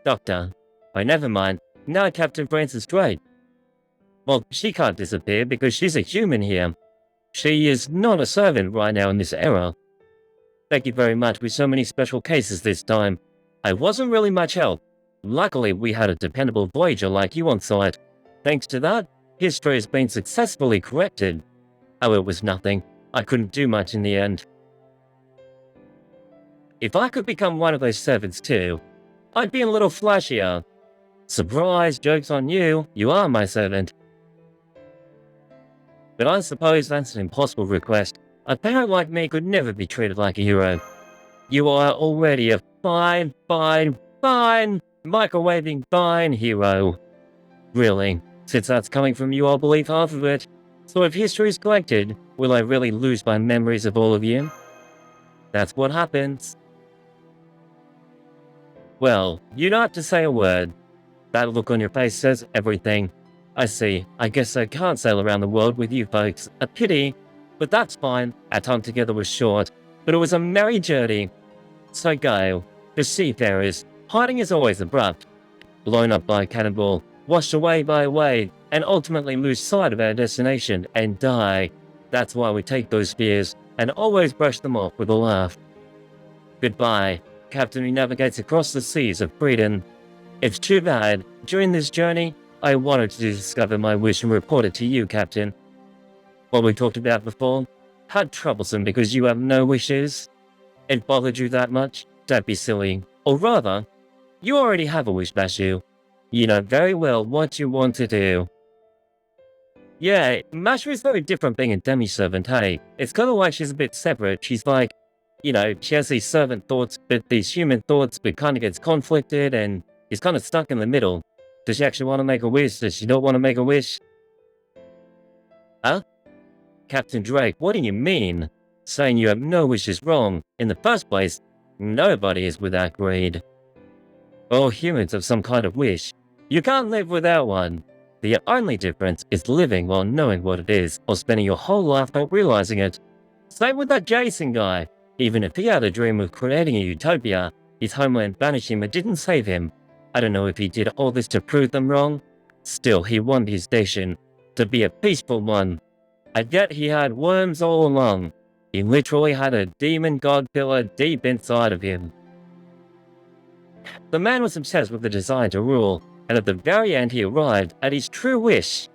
Doctor. Oh, never mind. Now Captain Francis Drake. Well, she can't disappear because she's a human here. She is not a servant right now in this era. Thank you very much with so many special cases this time. I wasn't really much help. Luckily, we had a dependable Voyager like you on site. Thanks to that, history has been successfully corrected. Oh, it was nothing. I couldn't do much in the end. If I could become one of those servants too, I'd be a little flashier. Surprise, joke's on you. You are my servant. But I suppose that's an impossible request. A parent like me could never be treated like a hero. You are already a fine microwaving fine hero. Really, since that's coming from you, I'll believe half of it. So if history is collected, will I really lose my memories of all of you? That's what happens. Well, you don't have to say a word. That look on your face says everything. I see. I guess I can't sail around the world with you folks. A pity. But that's fine. Our time together was short. But it was a merry journey. So go. The seafarers. Hiding is always abrupt. Blown up by a cannonball. Washed away by a wave. And ultimately lose sight of our destination and die. That's why we take those fears and always brush them off with a laugh. Goodbye, Captain who navigates across the seas of freedom. It's too bad. During this journey, I wanted to discover my wish and report it to you, Captain. What we talked about before? How troublesome because you have no wishes? It bothered you that much? Don't be silly. Or rather, you already have a wish, Bashu. You know very well what you want to do. Yeah, Masha is very different being a demi-servant, hey? It's kind of like she's a bit separate. She's like, you know, she has these servant thoughts, but these human thoughts, but kind of gets conflicted and is kind of stuck in the middle. Does she actually want to make a wish? Does she not want to make a wish? Huh? Captain Drake, what do you mean? Saying you have no wish is wrong. In the first place, nobody is without greed. All humans have some kind of wish. You can't live without one. The only difference is living while knowing what it is, or spending your whole life not realizing it. Same with that Jason guy. Even if he had a dream of creating a utopia, his homeland banished him and didn't save him. I don't know if he did all this to prove them wrong. Still, he wanted his station to be a peaceful one. I get he had worms all along. He literally had a demon god pillar deep inside of him. The man was obsessed with the desire to rule, and at the very end he arrived at his true wish.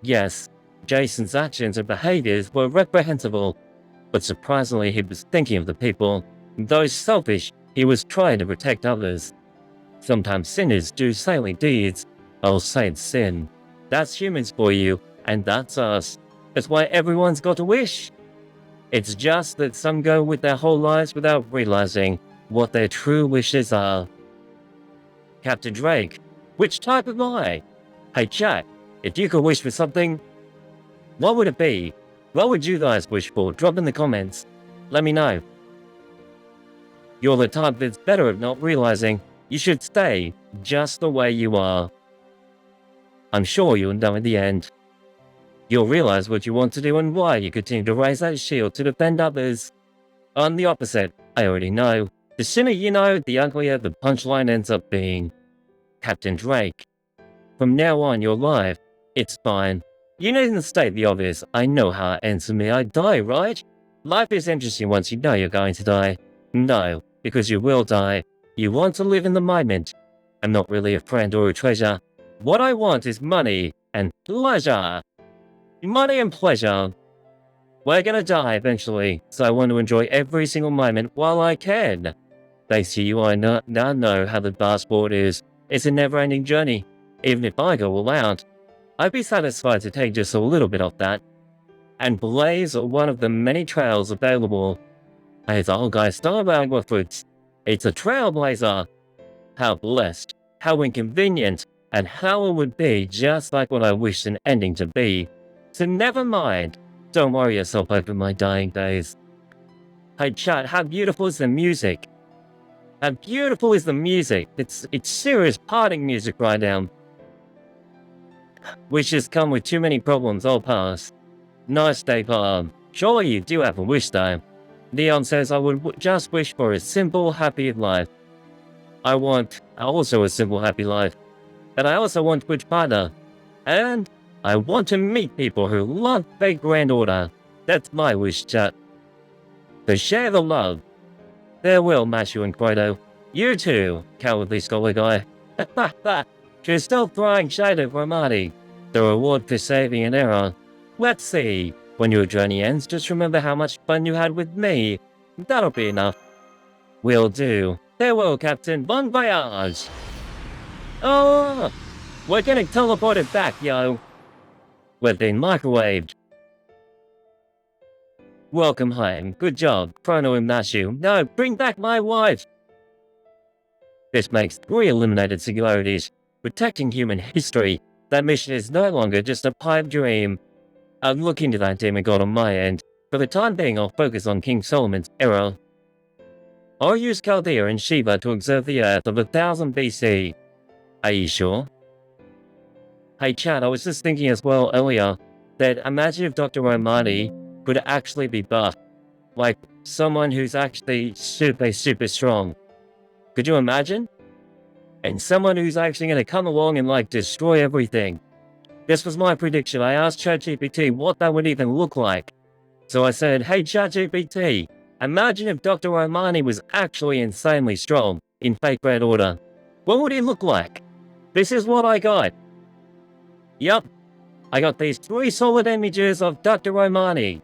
Yes, Jason's actions and behaviors were reprehensible, but surprisingly he was thinking of the people. Though selfish, he was trying to protect others. Sometimes sinners do silly deeds. I'll say it's sin. That's humans for you, and that's us. That's why everyone's got a wish. It's just that some go with their whole lives without realizing what their true wishes are. Captain Drake, which type am I? Hey chat, if you could wish for something, what would it be? What would you guys wish for? Drop in the comments. Let me know. You're the type that's better at not realizing you should stay just the way you are. I'm sure you'll know in the end. You'll realize what you want to do and why you continue to raise that shield to defend others. On the opposite, I already know. The sooner you know, the uglier the punchline ends up being. Captain Drake. From now on, you're live. It's fine. You needn't state the obvious. I know how it ends for me. I die, right? Life is interesting once you know you're going to die. No, because you will die. You want to live in the moment. I'm not really a friend or a treasure. What I want is money and pleasure. Money and pleasure. We're gonna die eventually, so I want to enjoy every single moment while I can. Thanks to you, I now know how the passport is. It's a never-ending journey. Even if I go all out, I'd be satisfied to take just a little bit of that and blaze one of the many trails available. Hey, the whole guy starbound westwards. It's a trailblazer. How blessed, how inconvenient, and how it would be just like what I wished an ending to be. So never mind. Don't worry yourself over my dying days. Hey chat, how beautiful is the music? How beautiful is the music? It's serious parting music right now. Wishes come with too many problems, I'll pass. Nice day, Palm. Surely you do have a wish though. Leon says I would just wish for a simple, happy life. I want also a simple, happy life. But I also want good partner. And I want to meet people who love the Grand Order. That's my wish, chat. To share the love. Farewell, Mashu and Quoto. You too, cowardly scholar guy. She's still throwing shade at Romani. The reward for saving an error. Let's see. When your journey ends, just remember how much fun you had with me. That'll be enough. Will do. Farewell, Captain. Bon voyage. Oh, we're getting teleported back, yo. We've been microwaved. Welcome home. Good job, Chrono and Mashu. No, bring back my wife. This makes 3 eliminated singularities. Protecting human history. That mission is no longer just a pipe dream. I'll look into that demigod on my end. For the time being, I'll focus on King Solomon's era. I'll use Chaldea and Shiva to observe the Earth of 1000 BC. Are you sure? Hey Chad, I was just thinking as well earlier that imagine if Dr. Romani could actually be buffed. Like, someone who's actually super strong. Could you imagine? And someone who's actually going to come along and like destroy everything. This was my prediction. I asked ChatGPT what that would even look like. So I said, hey ChatGPT, imagine if Dr. Romani was actually insanely strong in Fake Red Order. What would he look like? This is what I got. Yup. I got these 3 solid images of Dr. Romani.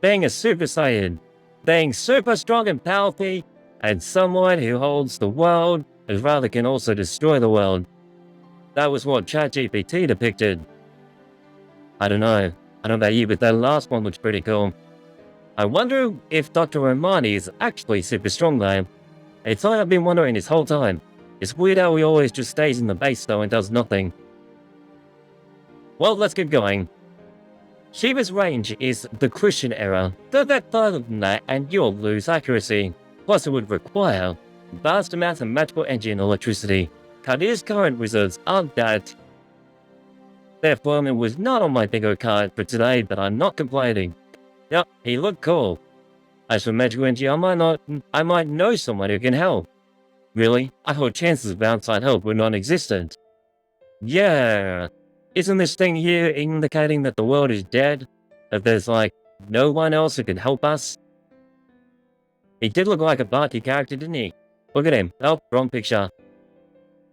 Being a Super Saiyan. Being super strong and powerful. And someone who holds the world, as rather can also destroy the world. That was what ChatGPT depicted. I don't know about you, but that last one looks pretty cool. I wonder if Dr. Romani is actually super strong though. It's like I've been wondering this whole time. It's weird how he always just stays in the base though and does nothing. Well, let's keep going. Shiva's range is the Christian era. Go back further than that and you'll lose accuracy. Plus it would require vast amounts of magical energy and electricity. Kadir's current reserves aren't that. Therefore, it was not on my bingo card for today, but I'm not complaining. Yep, he looked cool. As for magical energy, I might know someone who can help. Really? I thought chances of outside help were non-existent. Yeah. Isn't this thing here indicating that the world is dead? That there's like no one else who can help us? He did look like a Barty character, didn't he? Look at him. Oh, wrong picture.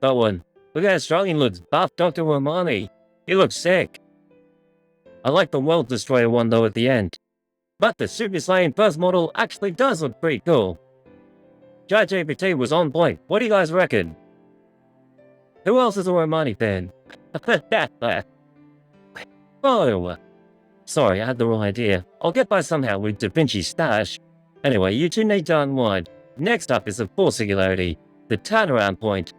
That one. Look at how strong he looks. Buff Dr. Romani. He looks sick. I like the World Destroyer one though at the end. But the Super Saiyan first model actually does look pretty cool. ChatGPT was on point. What do you guys reckon? Who else is a Romani fan? Oh. Sorry, I had the wrong idea. I'll get by somehow with Da Vinci's stash. Anyway, you two need to unwind. Next up is the 4th singularity, the turnaround point.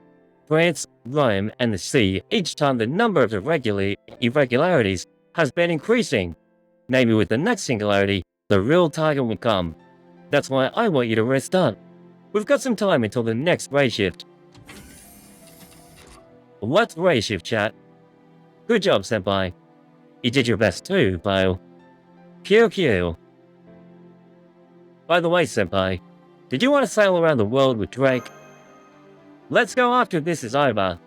France, Rome, and the sea, each time the number of irregularities has been increasing. Maybe with the next singularity, the real target will come. That's why I want you to rest up. We've got some time until the next ray shift. What's ray shift, chat? Good job, senpai. You did your best too, Vale. Q. By the way, senpai, did you want to sail around the world with Drake? Let's go after this is over.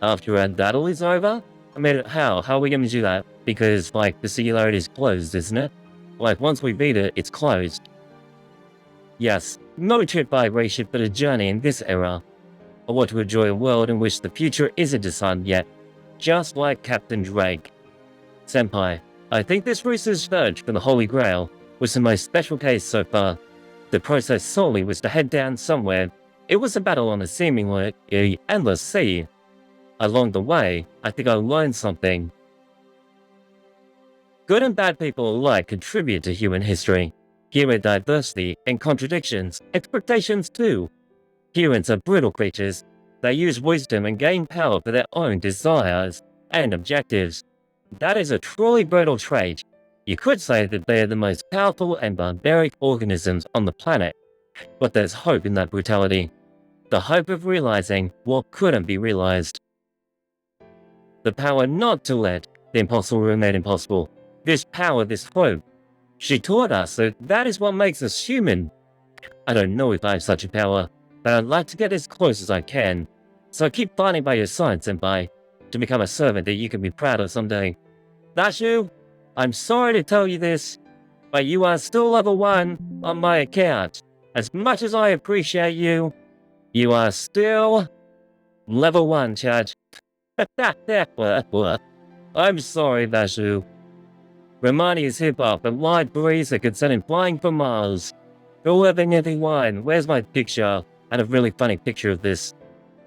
After our battle is over? I mean, how? How are we going to do that? Because, like, the Singularity is closed, isn't it? Like, once we beat it, it's closed. Yes, not a trip by ray ship, but a journey in this era. I want to enjoy a world in which the future isn't decided yet, just like Captain Drake. Senpai, I think this Rooster's search for the Holy Grail was the most special case so far. The process solely was to head down somewhere. It was a battle on a seemingly endless sea. Along the way, I think I learned something. Good and bad people alike contribute to human history. Human diversity and contradictions, expectations too. Humans are brutal creatures. They use wisdom and gain power for their own desires and objectives. That is a truly brutal trait. You could say that they are the most powerful and barbaric organisms on the planet. But there's hope in that brutality. The hope of realizing what couldn't be realized. The power not to let the impossible remain impossible. This power, this hope. She taught us that that is what makes us human. I don't know if I have such a power, but I'd like to get as close as I can. So keep fighting by your side, senpai, to become a servant that you can be proud of someday. Dashu, I'm sorry to tell you this, but you are still level 1 on my account. As much as I appreciate you, you are still level 1, chat. I'm sorry, Dashu. Romani is hip-hop and light breeze are considered flying for Mars. Go living everyone, where's my picture? I had a really funny picture of this.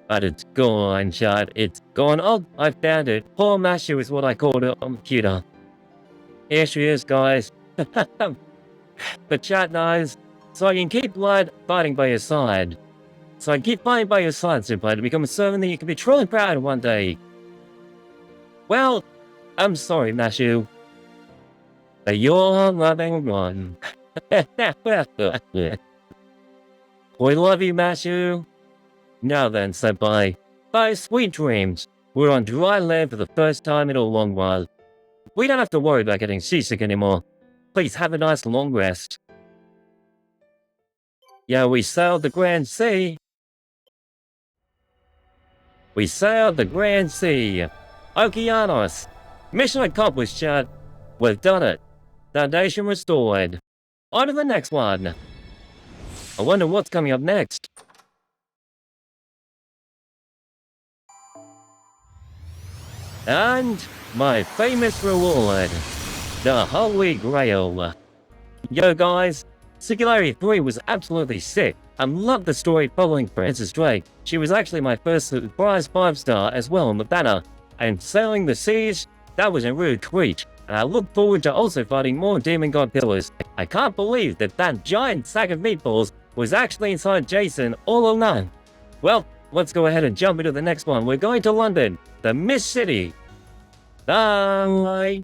But it's gone, chat. It's gone. Oh, I found it. Poor Mashu is what I called it on the computer. Here she is, guys. But chat knows, so I can keep fighting by your side. So I can keep fighting by your side, senpai, to become a servant that you can be truly proud of one day. Well, I'm sorry, Mashu. But you're loving one. We love you, Mashu. Now then, senpai. Bye, sweet dreams. We're on dry land for the first time in a long while. We don't have to worry about getting seasick anymore. Please have a nice long rest. Yeah, we sailed the Grand Sea. We sailed the Grand Sea. Okeanos. Mission accomplished, chat. We've done it. Foundation restored. On to the next one. I wonder what's coming up next. And my famous reward, the Holy Grail. Yo guys, Singularity 3 was absolutely sick. I loved the story following Princess Drake. She was actually my first surprise 5-star as well on the banner. And sailing the seas, that was a rude treat. And I look forward to also fighting more demon god pillars. I can't believe that that giant sack of meatballs was actually inside Jason all along. Well, let's go ahead and jump into the next one. We're going to London, the Mist City. Bye!